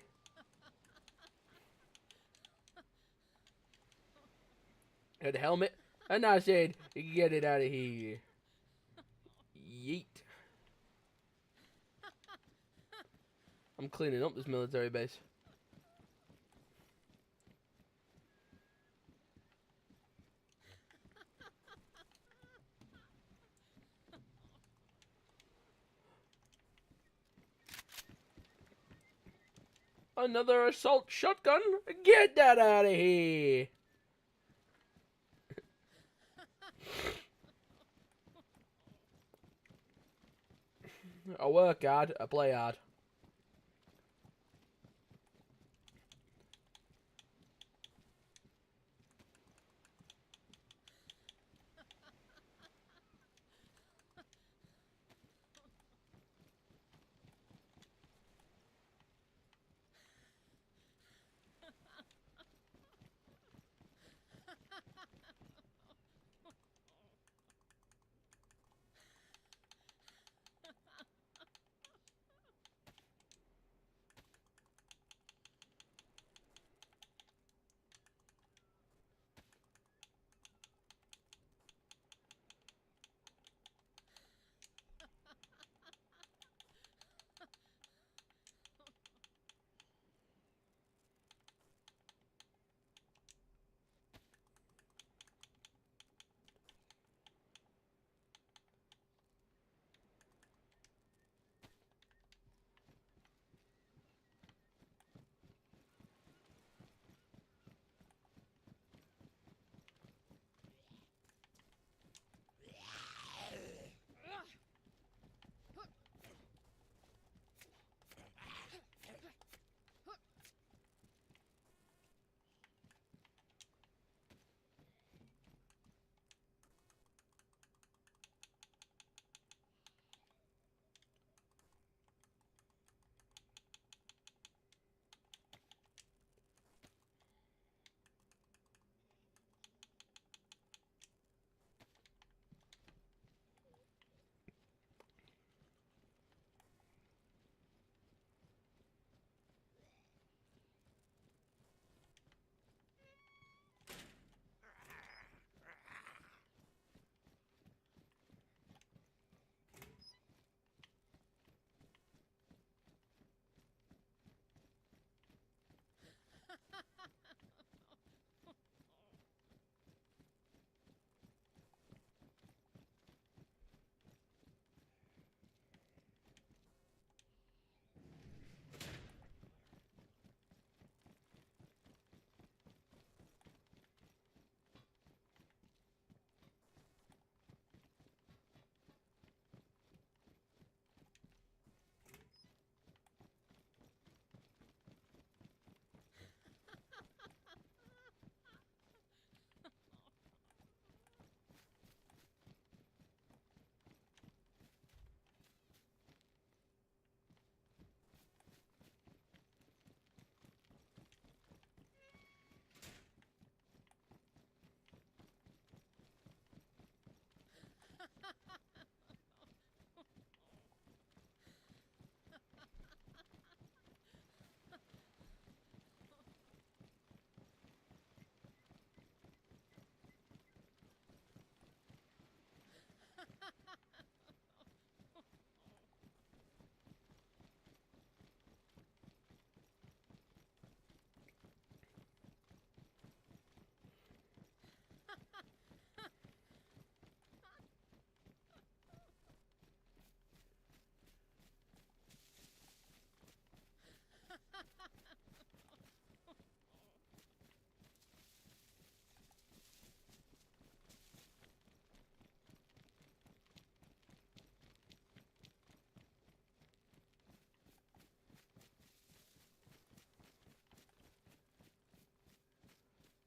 Had a helmet and I said, get it out of here. Yeet. I'm cleaning up this military base. Another assault shotgun? Get that out of here. I work hard, I play hard.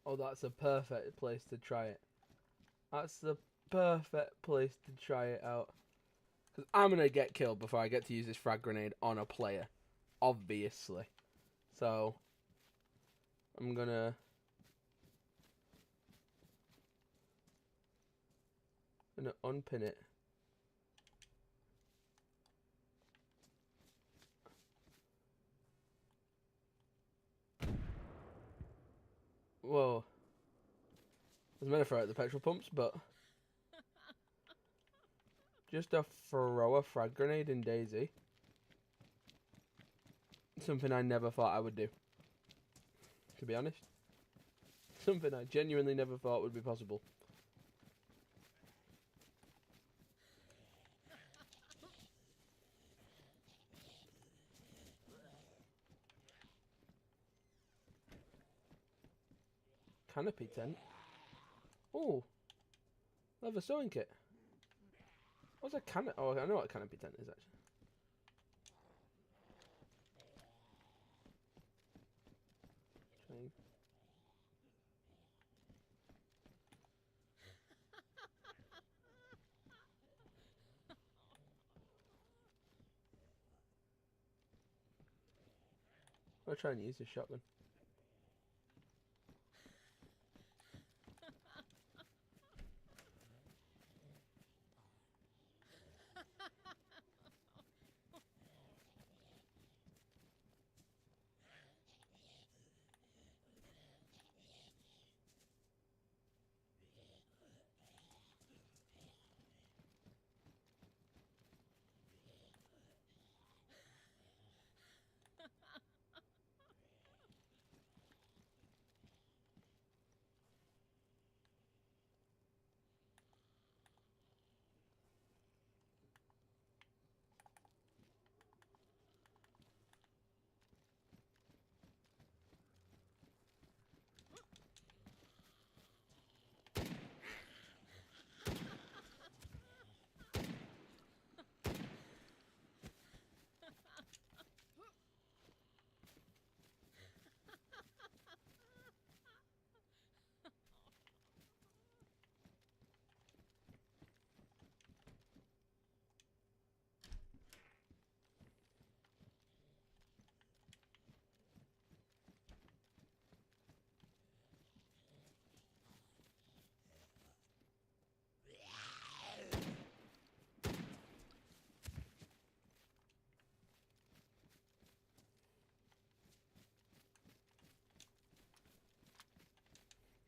Oh, that's a perfect place to try it. That's the perfect place to try it out. Because I'm going to get killed before I get to use this frag grenade on a player. Obviously. So, I'm going to... unpin it. Whoa. I was meant to throw out the petrol pumps, but... just to throw a frag grenade in DayZ. Something I never thought I would do. To be honest. Something I genuinely never thought would be possible. Canopy tent. Oh, leather sewing kit. What's a canopy? Oh, I know what a canopy tent is actually. Chain. I'll try and use this shotgun.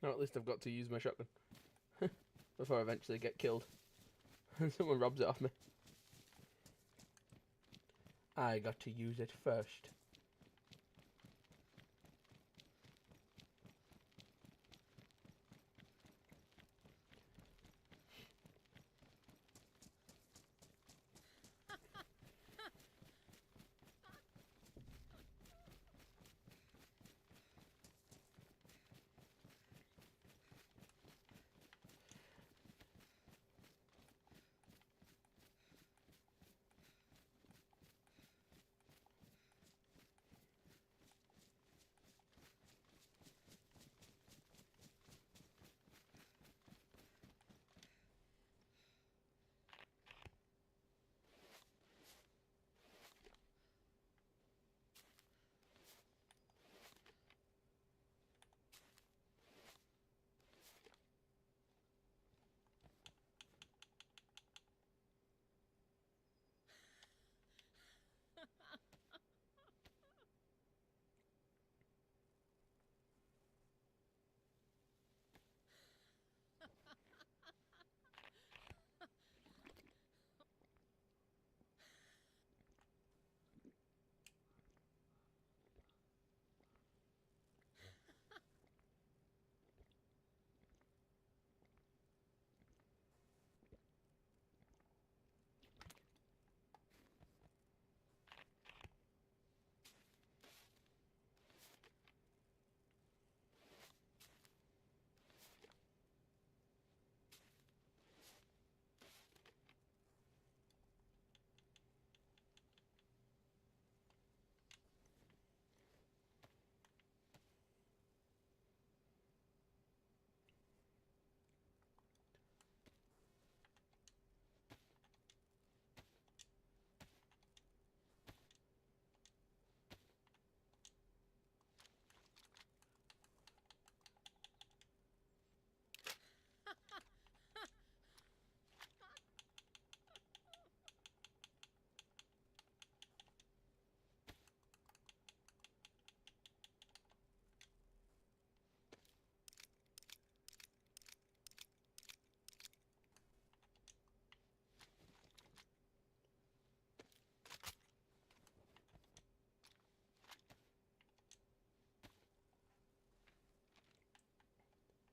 Or at least I've got to use my shotgun. Before I eventually get killed. And someone robs it off me. I got to use it first.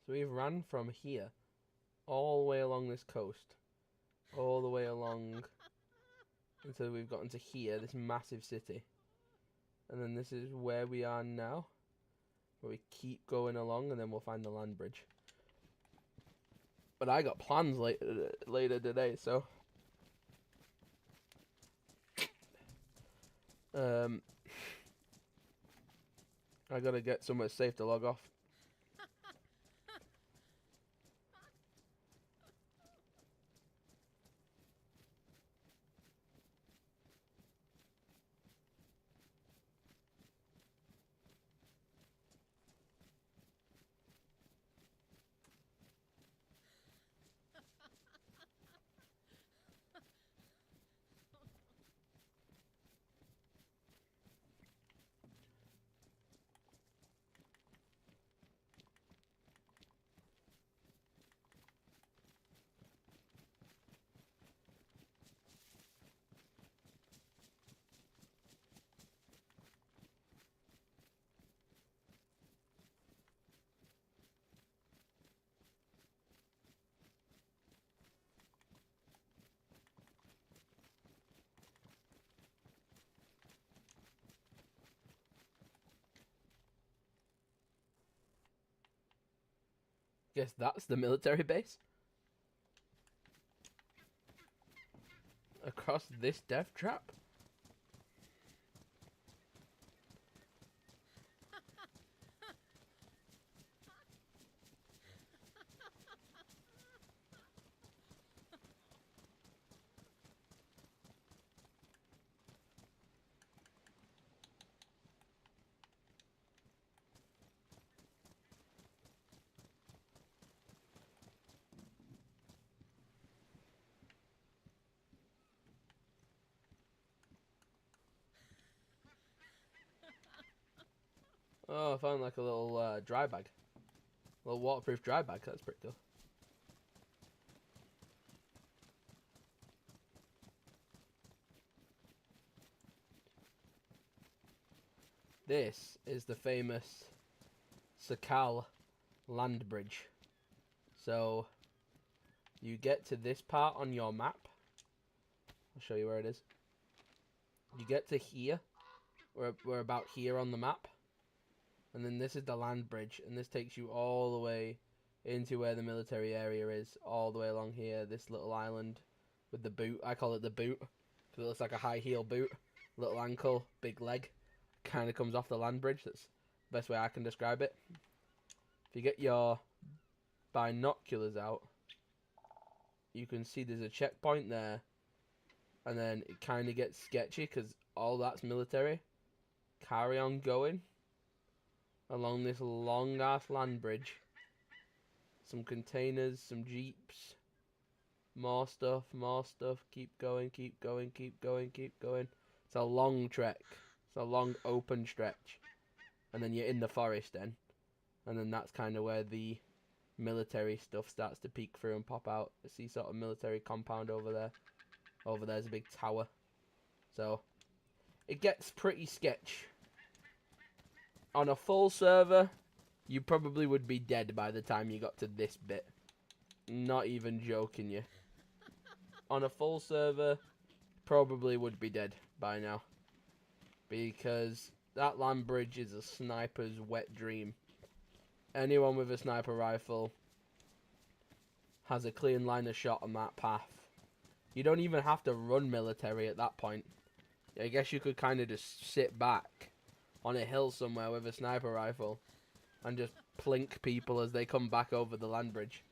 So we've ran from here all the way along this coast, all the way along until we've gotten to here, this massive city. And then this is where we are now, where we keep going along, and then we'll find the land bridge. But I got plans later today, so I gotta get somewhere safe to log off. Guess that's the military base. Across this death trap? Oh, I found like a little dry bag. A little waterproof dry bag, that's pretty cool. This is the famous Sakhal land bridge. So, you get to this part on your map. I'll show you where it is. You get to here. We're about here on the map. And then this is the land bridge, and this takes you all the way into where the military area is, all the way along here, this little island with the boot. I call it the boot, because it looks like a high heel boot. Little ankle, big leg. Kind of comes off the land bridge. That's the best way I can describe it. If you get your binoculars out, you can see there's a checkpoint there. And then it kind of gets sketchy, because all that's military. Carry on going along this long ass land bridge. Some containers, some jeeps, more stuff, keep going, keep going, keep going, keep going. It's a long trek. It's a long open stretch. And then you're in the forest then. And then that's kind of where the military stuff starts to peek through and pop out. I see sort of military compound over there. Over there's a big tower. So it gets pretty sketch. On a full server, you probably would be dead by the time you got to this bit. Not even joking you. On a full server, probably would be dead by now. Because that land bridge is a sniper's wet dream. Anyone with a sniper rifle has a clean line of shot on that path. You don't even have to run military at that point. I guess you could kind of just sit back on a hill somewhere with a sniper rifle and just plink people as they come back over the land bridge.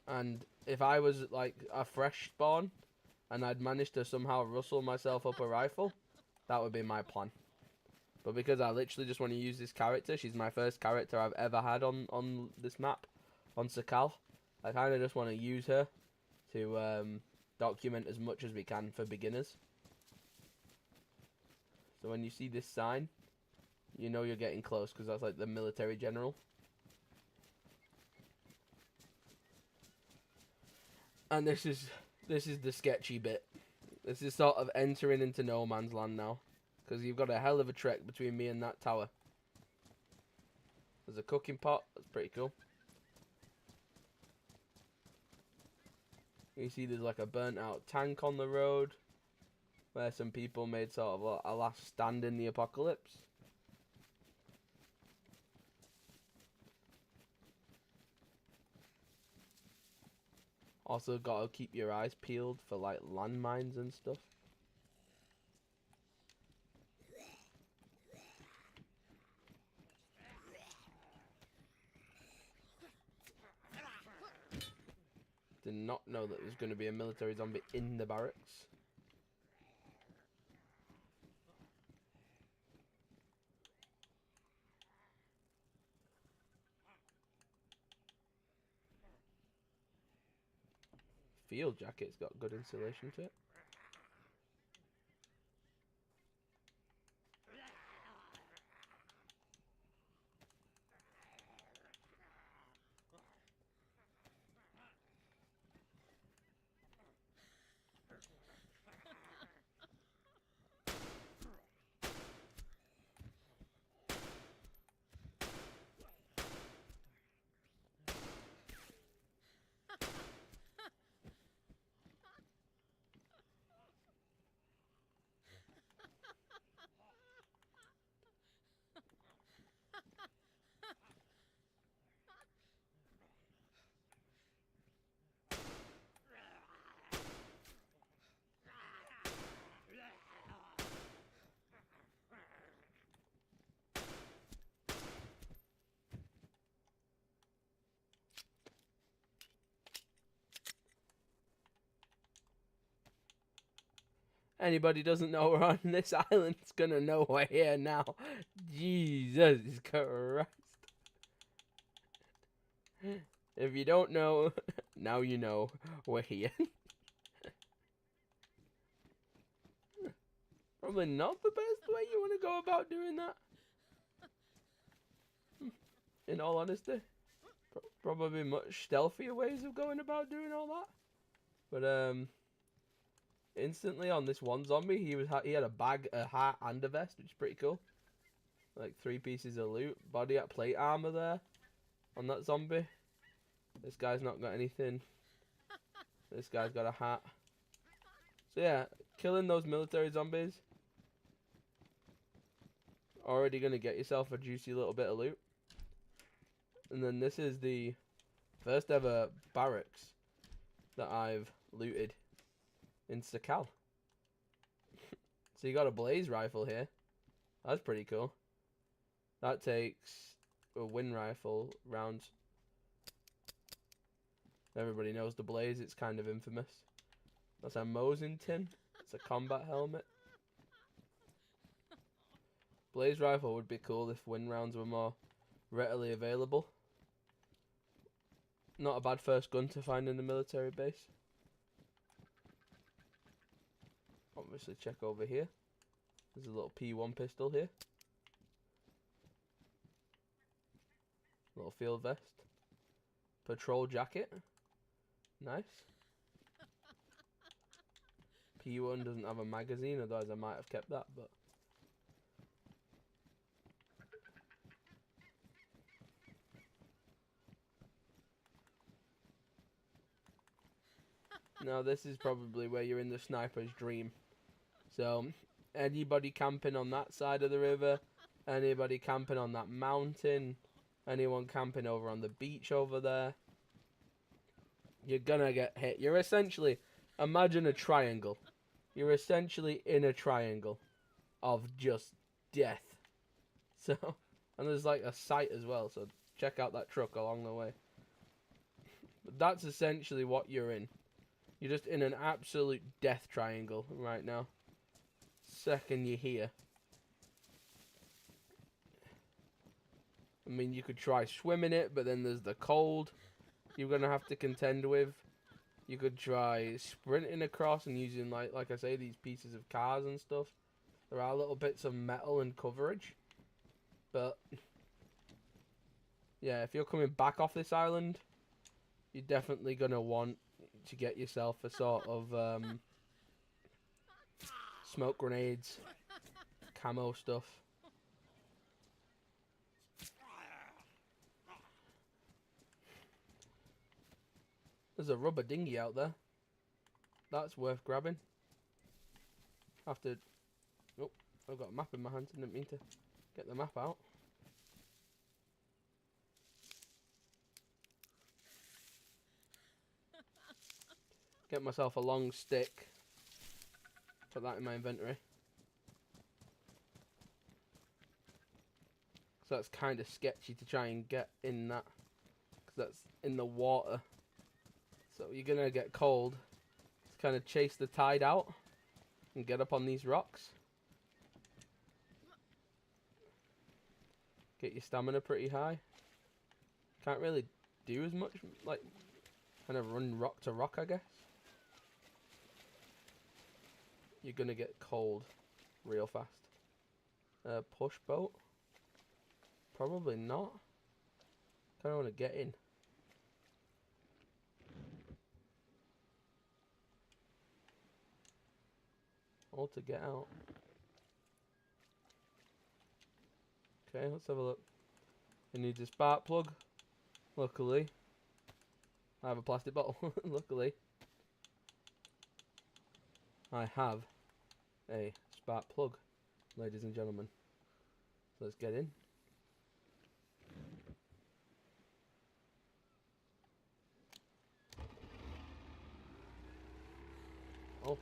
And if I was like a fresh spawn and I'd managed to somehow rustle myself up a rifle, that would be my plan. But because I literally just want to use this character, she's my first character I've ever had on this map, on Sakhal, I kind of just want to use her to document as much as we can for beginners. So when you see this sign, you know you're getting close, because that's like the military general. And this is the sketchy bit. This is sort of entering into no man's land now, because you've got a hell of a trek between me and that tower. There's a cooking pot. That's pretty cool. You see there's like a burnt out tank on the road where some people made sort of a last stand in the apocalypse. Also gotta keep your eyes peeled for like landmines and stuff. Did not know that there's going to be a military zombie in the barracks. Field jacket's got good insulation to it. Anybody doesn't know we're on this island is gonna know we're here now. Jesus Christ. If you don't know, now you know we're here. Probably not the best way you want to go about doing that. In all honesty. Probably much stealthier ways of going about doing all that. But, instantly on this one zombie, he had a bag, a hat, and a vest, which is pretty cool. Like 3 pieces of loot. Body plate armor there on that zombie. This guy's not got anything. This guy's got a hat. So yeah, killing those military zombies. Already gonna get yourself a juicy little bit of loot. And then this is the first ever barracks that I've looted in Sakhal. So you got a blaze rifle here. That's pretty cool. That takes a wind rifle rounds. Everybody knows the blaze, it's kind of infamous. That's a Mosin tin. It's a combat helmet. Blaze rifle would be cool if wind rounds were more readily available. Not a bad first gun to find in the military base. Obviously check over here. There's a little P1 pistol here. Little field vest. Patrol jacket. Nice. P1 doesn't have a magazine, otherwise I might have kept that, but now this is probably where you're in the sniper's dream. So anybody camping on that side of the river, anybody camping on that mountain, anyone camping over on the beach over there, you're gonna get hit. You're essentially, imagine a triangle. You're essentially in a triangle of just death. So, and there's like a site as well, so check out that truck along the way. But that's essentially what you're in. You're just in an absolute death triangle right now. Second you're here. I mean, you could try swimming it, but then there's the cold you're going to have to contend with. You could try sprinting across and using, like I say, these pieces of cars and stuff. There are little bits of metal and coverage. But, yeah, if you're coming back off this island, you're definitely going to want to get yourself a sort of smoke grenades, camo stuff. There's a rubber dinghy out there. That's worth grabbing. Have to... Oh, I've got a map in my hand. Didn't mean to get the map out. Get myself a long stick. Put that in my inventory. So that's kind of sketchy to try and get in that. Because that's in the water. So you're going to get cold. To kind of chase the tide out. And get up on these rocks. Get your stamina pretty high. Can't really do as much. Like, kind of run rock to rock, I guess. You're going to get cold real fast. Push boat? Probably not. Kind of want to get in. All to get out. Okay, let's have a look. It needs a spark plug. Luckily. I have a plastic bottle. Luckily. I have a spark plug, ladies and gentlemen. So let's get in. Oh.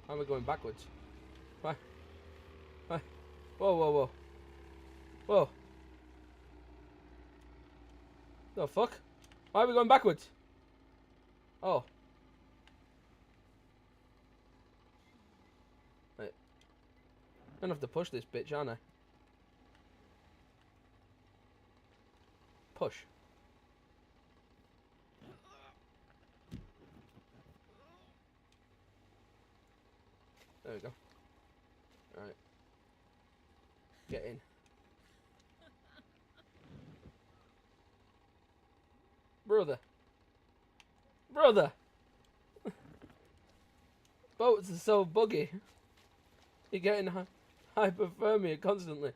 How am I going backwards? Why? Why? Whoa, whoa, whoa. Whoa. The fuck? Why are we going backwards? Oh. Wait. I'm gonna have to push this bitch, aren't I? Push. There we go. Alright. Get in. Brother. Brother! Boats are so buggy. You're getting hypothermia constantly.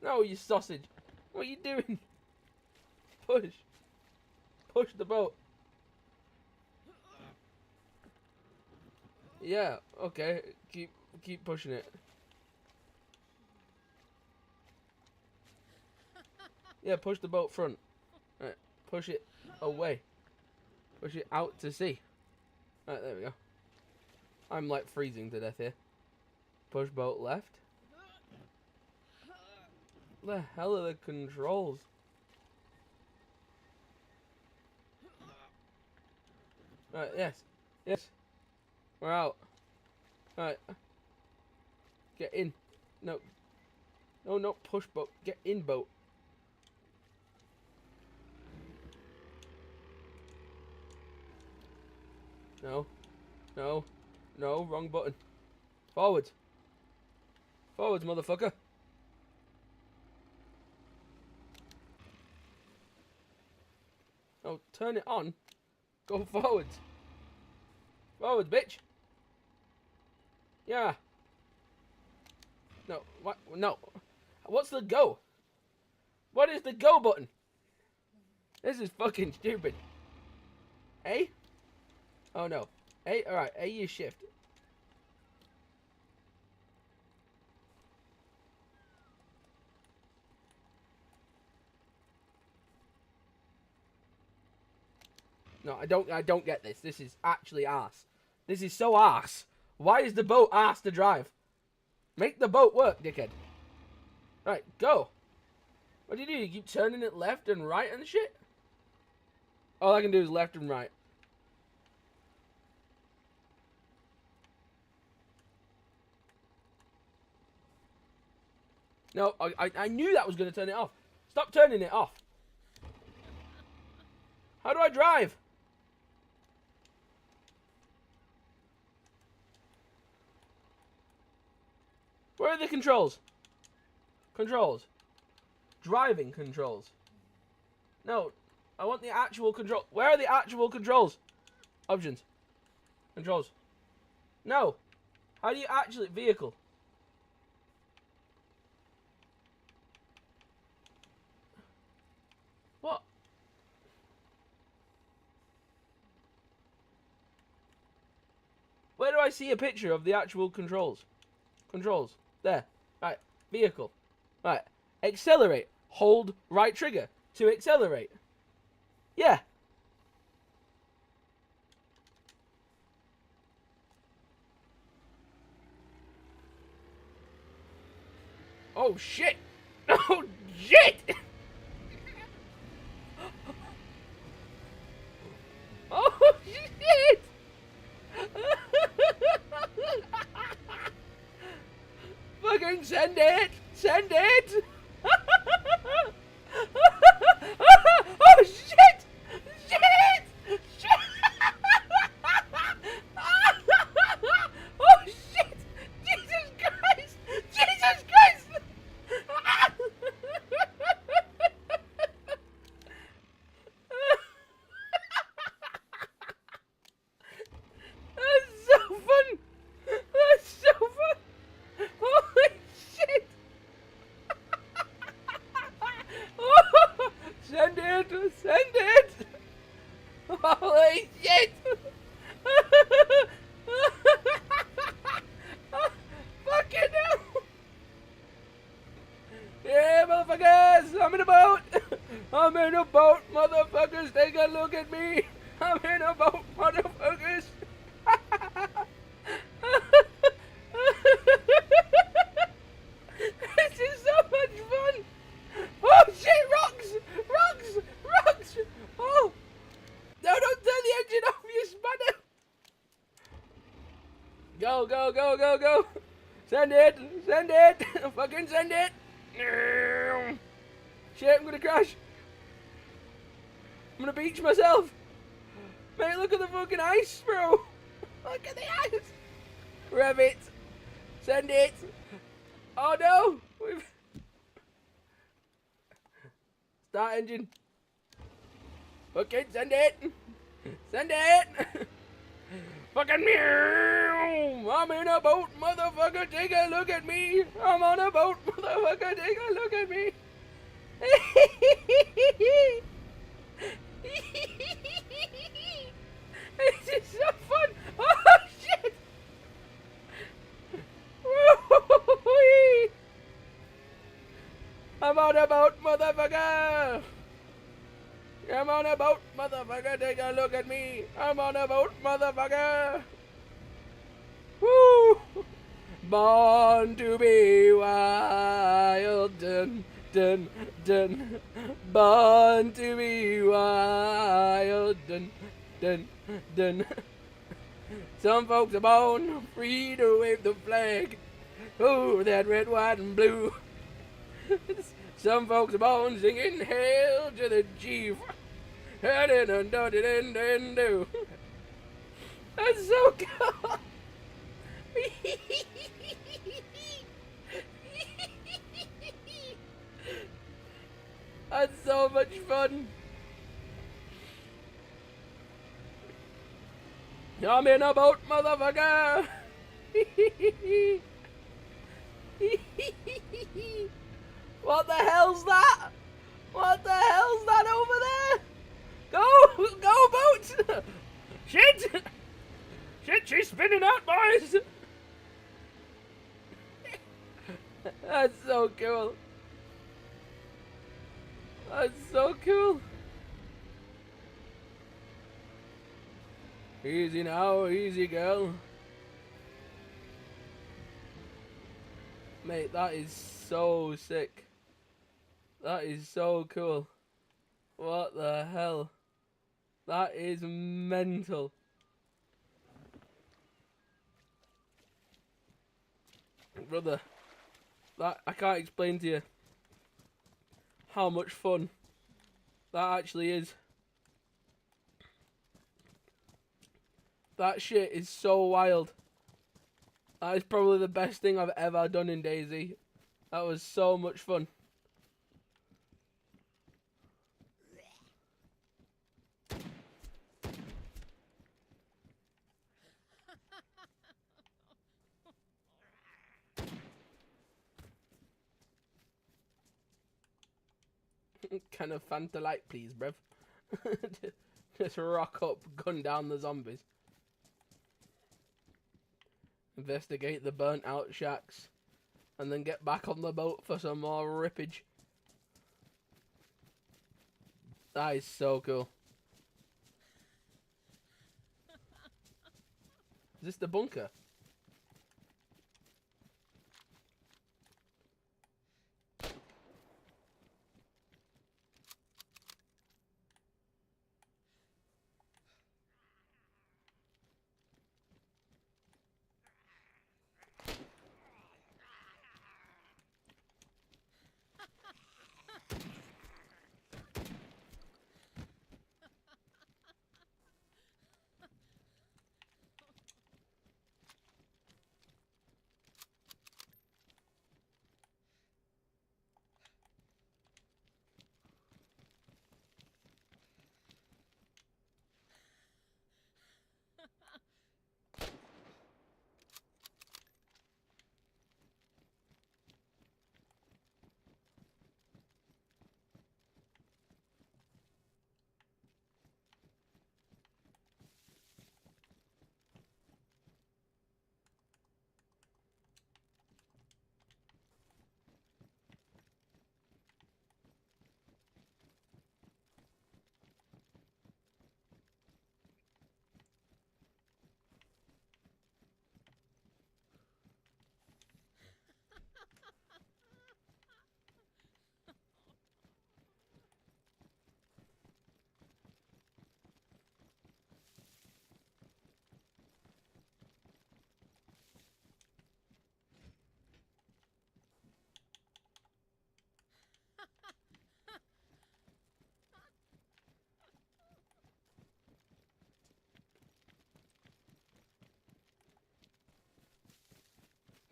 No, you sausage. What are you doing? Push. Push the boat. Yeah, okay. Keep pushing it. Yeah, push the boat front. Right, push it away. Push it out to sea. Right, there we go. I'm like freezing to death here. Push boat left. What the hell are the controls? Right, yes. Yes. We're out. Right. Get in. No. No, not push boat. Get in boat. No. No. No, wrong button. Forwards. Forwards, motherfucker. No, turn it on. Go forwards. Forwards, bitch. Yeah. No. What? No. What's the go? What is the go button? This is fucking stupid. A? Oh no. A? Alright, A is shift. No, I don't get this. This is actually arse. This is so arse. Why is the boat arse to drive? Make the boat work, dickhead. Right, go. What do? You keep turning it left and right and shit? All I can do is left and right. No, I knew that was going to turn it off. Stop turning it off. How do I drive? Where are the controls? Controls. Driving controls. No, I want the actual control. Where are the actual controls? Options. Controls. No. How do you actually vehicle? What? Where do I see a picture of the actual controls? Controls. There. Right. Vehicle. Right. Accelerate. Hold right trigger to accelerate. Yeah. Oh shit. Oh shit. Oh shit. Fucking send it. Send it. Oh shit. Shit. Shit. Oh shit! Jesus Christ! Jesus Christ! That's so fun! That's so fun! Holy shit! Oh, send it! Send it! Holy shit! Fucking hell! Yeah, motherfuckers! I'm in a boat! I'm in a boat, motherfuckers! Take a look at me! I'm in a boat, motherfuckers! This is so much fun! Oh shit, rocks! Rocks! Rocks! Oh! No, don't turn the engine off, you spanner! Go, go, go, go, go! Send it! Send it! Fucking send it! Shit, I'm gonna crash! I'm gonna beach myself! Mate, look at the fucking ice, bro! Look at the ice! Rev it! Send it! Oh no! We've... Start engine! Fucking send it! Send it! Fucking meow! I'm in a boat, motherfucker! Take a look at me! I'm on a boat, motherfucker! Take a look at me! This is so fun! Oh shit! I'm on a boat, motherfucker! I'm on a boat, motherfucker! Take a look at me! I'm on a boat, motherfucker! Woo! Born to be wild, dun, dun, dun. Born to be wild, dun, dun, dun. Some folks are born free to wave the flag. Oh, that red, white, and blue. Some folks are born singing hail to the chief. That's so cool. That's so much fun. I'm in a boat, motherfucker. What the hell's that? What the hell's that over there? Go, go boat. Shit. Shit, she's spinning out, boys. That's so cool. That's so cool. Easy now, easy girl. Mate, that is so sick. That is so cool. What the hell? That is mental. Brother, that I can't explain to you how much fun that actually is. That shit is so wild. That is probably the best thing I've ever done in DayZ. That was so much fun. Kind of Fanta Light, please, bruv. Just rock up, gun down the zombies. Investigate the burnt out shacks. And then get back on the boat for some more rippage. That is so cool. Is this the bunker?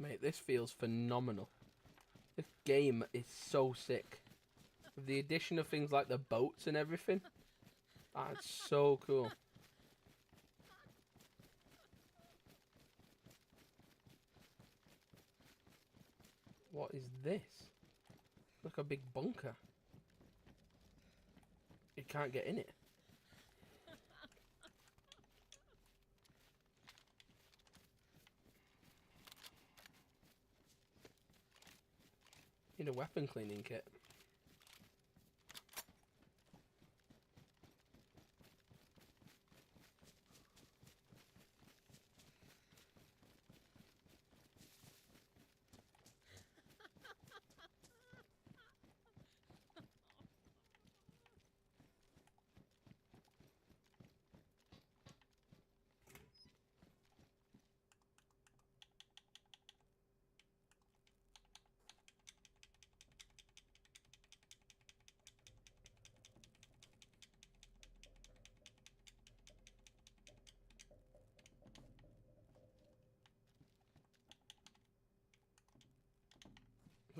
Mate, this feels phenomenal. This game is so sick. With the addition of things like the boats and everything. That's so cool. What is this? Look, a big bunker. You can't get in it. Need a weapon cleaning kit.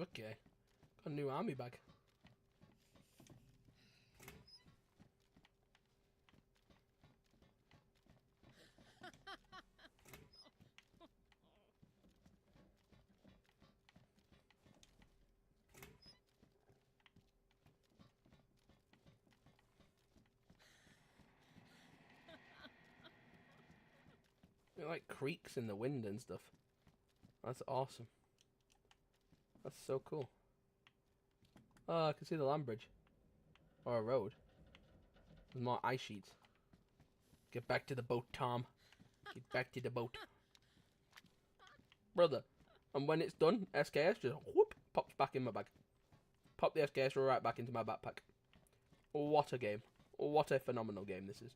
Okay. Got a new army bag. It like creaks in the wind and stuff. That's awesome. That's so cool. Oh, I can see the land bridge. Or a road. There's more ice sheets. Get back to the boat, Tom. Get back to the boat. Brother. And when it's done, SKS just whoop, pops back in my bag. Pop the SKS right back into my backpack. What a game. What a phenomenal game this is.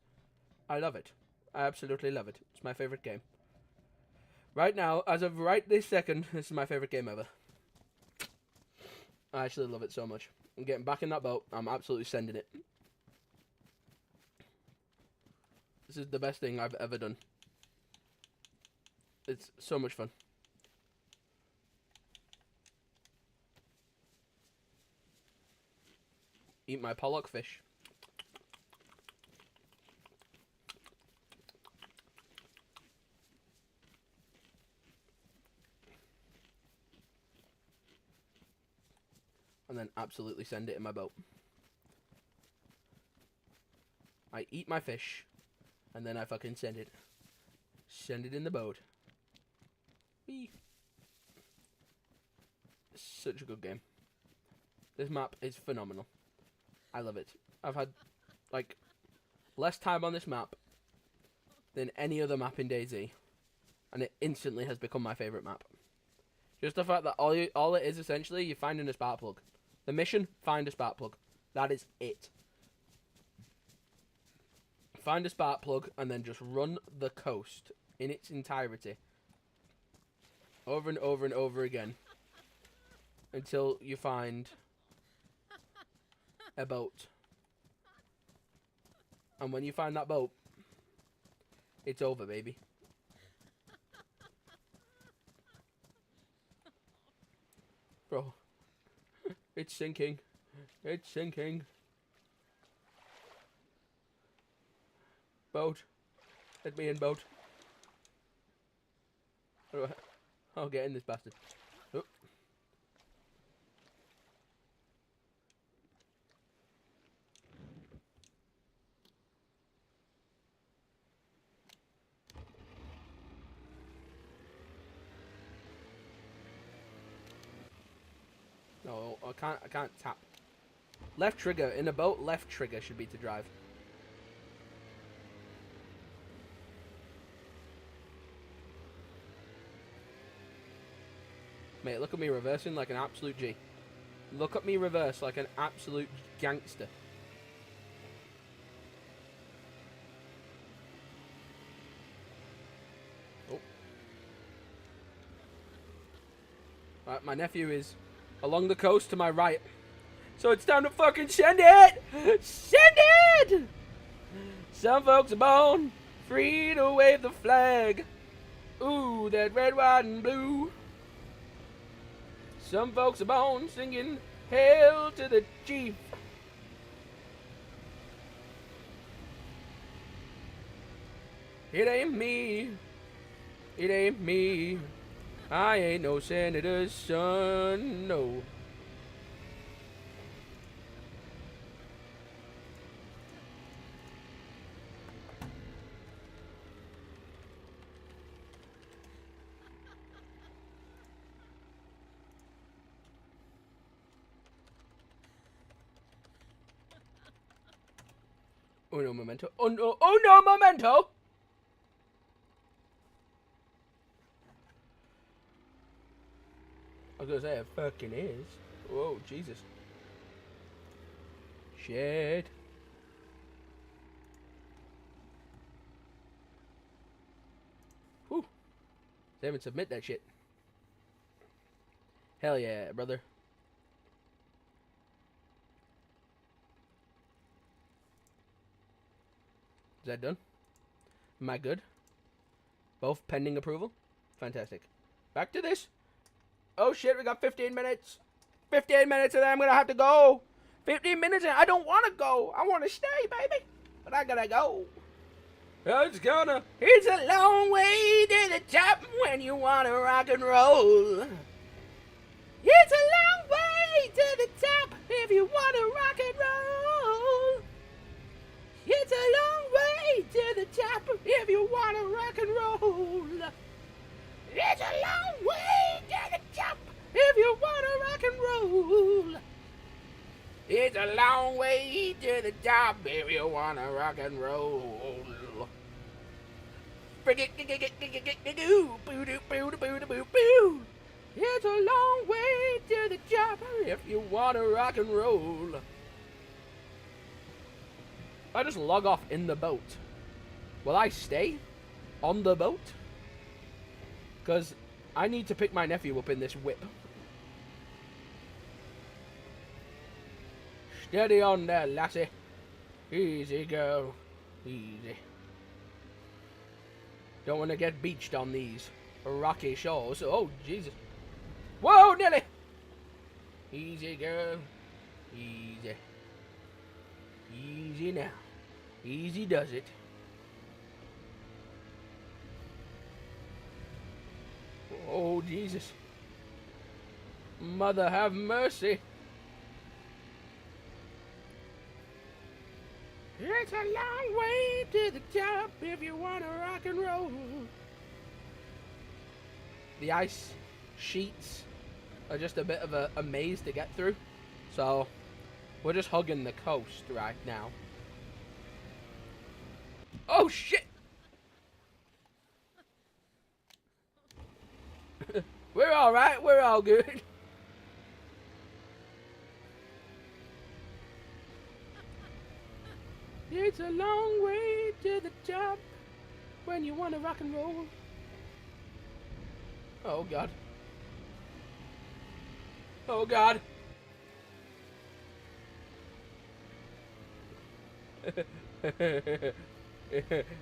I love it. I absolutely love it. It's my favourite game. Right now, as of right this second, this is my favourite game ever. I actually love it so much. I'm getting back in that boat. I'm absolutely sending it. This is the best thing I've ever done. It's so much fun. Eat my pollock fish. And then absolutely send it in my boat. I eat my fish, and then I fucking send it. Send it in the boat. Whee. Such a good game. This map is phenomenal. I love it. I've had, like, less time on this map than any other map in DayZ, and it instantly has become my favourite map. Just the fact that all it is essentially, you're finding a spark plug. The mission, find a spark plug. That is it. Find a spark plug and then just run the coast in its entirety. Over and over and over again. Until you find a boat. And when you find that boat, it's over, baby. Bro. It's sinking. It's sinking. Boat. Let me in, boat. I'll get in this bastard. Oh. No, I can't tap. Left trigger. In a boat, left trigger should be to drive. Mate, look at me reversing like an absolute G. Look at me reverse like an absolute gangster. Oh. Right, my nephew is along the coast to my right. So it's time to fucking send it! Send it! Some folks are born free to wave the flag. Ooh, that red, white, and blue. Some folks are born singing hail to the chief. It ain't me. It ain't me. I ain't no senator's son, no. Uno momento. Uno momento! I was gonna say it fucking is. Whoa, Jesus. Shit. Whew. They haven't submit that shit. Hell yeah, brother. Is that done? Am I good? Both pending approval? Fantastic. Back to this. Oh shit, we got 15 minutes. 15 minutes and then I'm gonna have to go. 15 minutes and I don't wanna go. I wanna stay, baby. But I gotta go. It's a long way to the top when you wanna rock and roll. It's a long way to the top if you wanna rock and roll. It's a long way to the top if you wanna rock and roll. It's a long way to the top if you wanna rock and roll. It's a long way to the top if you wanna rock and roll. It's a long way to the top if you wanna rock and roll. If I just log off in the boat, will I stay on the boat? Because I need to pick my nephew up in this whip. Steady on there, lassie. Easy, girl. Easy. Don't want to get beached on these rocky shores. Oh, Jesus. Whoa, Nelly! Easy, girl. Easy. Easy now. Easy does it. Oh, Jesus. Mother have mercy. It's a long way to the top if you want to rock and roll. The ice sheets are just a bit of a maze to get through. So, we're just hugging the coast right now. Oh, shit! We're alright, we're all good. It's a long way to the top when you want to rock and roll. Oh, God. Oh, God.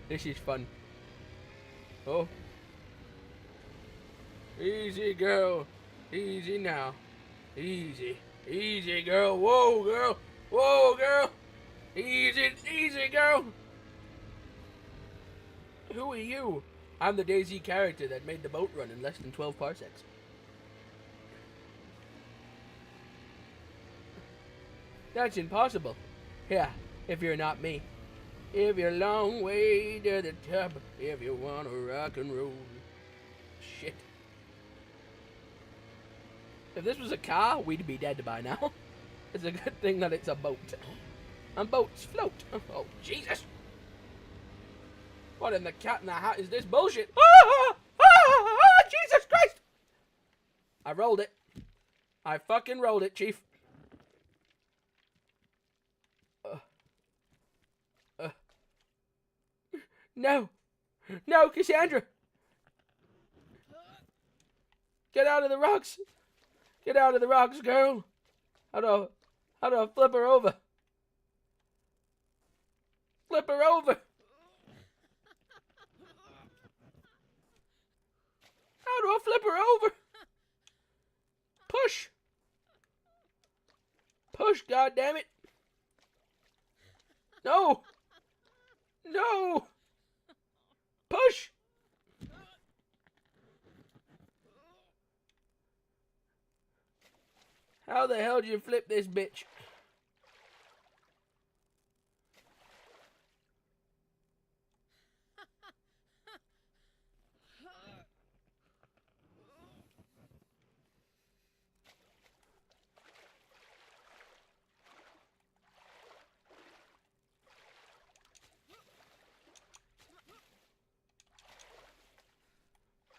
This is fun. Oh. Easy, girl. Easy now. Easy. Easy, girl. Whoa, girl. Whoa, girl. Easy, easy, girl. Who are you? I'm the DayZ character that made the boat run in less than 12 parsecs. That's impossible. Yeah, if you're not me. If you're a long way to the top, if you want to rock and roll. Shit. If this was a car, we'd be dead by now. It's a good thing that it's a boat. And boats float. Oh, Jesus. What in the cat in the hat is this bullshit? Jesus Christ! I rolled it. I fucking rolled it, Chief. No. No, Cassandra. Get out of the rocks. Get out of the rocks, girl. How do I flip her over? Flip her over. How do I flip her over? Push. Push, goddammit. No. No. Push. How the hell did you flip this bitch?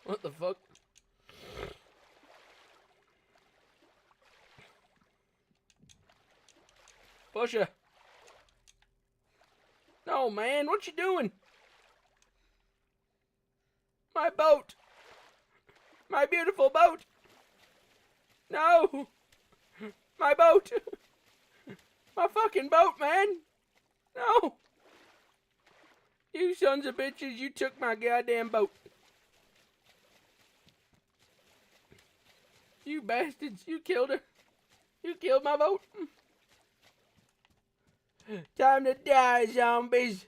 What the fuck? Push her. No, man, what you doing? My boat. My beautiful boat. No. My boat. My fucking boat, man. No. You sons of bitches, you took my goddamn boat. You bastards, you killed her. You killed my boat. Time to die, zombies.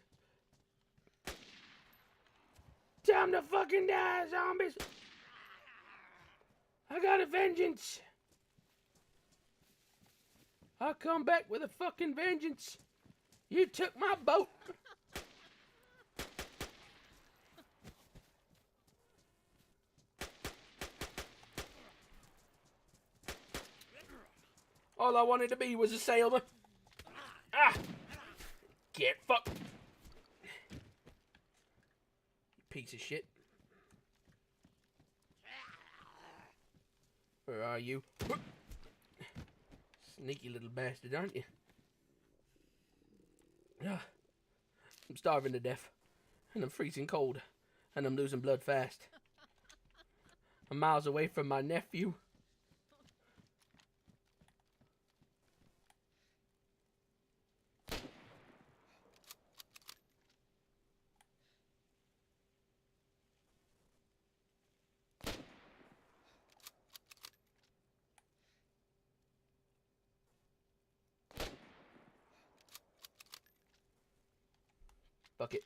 Time to fucking die, zombies. I got a vengeance. I'll come back with a fucking vengeance. You took my boat. All I wanted to be was a sailor. Ah! Get fucked. Piece of shit. Where are you? Sneaky little bastard, aren't you? Ah, I'm starving to death. And I'm freezing cold. And I'm losing blood fast. I'm miles away from my nephew. Fuck it.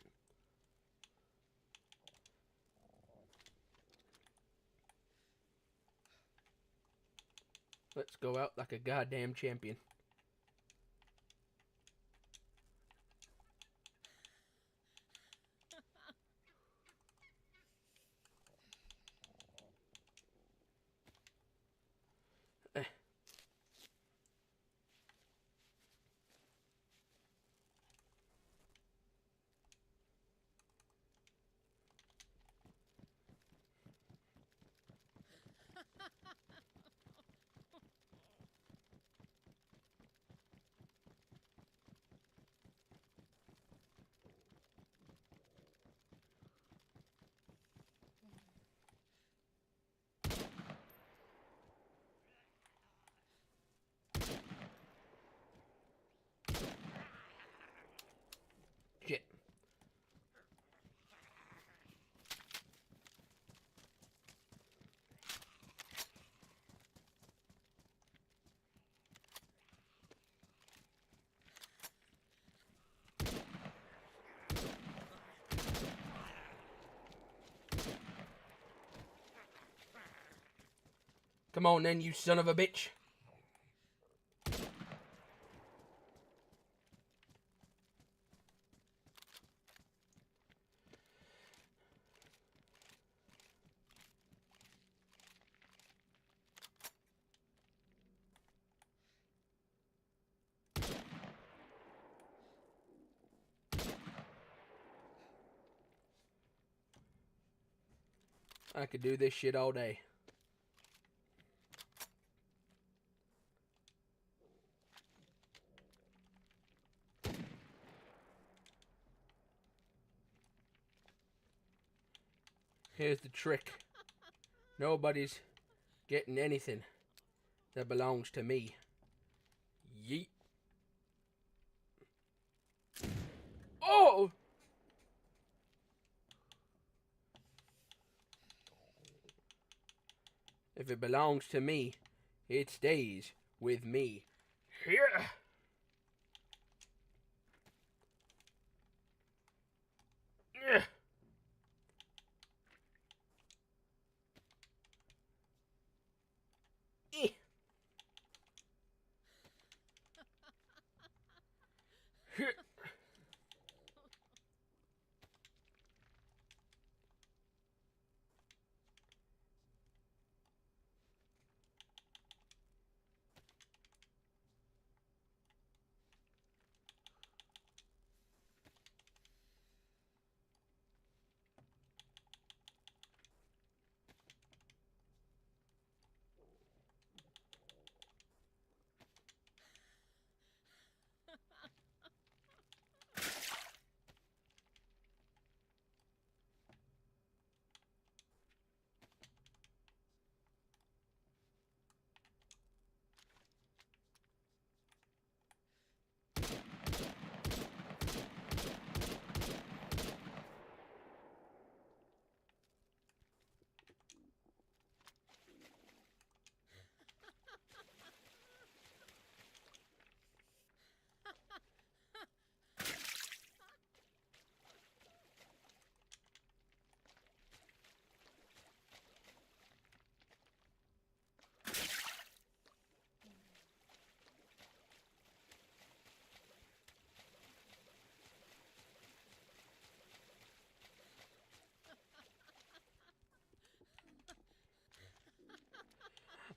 Let's go out like a goddamn champion. Come on then, you son of a bitch. I could do this shit all day. Here's the trick. Nobody's getting anything that belongs to me. Yeet. Oh! If it belongs to me, it stays with me. Here. Yeah.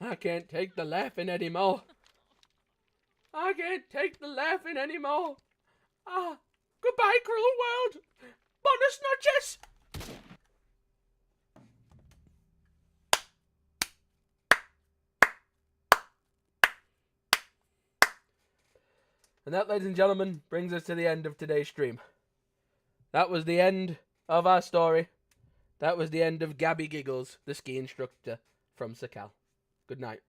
I can't take the laughing anymore. I can't take the laughing anymore. Ah, goodbye, cruel world. Buenas noches. And that, ladies and gentlemen, brings us to the end of today's stream. That was the end of our story. That was the end of Gabby Giggles, the ski instructor from Sakhal. Good night.